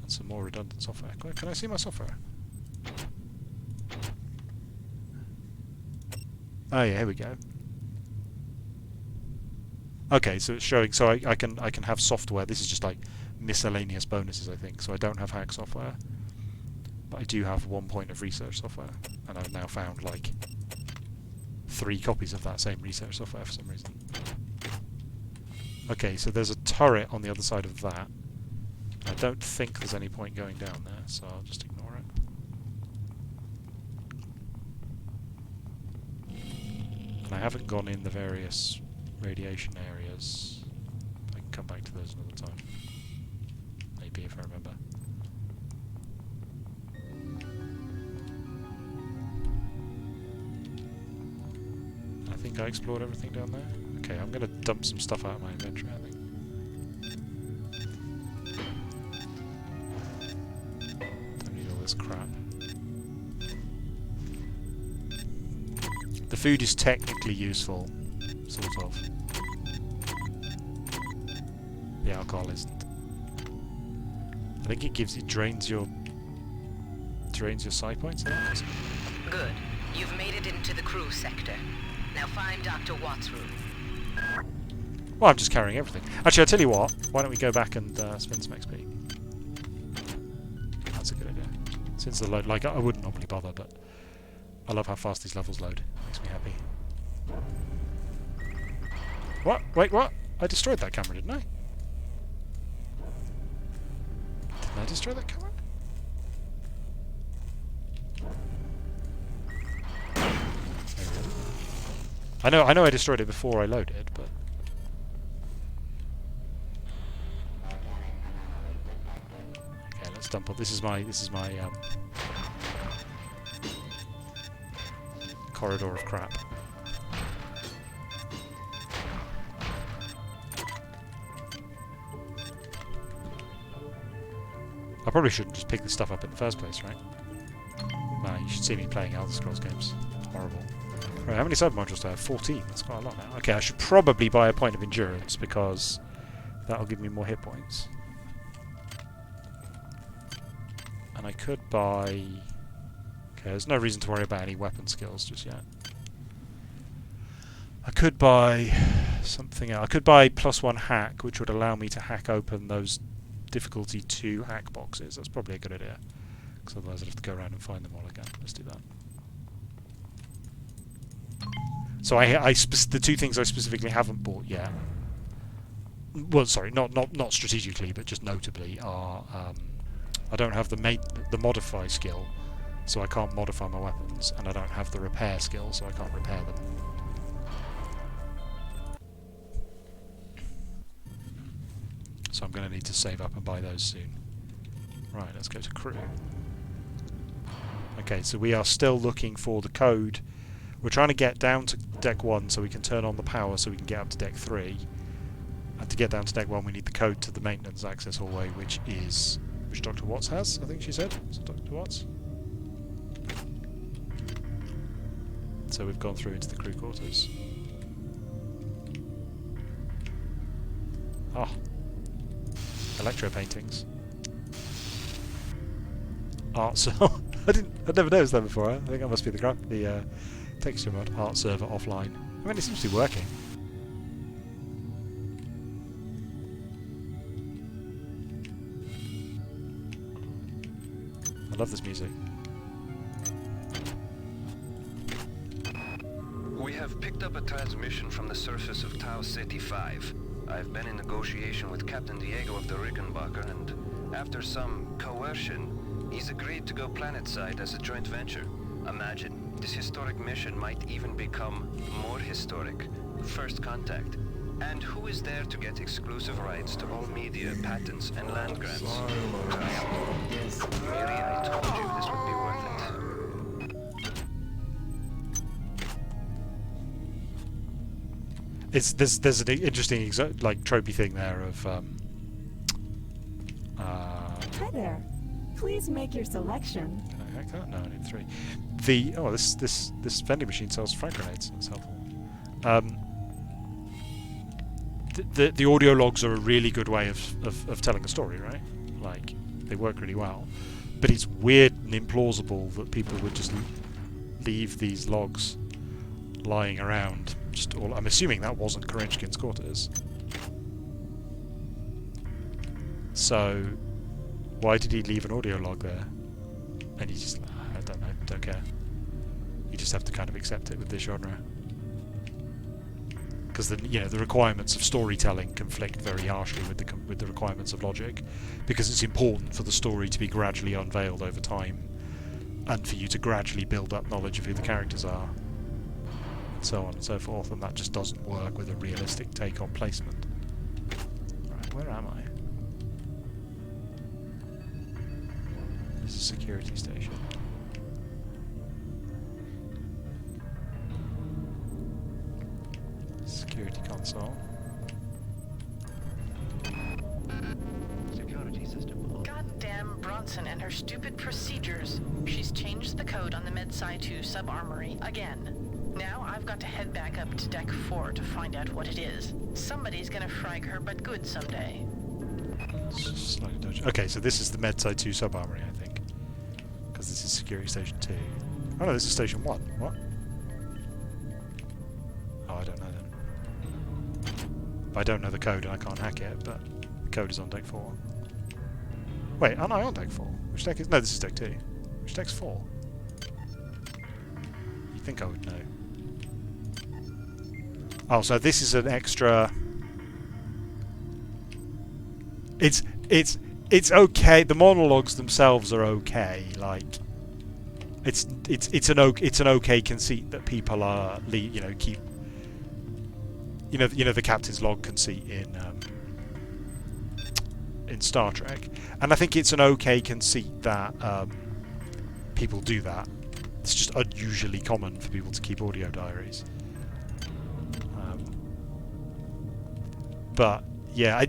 And some more redundant software. Can I see my software? Oh yeah, here we go. Okay, so it's showing, so I can have software. This is just like miscellaneous bonuses, I think. So I don't have hack software, but I do have 1 point of research software, and I've now found like 3 copies of that same research software for some reason. Okay, so there's a turret on the other side of that. I don't think there's any point going down there, so I'll just ignore it. And I haven't gone in the various radiation areas. I can come back to those another time. Maybe, if I remember. I think I explored everything down there. Okay, I'm going to dump some stuff out of my inventory, I think. Don't need all this crap. The food is technically useful, sort of. The alcohol isn't. I think it drains your psi points. Good. You've made it into the crew sector. Now find Dr. Watt's room. Well, I'm just carrying everything. Actually, I'll tell you what. Why don't we go back and spend some XP? That's a good idea. Since the load, like, I wouldn't normally bother, but I love how fast these levels load. Makes me happy. What? Wait, what? I destroyed that camera, didn't I? Didn't I destroy that camera? I know I destroyed it before I loaded, but... Okay, let's dump up. This is my corridor of crap. I probably shouldn't just pick this stuff up in the first place, right? Nah, you should see me playing Elder Scrolls games. Horrible. Right, how many sub modules do I have? 14. That's quite a lot now. Okay, I should probably buy a point of endurance because that'll give me more hit points. And I could buy... Okay, there's no reason to worry about any weapon skills just yet. I could buy something else. I could buy +1 hack, which would allow me to hack open those difficulty 2 hack boxes. That's probably a good idea, because otherwise I'd have to go around and find them all again. Let's do that. So the 2 things I specifically haven't bought yet, well, sorry, not strategically, but just notably, are I don't have the modify skill, so I can't modify my weapons, and I don't have the repair skill, so I can't repair them. So I'm going to need to save up and buy those soon. Right, let's go to crew. Okay, so we are still looking for the code. We're trying to get down to deck 1 so we can turn on the power so we can get up to deck 3. And to get down to deck 1 we need the code to the maintenance access hallway, which Dr. Watts has, I think she said. Is it Dr. Watts? So we've gone through into the crew quarters. Oh. Electro paintings. Art server. I'd never noticed that before. I think that must be the texture mod. Art server offline. I mean, it seems to be working. I love this music. We have picked up a transmission from the surface of Tau Ceti 5. I've been in negotiation with Captain Diego of the Rickenbacker, and after some coercion, he's agreed to go planetside as a joint venture. Imagine, this historic mission might even become more historic. First contact. And who is there to get exclusive rights to all media, patents, and land grants? Yes. Really, I told you this would be worth it. There's an interesting like tropey thing there of Hi there. Please make your selection. Can hack that? No, I need 3. This vending machine sells frag grenades. That's helpful. The audio logs are a really good way of telling a story, right? Like, they work really well. But it's weird and implausible that people would just leave these logs lying around. I'm assuming that wasn't Korenchkin's quarters. So, why did he leave an audio log there? And he just, I don't know, don't care. You just have to kind of accept it with this genre. Because the requirements of storytelling conflict very harshly with the requirements of logic, because it's important for the story to be gradually unveiled over time, and for you to gradually build up knowledge of who the characters are, and so on and so forth, and that just doesn't work with a realistic take on placement. Right, where am I? This is a security station. Security console. Security system. Goddamn Bronson and her stupid procedures. She's changed the code on the Medsci 2 sub-armory again. Now I've got to head back up to Deck 4 to find out what it is. Somebody's gonna frag her but good someday. Okay, so this is the Medsci 2 sub-armory, I think. Because this is Security Station 2. Oh no, this is Station 1. What? Oh, I don't know then. I don't know the code and I can't hack it, but the code is on Deck 4. Wait, aren't I on Deck 4? Which deck is... No, this is Deck 2. Which deck's 4? You'd think I would know. Oh, so this is an extra... It's okay. The monologues themselves are okay. Like, it's an okay conceit that people are keep. You know the captain's log conceit in Star Trek, and I think it's an okay conceit that people do that. It's just unusually common for people to keep audio diaries. But yeah,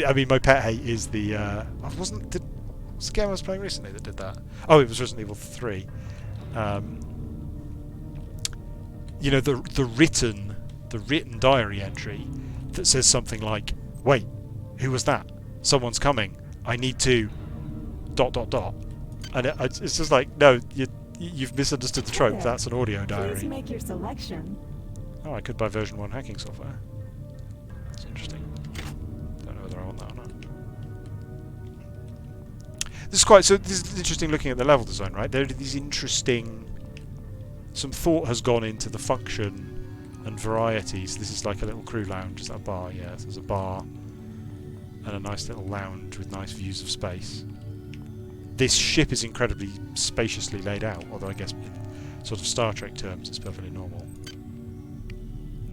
I mean, my pet hate is the. Was the game I was playing recently that did that? Oh, it was Resident Evil 3. The written diary entry that says something like, "Wait, who was that? Someone's coming. I need to. ... And it's just like, no, you've misunderstood the trope. That's an audio diary. Please make your selection. Oh, I could buy version 1 hacking software. That's interesting. Don't know whether I want that or not. This is interesting looking at the level design, right? There are these interesting... Some thought has gone into the function and variety. So this is like a little crew lounge. Is that a bar? Yeah, so there's a bar and a nice little lounge with nice views of space. This ship is incredibly spaciously laid out, although I guess in sort of Star Trek terms it's perfectly normal.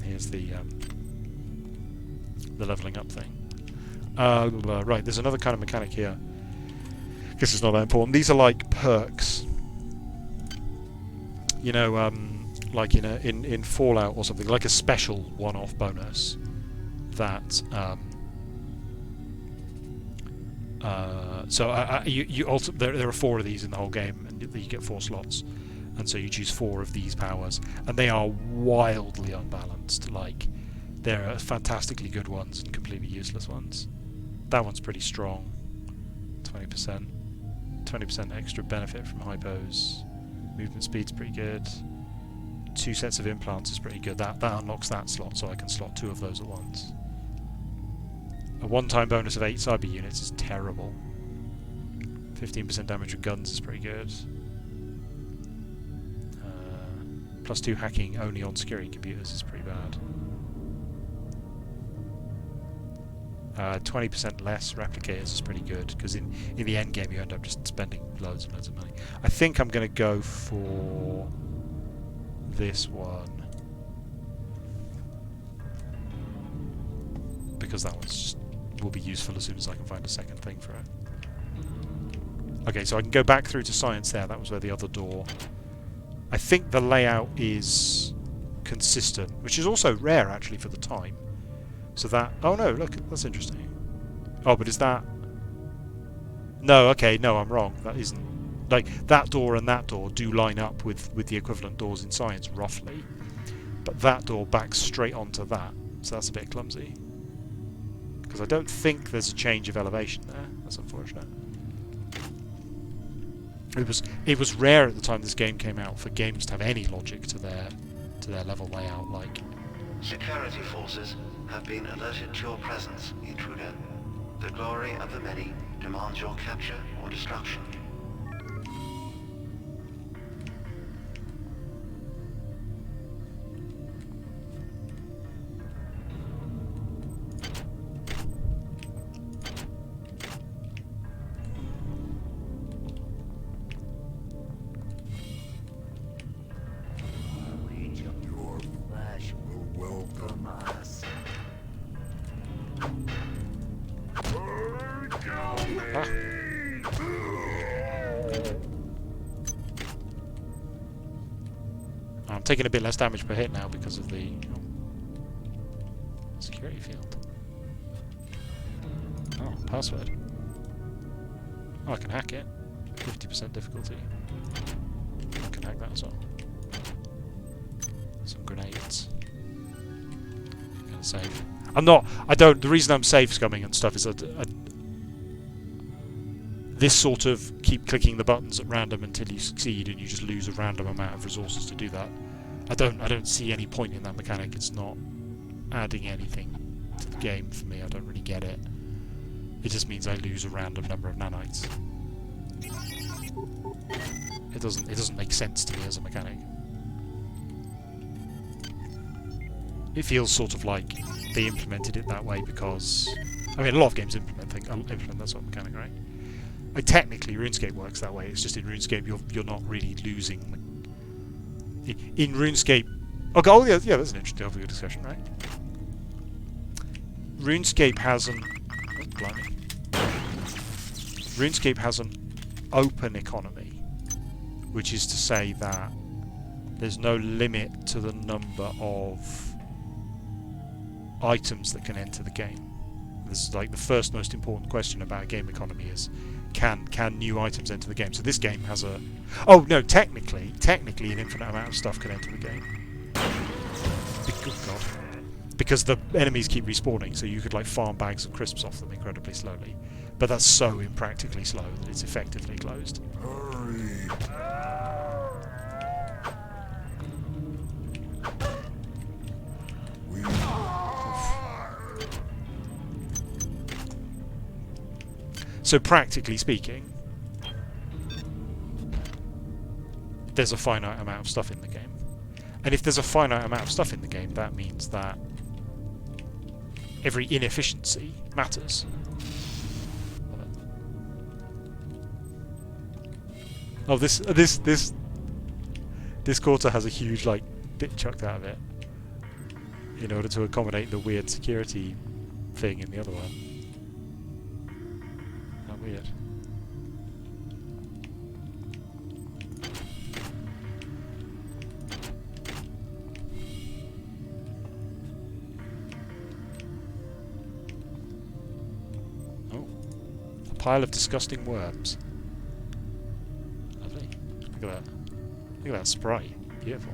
Here's the leveling up thing. Right, there's another kind of mechanic here. Guess it's not that important. These are like perks. You know, like in Fallout or something, like a special one-off bonus that. There are 4 of these in the whole game, and you get 4 slots, and so you choose 4 of these powers, and they are wildly unbalanced. Like, there are fantastically good ones and completely useless ones. That one's pretty strong. 20% extra benefit from hypos. Movement speed's pretty good. 2 sets of implants is pretty good. That unlocks that slot, so I can slot 2 of those at once. A one-time bonus of 8 cyber units is terrible. 15% damage with guns is pretty good. Plus 2 hacking only on security computers is pretty bad. 20% less replicators is pretty good, because in the end game you end up just spending loads and loads of money. I think I'm going to go for this one, because that one's just will be useful as soon as I can find a second thing for it. Okay, so I can go back through to science there. That was where the other door... I think the layout is consistent, which is also rare actually for the time. So that... Oh no, look, that's interesting. Oh, but is that... No, okay, no, I'm wrong. That isn't... like that door and that door do line up with the equivalent doors in science roughly, but that door backs straight onto that, so that's a bit clumsy. Because I don't think there's a change of elevation there. That's unfortunate. It was rare at the time this game came out for games to have any logic to their level layout. Like, security forces have been alerted to your presence, intruder. The glory of the many demands your capture or destruction. Your flesh will welcome us. I'm taking a bit less damage per hit now because of the security field. Oh, password. Oh, I can hack it. 50% difficulty. I can hack that as well. Some grenades. Gonna save. The reason I'm safe scumming and stuff is that this sort of keep clicking the buttons at random until you succeed and you just lose a random amount of resources to do that. I don't see any point in that mechanic. It's not adding anything to the game for me. I don't really get it. It just means I lose a random number of nanites. It doesn't make sense to me as a mechanic. It feels sort of like they implemented it that way because, I mean, a lot of games implement that sort of mechanic, right? Like, technically, RuneScape works that way. It's just in RuneScape you're not really losing. In RuneScape, oh yeah, that's an interesting topic of discussion, right? RuneScape has an RuneScape has an open economy, which is to say that there's no limit to the number of items that can enter the game. This is like the first most important question about a game economy is can new items enter the game? So this game has a... Oh no, technically an infinite amount of stuff can enter the game. Good God. Because the enemies keep respawning, so you could like farm bags of crisps off them incredibly slowly. But that's so impractically slow that it's effectively closed. Hurry! So practically speaking, there's a finite amount of stuff in the game. And if there's a finite amount of stuff in the game, that means that every inefficiency matters. Oh, this quarter has a huge like bit chucked out of it in order to accommodate the weird security thing in the other one. How weird. Oh, a pile of disgusting worms. Lovely. Look at that. Look at that spray. Beautiful.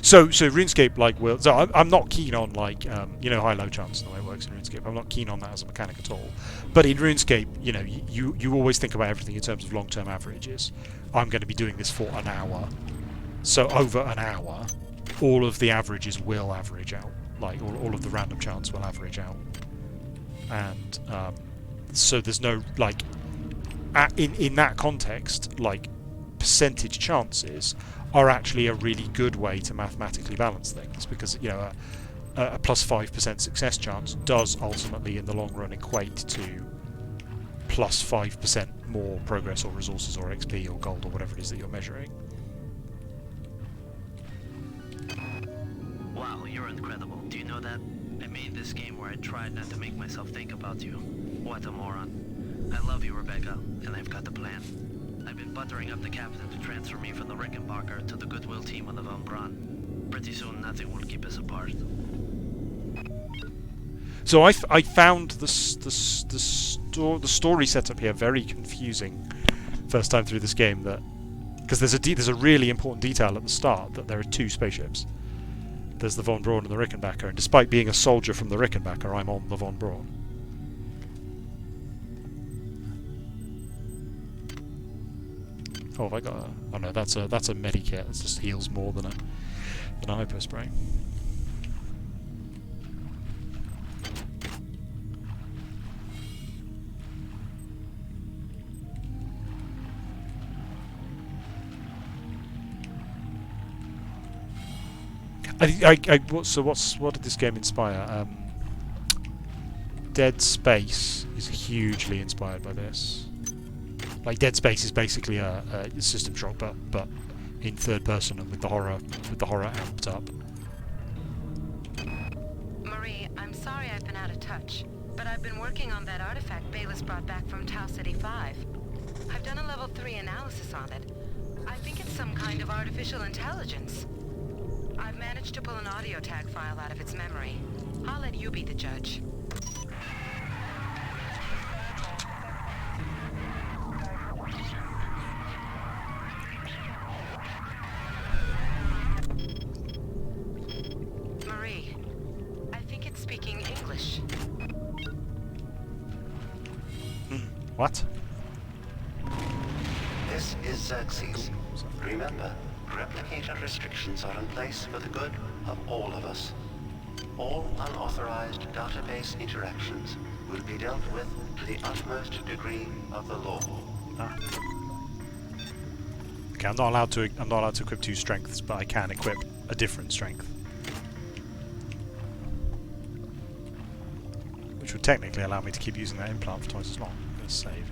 So RuneScape, like, will... So I'm not keen on, like, you know, high-low chance and the way it works in RuneScape. I'm not keen on that as a mechanic at all. But in RuneScape, you know, you always think about everything in terms of long-term averages. I'm going to be doing this for an hour. So over an hour, all of the averages will average out. Like, all of the random chance will average out. And so there's no, like... in that context, like, percentage chances are actually a really good way to mathematically balance things, because, you know, a plus 5% success chance does ultimately in the long run equate to plus 5% more progress or resources or XP or gold or whatever it is that you're measuring. Wow, you're incredible. Do you know that? I made this game where I tried not to make myself think about you. What a moron. I love you, Rebecca, and I've got the plan. I've been buttering up the captain to transfer me from the Rickenbacker to the Goodwill team on the Von Braun. Pretty soon, nothing will keep us apart. So I found the story setup here very confusing first time through this game, that because there's a really important detail at the start, that there are two spaceships. There's the Von Braun and the Rickenbacker, and despite being a soldier from the Rickenbacker, I'm on the Von Braun. Oh, have I got a... Oh no, that's a medikit. It just heals more than a hypo spray. What did this game inspire? Dead Space is hugely inspired by this. Like, Dead Space is basically a System Shock, but in third person and with the horror amped up. Marie, I'm sorry I've been out of touch, but I've been working on that artifact Bayless brought back from Tau City 5. I've done a level 3 analysis on it. I think it's some kind of artificial intelligence. I've managed to pull an audio tag file out of its memory. I'll let you be the judge. Marie, I think it's speaking English. What? This is Xerxes. Remember, replicator restrictions are in place for the good of all of us. All unauthorized database interactions will be dealt with to the utmost degree of the law. Okay, I'm not allowed to equip two strengths, but I can equip a different strength, which would technically allow me to keep using that implant for twice as long. Let's save.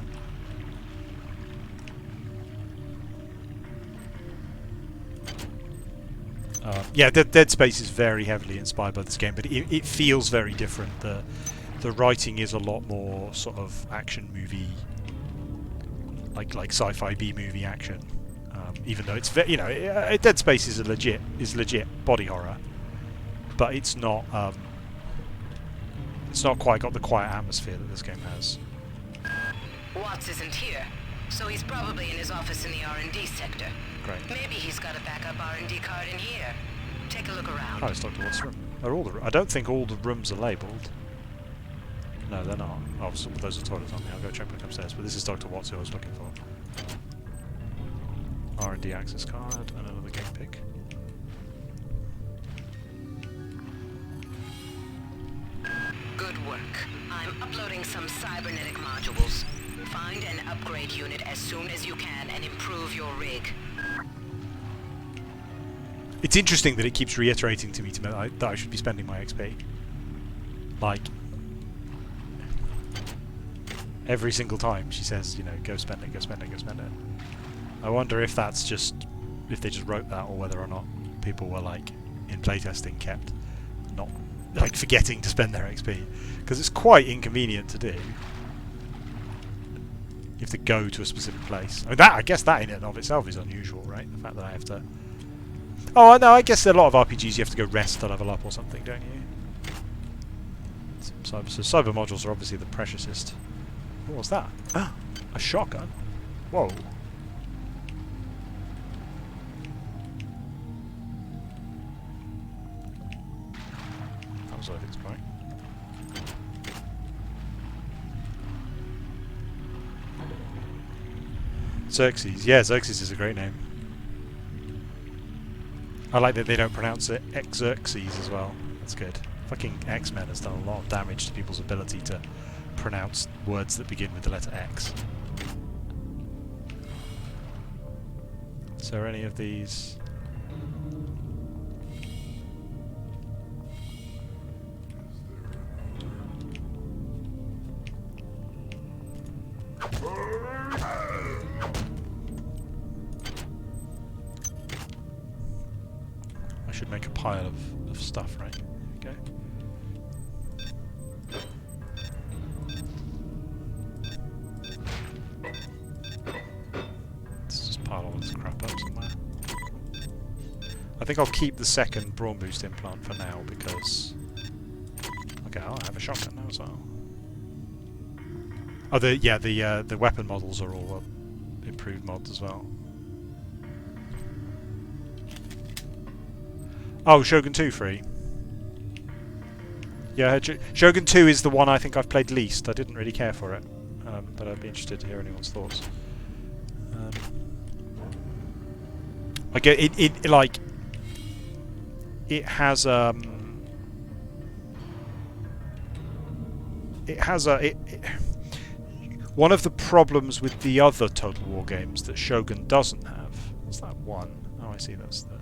Yeah, Dead Space is very heavily inspired by this game, but it feels very different. The writing is a lot more sort of action movie, like sci-fi B-movie action. Even though it's Dead Space is legit body horror, but it's not quite got the quiet atmosphere that this game has. Watts isn't here, so he's probably in his office in the R&D sector. Great. Maybe he's got a backup R&D card in here. Take a look around. Oh, it's Dr. Watts' room. I don't think all the rooms are labelled. No, they're not. Oh, some of those are toilets on me. I'll go check back upstairs. But this is Dr. Watts who I was looking for. R&D access card and another game pick. Good work. I'm uploading some cybernetic modules. Find and upgrade unit as soon as you can and improve your rig. It's interesting that it keeps reiterating to me that I should be spending my XP. Like, every single time she says, go spend it, go spend it, go spend it. I wonder if that's just, if they just wrote that, or whether or not people were, like, in playtesting kept not, like, forgetting to spend their XP. Because it's quite inconvenient to do. You have to go to a specific place. I guess that in and of itself is unusual, right? The fact that I have to... Oh, no, I guess a lot of RPGs you have to go rest to level up or something, don't you? So cyber modules are obviously the preciousest. What was that? Ah, a shotgun? Whoa. That was worth exploring. Xerxes. Yeah, Xerxes is a great name. I like that they don't pronounce it Xerxes as well. That's good. Fucking X-Men has done a lot of damage to people's ability to pronounce words that begin with the letter X. So are any of these... I should make a pile of stuff, right? Okay. Let's just pile all this crap up somewhere. I think I'll keep the second Brawn Boost implant for now because... Okay, Okay, I'll have a shotgun now as well. Oh, the weapon models are all improved mods as well. Oh, Shogun 2 free. Yeah, Shogun 2 is the one I think I've played least. I didn't really care for it, but I'd be interested to hear anyone's thoughts. I get it like it has one of the problems with the other Total War games that Shogun doesn't have. What's that one? Oh, I see. That's the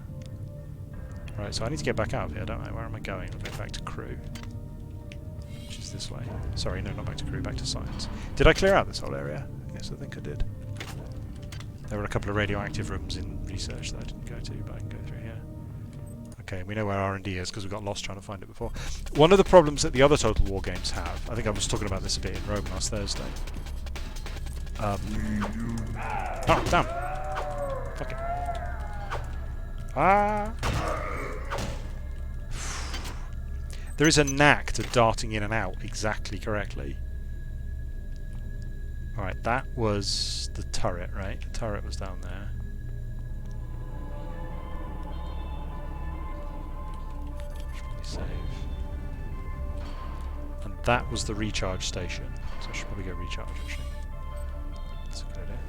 right. So I need to get back out of here, don't I? Where am I going? I'm going back to crew, which is this way. Sorry, no, not back to crew. Back to science. Did I clear out this whole area? Yes, I think I did. There were a couple of radioactive rooms in research that I didn't go to, but I can go through here. Okay, we know where R&D is because we got lost trying to find it before. One of the problems that the other Total War games have, I think I was talking about this a bit in Rome last Thursday. Oh, damn. Fuck it. Ah. There is a knack to darting in and out exactly correctly. Alright, that was the turret, right? The turret was down there. Should probably save. And that was the recharge station. So I should probably go recharge, actually. That's a good idea.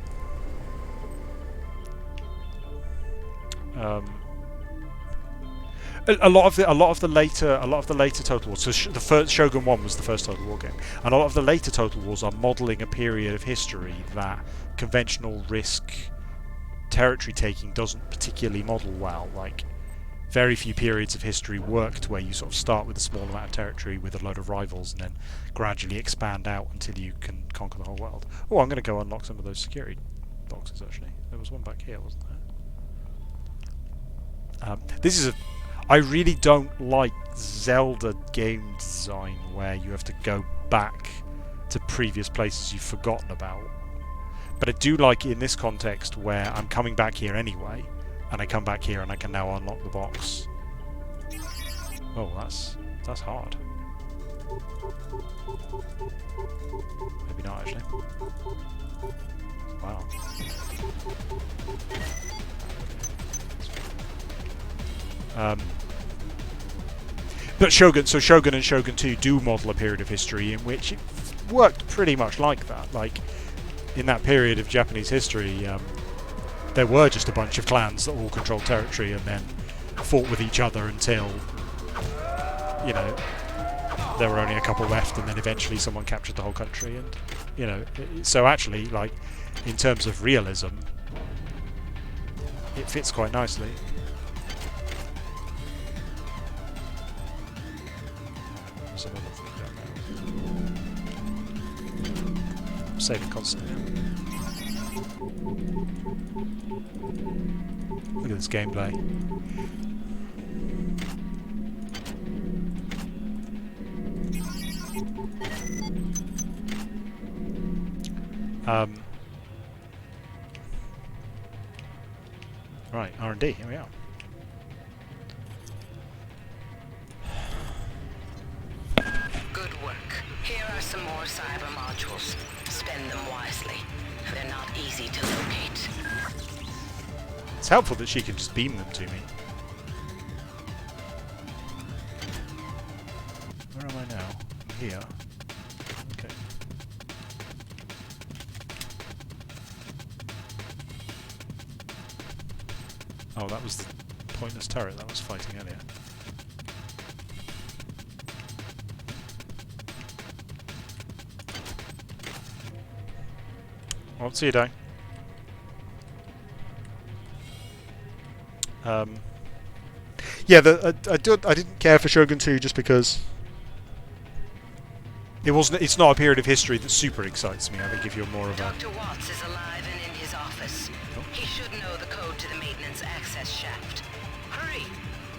A lot of the later Total Wars. So the first Shogun 1 was the first Total War game, and a lot of the later Total Wars are modelling a period of history that conventional risk territory taking doesn't particularly model well. Like, very few periods of history worked where you sort of start with a small amount of territory with a load of rivals and then gradually expand out until you can conquer the whole world. Oh, I'm going to go unlock some of those security boxes. Actually, there was one back here, wasn't there? This is a I really don't like Zelda game design where you have to go back to previous places you've forgotten about. But I do like it in this context where I'm coming back here anyway, and I come back here and I can now unlock the box. Oh, that's hard. Maybe not, actually. Wow. But Shogun and Shogun 2 do model a period of history in which it worked pretty much like that. Like, in that period of Japanese history, there were just a bunch of clans that all controlled territory and then fought with each other until, you know, there were only a couple left, and then eventually someone captured the whole country. And, you know, so actually, like, in terms of realism, it fits quite nicely. I'm saving constantly. Look at this gameplay. Right, R&D, here we are. Good work. Here are some more cyber modules. Spend them wisely. They're not easy to locate. It's helpful that she can just beam them to me. Where am I now? I'm here. Okay. Oh, that was the pointless turret that was fighting earlier. Well, see you, Day. Yeah, I didn't care for Shogun 2 just because it's not a period of history that super excites me. I think if you're more of a... Dr. Watts is alive and in his office. Oh. He should know the code to the maintenance access shaft. Hurry!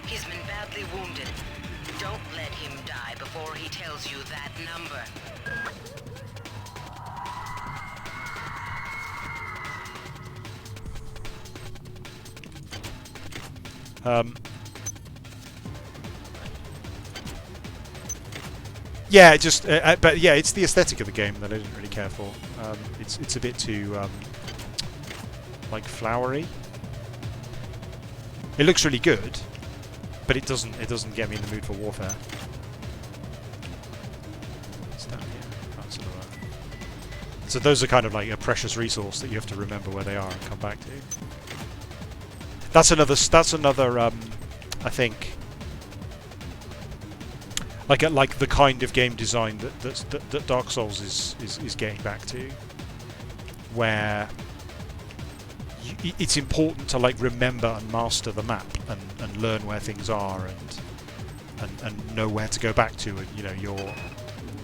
He's been badly wounded. Don't let him die before he tells you that number. Yeah, but yeah, it's the aesthetic of the game that I didn't really care for. It's a bit too like flowery. It looks really good, but it doesn't get me in the mood for warfare. What's that here? That's sort of so those are kind of like a precious resource that you have to remember where they are and come back to. That's another. I think. Like the kind of game design that Dark Souls is getting back to, where it's important to like remember and master the map and learn where things are and know where to go back to, and you know your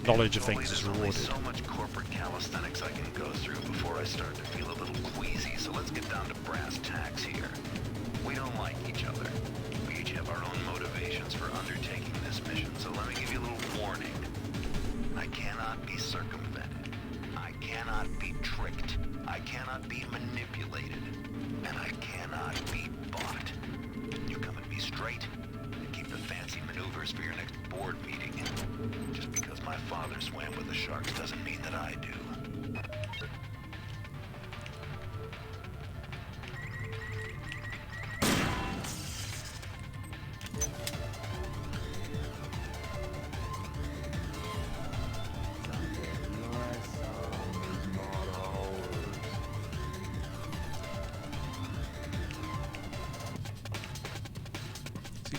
knowledge of things is rewarded. So much corporate calisthenics I can go through before I start to feel a little queasy. So let's get down to brass tacks here. We don't like each other. We each have our own motivations for undertaking this mission, so let me give you a little warning. I cannot be circumvented. I cannot be tricked. I cannot be manipulated. And I cannot be bought. You come at me straight, and keep the fancy maneuvers for your next board meeting. Just because my father swam with the sharks doesn't mean that I do.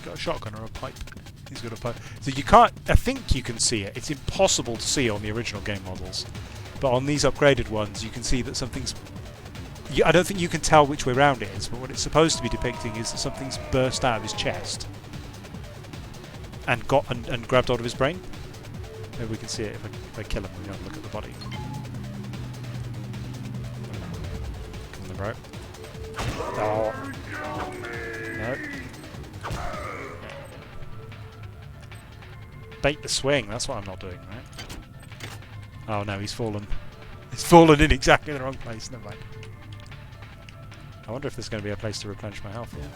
Got a shotgun or a pipe? He's got a pipe. So you can't. I think you can see it. It's impossible to see on the original game models, but on these upgraded ones, you can see that something's. I don't think you can tell which way round it is, but what it's supposed to be depicting is that something's burst out of his chest and grabbed hold of his brain. Maybe we can see it if I kill him. We have a look at the body. Come on, bro. Oh. No. Bait the swing, that's what I'm not doing, right? Oh no, he's fallen. He's fallen in exactly the wrong place, never mind. I wonder if there's going to be a place to replenish my health here.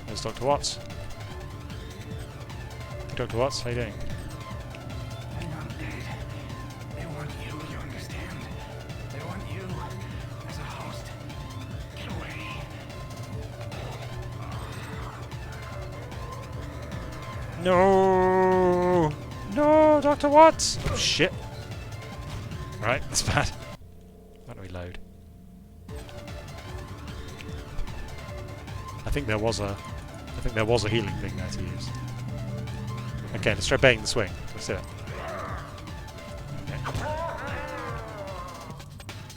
There's Dr. Watts. Dr. Watts, how you doing? No! No, Dr. Watts! Oh, shit. Right, that's bad. How do we load? I think there was a healing thing there to use. Okay, let's try baiting the swing. Let's do it.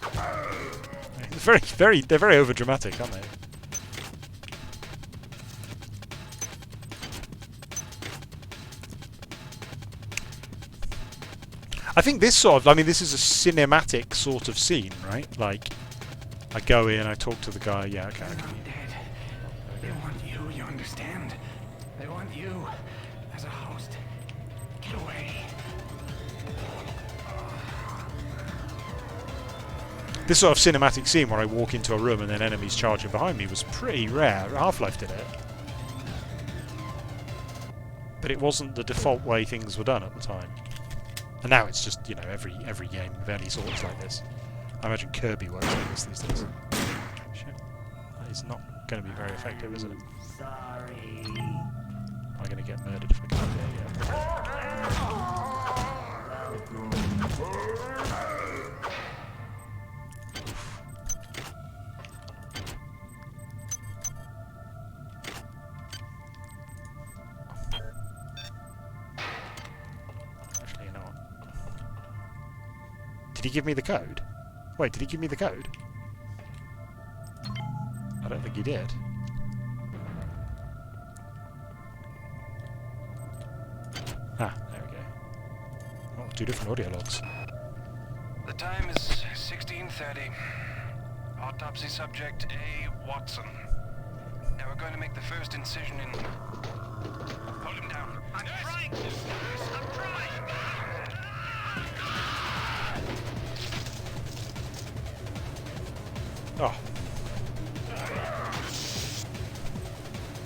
Okay. It's they're very overdramatic, aren't they? I think this this is a cinematic sort of scene, right? Like, I go in, I talk to the guy, yeah, okay. They're not dead. They want you, you understand? They want you as a host. Get away. This sort of cinematic scene where I walk into a room and then enemies charging behind me was pretty rare. Half-Life did it. But it wasn't the default way things were done at the time. And now it's just, you know, every game of any sort is like this. I imagine Kirby works like this these days. Shit. That is not going to be very effective, is it? Sorry. I'm going to get murdered if I can't get it. Actually, you know what? Did he give me the code? Wait, did he give me the code? I don't think he did. Ah, there we go. Oh, 2 different audio logs. The time is 16:30. Autopsy subject A. Watson. Now we're going to make the first incision in... Hold him down. I'm trying! I'm trying! Oh.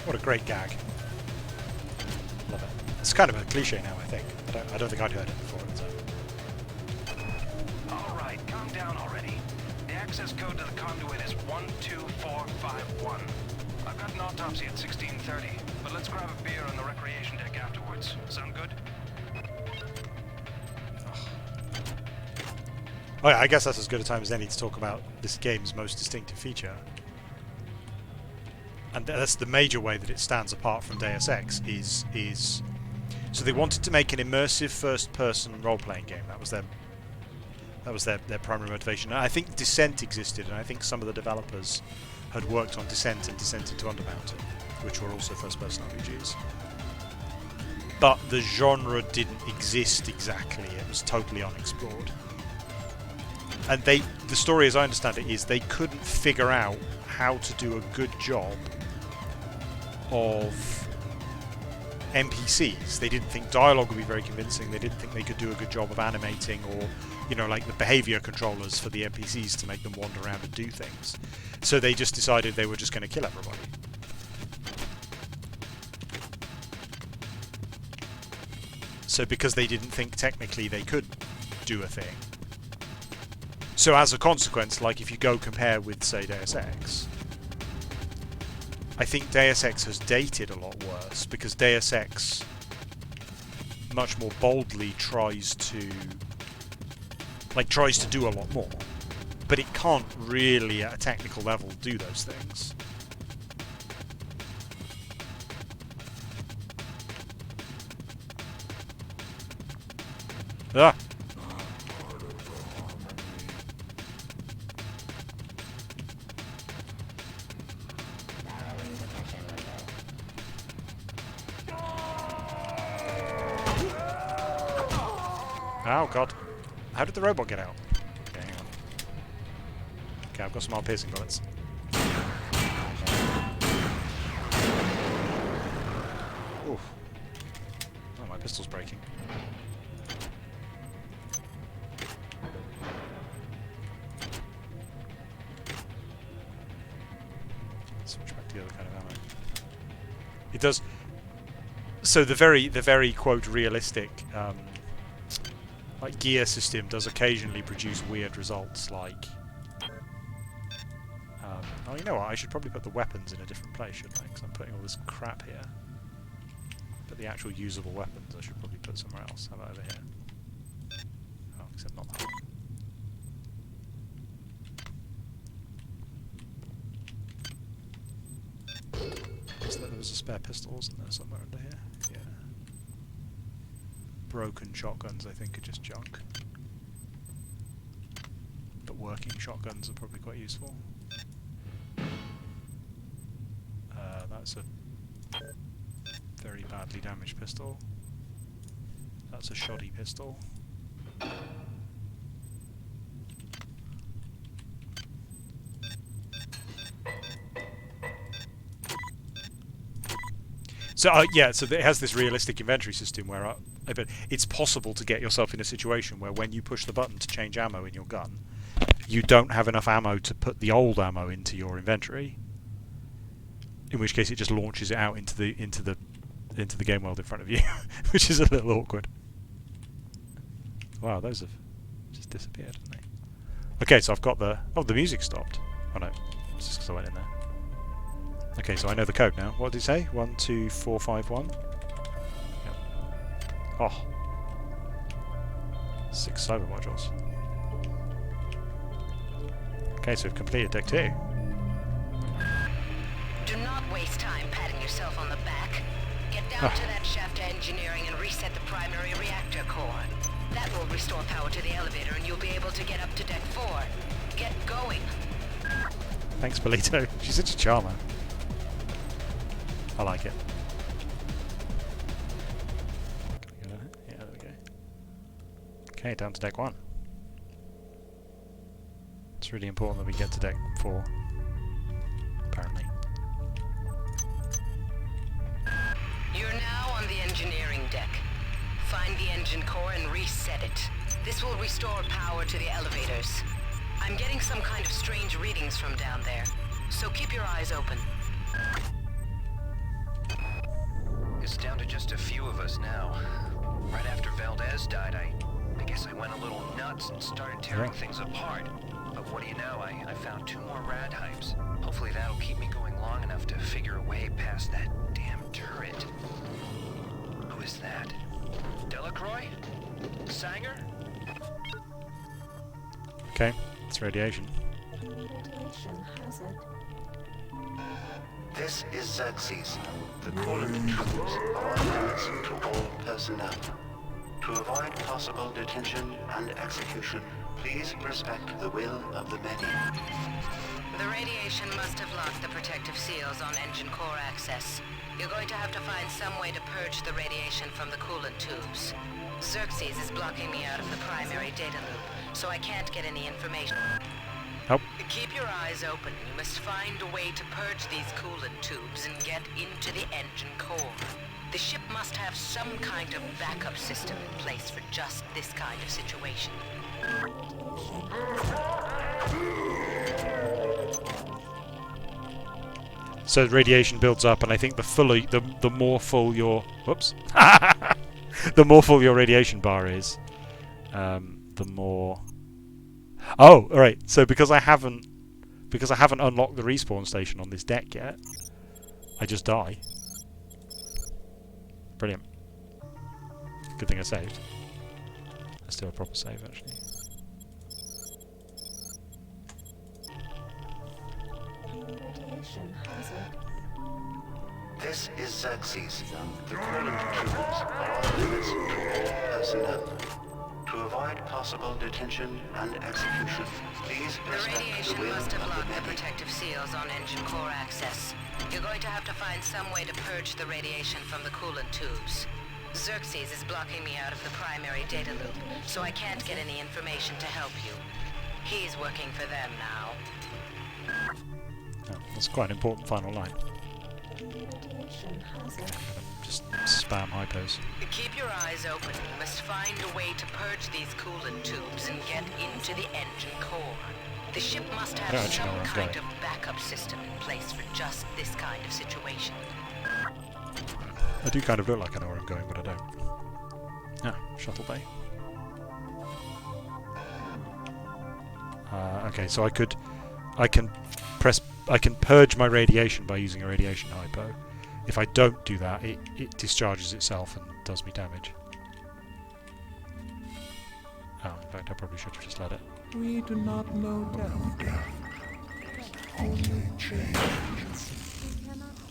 What a great gag. Love it. It's kind of a cliche now, I think. I don't think I'd heard it before. So. Alright, calm down already. The access code to the conduit is 12451. I've got an autopsy at 16:30, but let's grab a beer on the recreation deck afterwards. Sound good? Oh yeah, I guess that's as good a time as any to talk about this game's most distinctive feature. And that's the major way that it stands apart from Deus Ex is so they wanted to make an immersive first-person role-playing game. That was their primary motivation. And I think Descent existed, and I think some of the developers had worked on Descent and Descent into Undermountain, which were also first-person RPGs. But the genre didn't exist exactly. It was totally unexplored. And the story, as I understand it, is they couldn't figure out how to do a good job of NPCs. They didn't think dialogue would be very convincing. They didn't think they could do a good job of animating or, you know, like the behavior controllers for the NPCs to make them wander around and do things. So they just decided they were just going to kill everybody. So because they didn't think technically they could do a thing. So as a consequence, like if you go compare with, say, Deus Ex, I think Deus Ex has dated a lot worse because Deus Ex much more boldly tries to do a lot more, but it can't really at a technical level do those things. Ah. Oh god. How did the robot get out? Okay, hang on. Okay, I've got some more piercing bullets. Oof. Oh, my pistol's breaking. Switch back to the other kind of ammo. It does. So the very quote realistic like gear system does occasionally produce weird results, like oh, you know what, I should probably put the weapons in a different place, shouldn't I? Because I'm putting all this crap here. But the actual usable weapons I should probably put somewhere else. How about over here? Oh, except not that. There was a spare pistol, wasn't there, somewhere under here? Yeah. Broken shotguns, I think, are just junk. But working shotguns are probably quite useful. That's a very badly damaged pistol. That's a shoddy pistol. So yeah, so it has this realistic inventory system where it's possible to get yourself in a situation where when you push the button to change ammo in your gun, you don't have enough ammo to put the old ammo into your inventory. In which case, it just launches it out into the game world in front of you, which is a little awkward. Wow, those have just disappeared, haven't they? Okay, so I've got the music stopped. Oh no, it's just because I went in there. Okay, so I know the code now. What did it say? 12451. Yep. Oh, 6 cyber modules. Okay, so we've completed deck 2. Do not waste time patting yourself on the back. Get down to that shaft to engineering and reset the primary reactor core. That will restore power to the elevator and you'll be able to get up to deck 4. Get going. Thanks, Polito. She's such a charmer. I like it. Can I get it? Yeah, there we go. Okay, down to deck 1. It's really important that we get to deck 4. Apparently. You're now on the engineering deck. Find the engine core and reset it. This will restore power to the elevators. I'm getting some kind of strange readings from down there, so keep your eyes open. It's down to just a few of us now. Right after Valdez died, I guess I went a little nuts and started tearing things apart. But what do you know, I found 2 more rad hypes. Hopefully that'll keep me going long enough to figure a way past that damn turret. Who is that? Delacroix? Sanger? Okay, it's radiation. Radiation hazard. This is Xerxes. The coolant tubes are on limits to all personnel. To avoid possible detention and execution, please respect the will of the many. The radiation must have locked the protective seals on engine core access. You're going to have to find some way to purge the radiation from the coolant tubes. Xerxes is blocking me out of the primary data loop, so I can't get any information. Nope. Keep your eyes open. You must find a way to purge these coolant tubes and get into the engine core. The ship must have some kind of backup system in place for just this kind of situation. So radiation builds up, and I think the more full your the more full your radiation bar is, the more. Oh, all right. So because I haven't unlocked the respawn station on this deck yet, I just die. Brilliant. Good thing I saved. Let's do a proper save, actually. Radiation hazard. This is Xerxes. The coolant tubes are on limits to all personnel. To avoid possible detention and execution, please The respect the radiation will must have of locked the the many. protective seals on engine core access. You're going to have to find some way to purge the radiation from the coolant tubes. Xerxes is blocking me out of the primary data loop, so I can't get any information to help you. He's working for them now. Oh, that's quite an important final line. Radiation hazard. Just spam hypos. Keep your eyes open. You must find a way to purge these coolant tubes and get into the engine core. The ship must I don't have actually know some where I'm kind going. of backup system in place for just this kind of situation. I do kind of look like I know where I'm going, but I don't. Ah, shuttle bay. Okay, so I can purge my radiation by using a radiation hypo. If I don't do that, it discharges itself and does me damage. Oh, in fact, I probably should have just let it. We do not know death. Only change.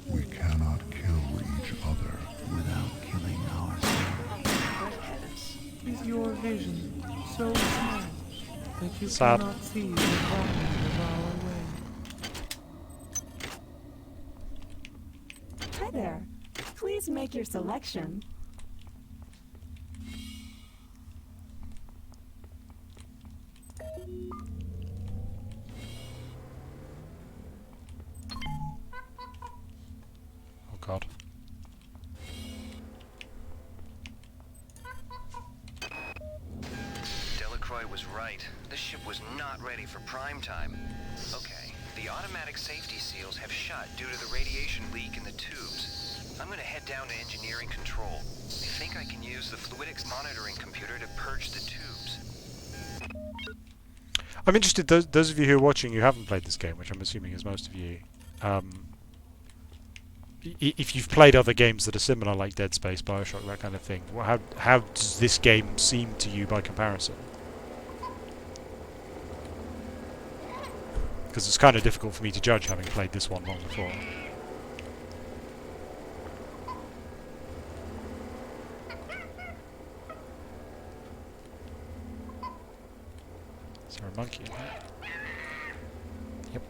We cannot kill each other Without killing ourselves. Is your vision so small that you Sad. cannot see the bounds of our way? Hi there. Please make your selection. Oh god. Delacroix was right. This ship was not ready for prime time. Okay, the automatic safety seals have shut due to the radiation leak in the tubes. I'm gonna head down to engineering control. I think I can use the fluidics monitoring computer to purge the tubes. I'm interested, those of you who are watching who haven't played this game, which I'm assuming is most of you, if you've played other games that are similar, like Dead Space, Bioshock, that kind of thing, how does this game seem to you by comparison? Because it's kind of difficult for me to judge, having played this one long before. Is there a monkey in there? Yep.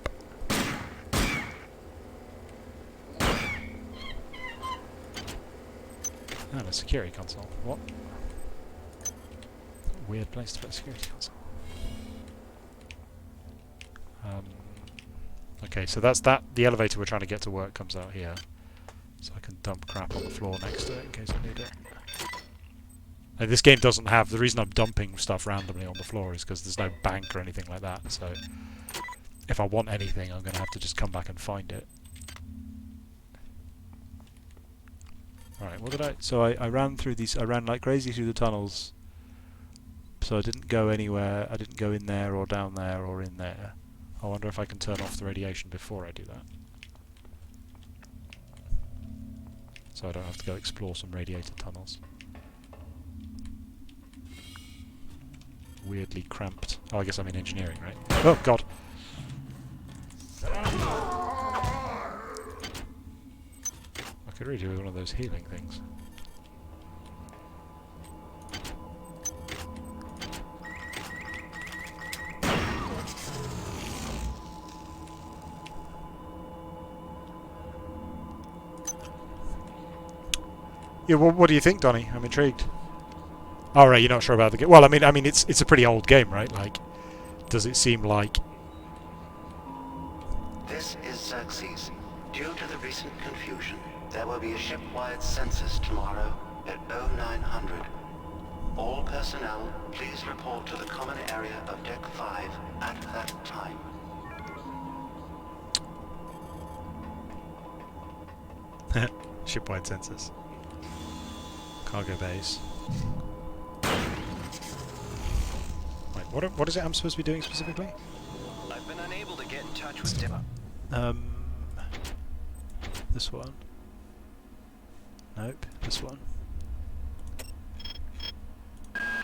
Oh, a security console. What? Weird place to put a security console. Okay, so that's that. The elevator we're trying to get to work comes out here. So I can dump crap on the floor next to it in case I need it. This game doesn't have... The reason I'm dumping stuff randomly on the floor is because there's no bank or anything like that, so... If I want anything, I'm going to have to just come back and find it. Alright, what did I... So I ran through these... I ran like crazy through the tunnels. So I didn't go anywhere. I didn't go in there or down there or in there. I wonder if I can turn off the radiation before I do that. So I don't have to go explore some radiated tunnels. Weirdly cramped. Oh, I guess I'm in engineering, right? Oh, God! I could really do with one of those healing things. Yeah, well, what do you think, Donnie? I'm intrigued. All right, you're not sure about the game. Well, I mean, it's a pretty old game, right? Like, does it seem like? This is Xerxes. Due to the recent confusion, there will be a ship-wide census tomorrow at 0900. All personnel, please report to the common area of Deck 5 at that time. Shipwide census. Cargo base. Wait, what is it I'm supposed to be doing specifically? I've been unable to get in touch with This one. Nope, this one.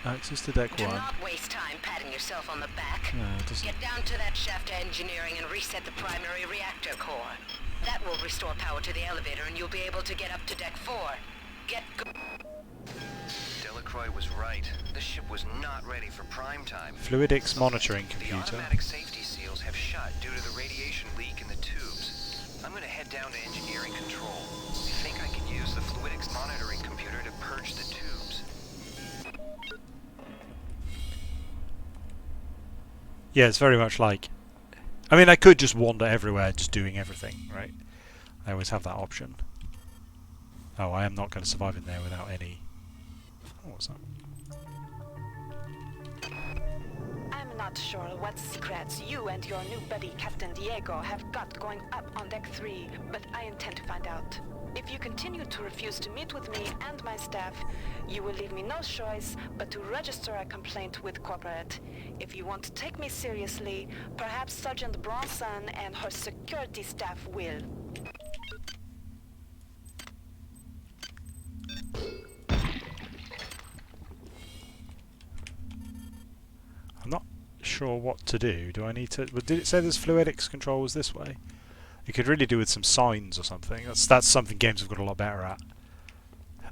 Access to deck Do 1. not waste time patting yourself on the back. No, it doesn't. Get down to that shaft to engineering and reset the primary reactor core. That will restore power to the elevator and you'll be able to get up to deck 4. Get go- Delacroix was right. This ship was not ready for prime time. Fluidics monitoring The computer. automatic safety seals have shut due to the radiation leak in the tubes. I'm going to head down to engineering control. I think I can use the fluidics monitoring computer to purge the tubes. Yeah, it's very much like... I mean, I could just wander everywhere just doing everything, right? I always have that option. Oh, I am not going to survive in there without any... Oh, what's that? I'm not sure what secrets you and your new buddy Captain Diego have got going up on Deck 3, but I intend to find out. If you continue to refuse to meet with me and my staff, you will leave me no choice but to register a complaint with corporate. If you want to take me seriously, perhaps Sergeant Bronson and her security staff will. I'm not sure what to do. Do I need to... Well, did it say there's fluidics controls this way? You could really do with some signs or something. That's something games have got a lot better at.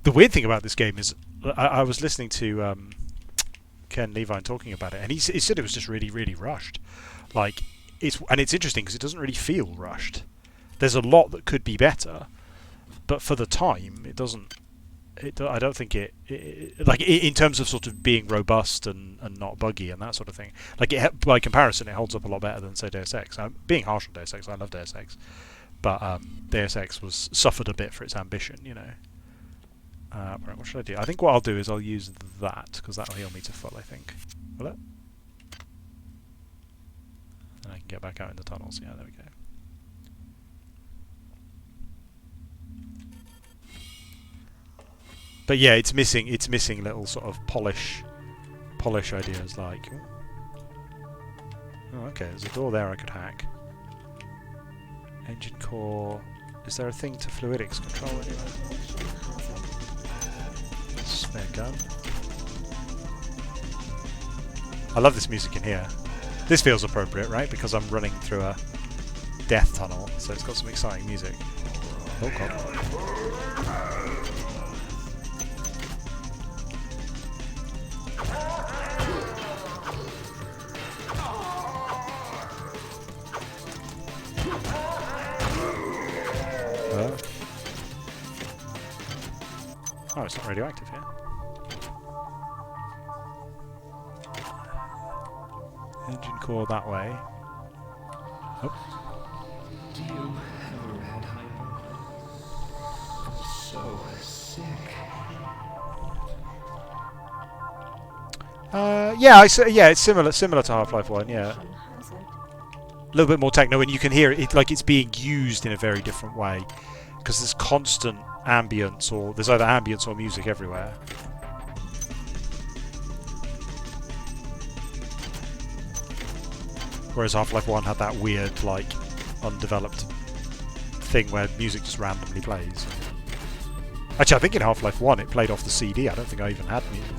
The weird thing about this game is... I was listening to Ken Levine talking about it, and he said it was just really, really rushed. Like, it's interesting because it doesn't really feel rushed. There's a lot that could be better, but for the time, it doesn't... I don't think it like in terms of sort of being robust and not buggy and that sort of thing. Like by comparison, it holds up a lot better than say Deus Ex. Being harsh on Deus Ex, I love Deus Ex, but Deus Ex suffered a bit for its ambition, you know. Right, what should I do? I think what I'll do is I'll use that because that'll heal me to full. I think. Will it? And I can get back out in the tunnels. Yeah, there we go. But yeah, it's missing little sort of polish ideas like... Oh, okay, there's a door there I could hack. Engine core... Is there a thing to fluidics control anyway? Spare gun. I love this music in here. This feels appropriate, right? Because I'm running through a death tunnel, so it's got some exciting music. Oh god. Oh, it's not radioactive here. Engine core that way. Oh. Do you ever had hypo? I'm so sick. Yeah, it's similar to Half-Life 1. Yeah, a little bit more techno, and you can hear it like it's being used in a very different way because there's constant ambience, or there's either ambience or music everywhere. Whereas Half-Life 1 had that weird, like, undeveloped thing where music just randomly plays. Actually, I think in Half-Life 1 it played off the CD. I don't think I even had music.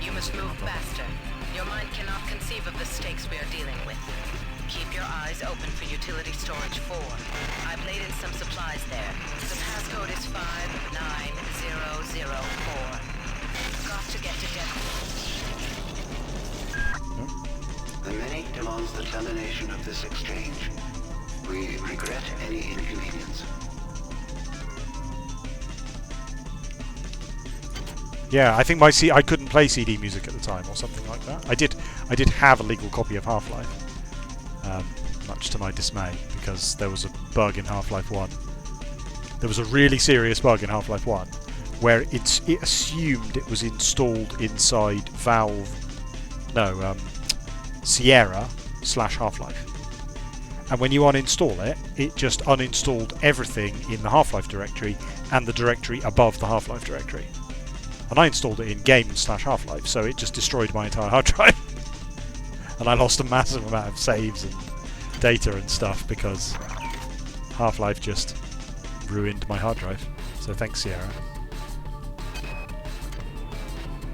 You must move faster. Your mind cannot conceive of the stakes we are dealing with. Keep your eyes open for utility storage 4. I've laid in some supplies there. The passcode is 59004. Got to get to deck. The many demands the termination of this exchange. We regret any inconvenience. Yeah, I think I couldn't play CD music at the time or something like that. I did have a legal copy of Half-Life, much to my dismay, because there was a bug in Half-Life 1. There was a really serious bug in Half-Life 1 where it assumed it was installed inside Sierra/Half-Life. And when you uninstall it, it just uninstalled everything in the Half-Life directory and the directory above the Half-Life directory. And I installed it in Games/Half-Life, so it just destroyed my entire hard drive. And I lost a massive amount of saves and data and stuff because Half-Life just ruined my hard drive. So thanks, Sierra.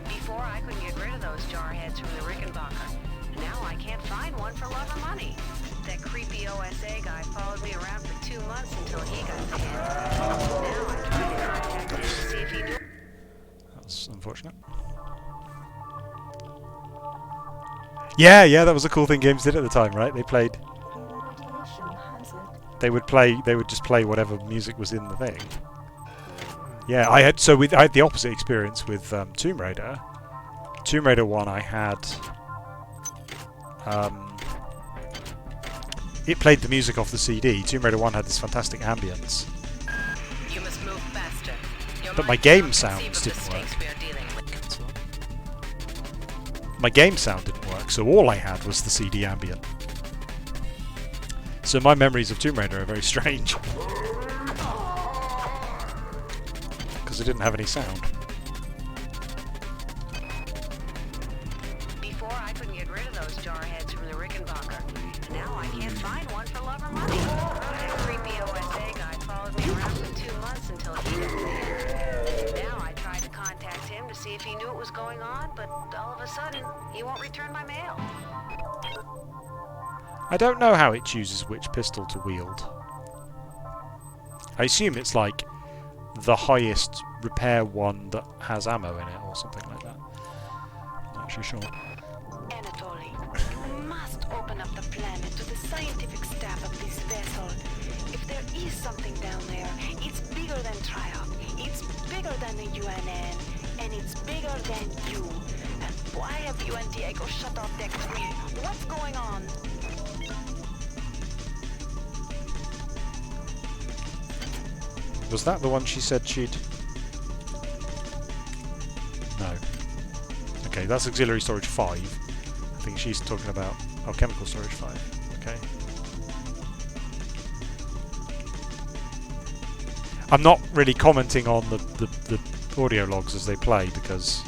Before I couldn't get rid of those jarheads from the Rickenbacker. Now I can't find one for love or money. That creepy OSA guy followed me around for 2 months until he got pinned. Now I'm trying to contact him to see if he knew. That's unfortunate. Yeah, that was a cool thing Games did at the time, right? They would just play whatever music was in the thing. Yeah, I had the opposite experience with Tomb Raider. Tomb Raider 1 I had it played the music off the CD. Tomb Raider 1 had this fantastic ambience. You must move faster. But my game sounds didn't work. My game sound didn't work, so all I had was the CD ambient. So my memories of Tomb Raider are very strange. Because it didn't have any sound. Before I couldn't get rid of those jarheads from the Rickenbacker. Now I can't find one for love or money. That creepy OSA guy followed me around for 2 months until he got pinned. Now I tried to contact him to see if he knew what was going on, but all of a sudden, he won't return my mail. I don't know how it chooses which pistol to wield. I assume it's like the highest repair one that has ammo in it or something like that. Not actually sure. Anatoly, you must open up the planet to the scientific staff of this vessel. If there is something down there, it's bigger than Triumph, it's bigger than the UNN, and it's bigger than you. And why have you and Diego shut off Deck 3? What's going on? Was that the one she said she'd... No. Okay, that's auxiliary storage 5. I think she's talking about... Oh, chemical storage 5. Okay. I'm not really commenting on the audio logs as they play because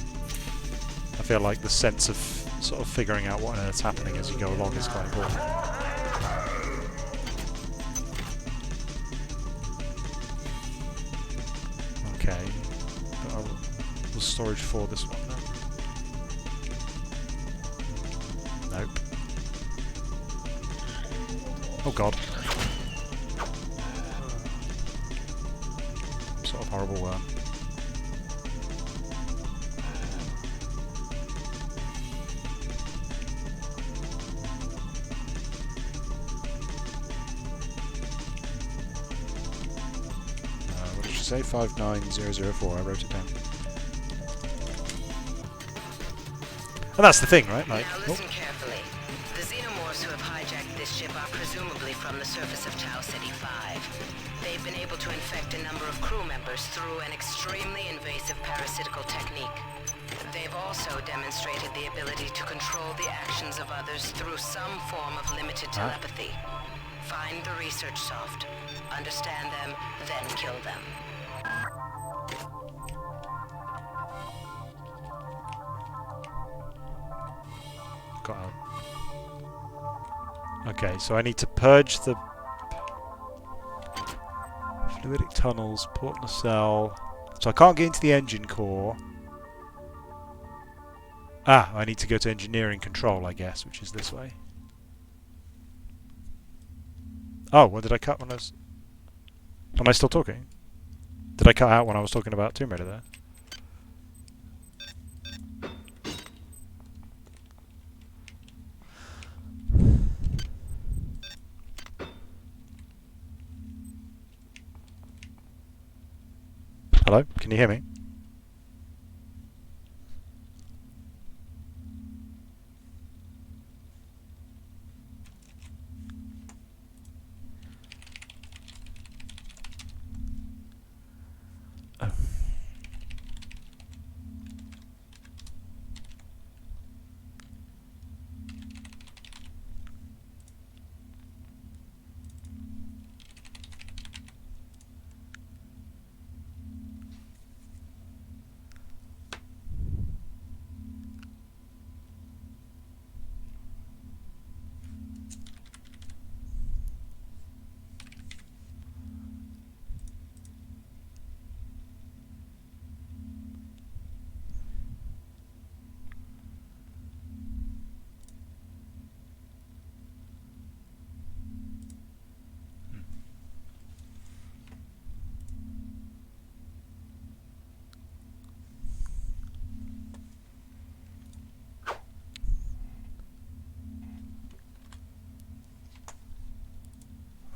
I feel like the sense of sort of figuring out what on earth's happening as you go along is quite important. Okay, was storage for this one then? Nope. Oh god. Some sort of horrible worm. What did she say? 59004, I wrote it down. And that's the thing, right? Like, now listen carefully. The xenomorphs who have hijacked this ship are presumably from the surface of Tau City 5. They've been able to infect a number of crew members through an extremely invasive parasitical technique. They've also demonstrated the ability to control the actions of others through some form of limited telepathy. Find the research soft, understand them, then kill them. Got out. Okay, so I need to purge the fluidic tunnels, port nacelle. So I can't get into the engine core. Ah, I need to go to engineering control, I guess, which is this way. Oh, what did I cut when I was... Am I still talking? Did I cut out when I was talking about Tomb Raider there? Hello? Can you hear me? Oh.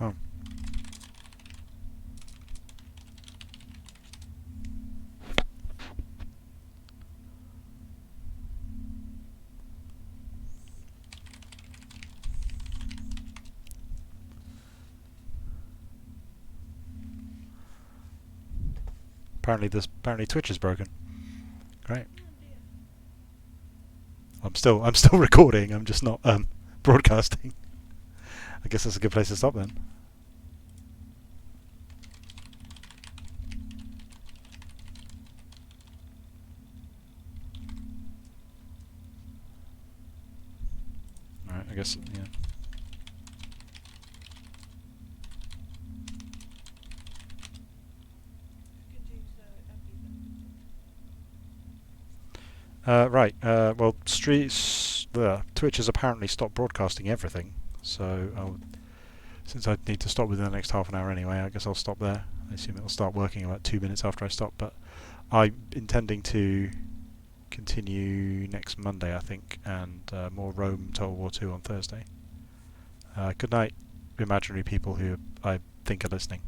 Oh. Apparently Twitch is broken. Great. I'm still recording. I'm just not broadcasting. I guess that's a good place to stop then. Alright, I guess, yeah. Right, well, Twitch has apparently stopped broadcasting everything, so since I need to stop within the next half an hour anyway, I guess I'll stop there. I assume it'll start working about 2 minutes after I stop, but I'm intending to continue next Monday, I think, and more Rome Total War 2 on Thursday. Good night, imaginary people who I think are listening.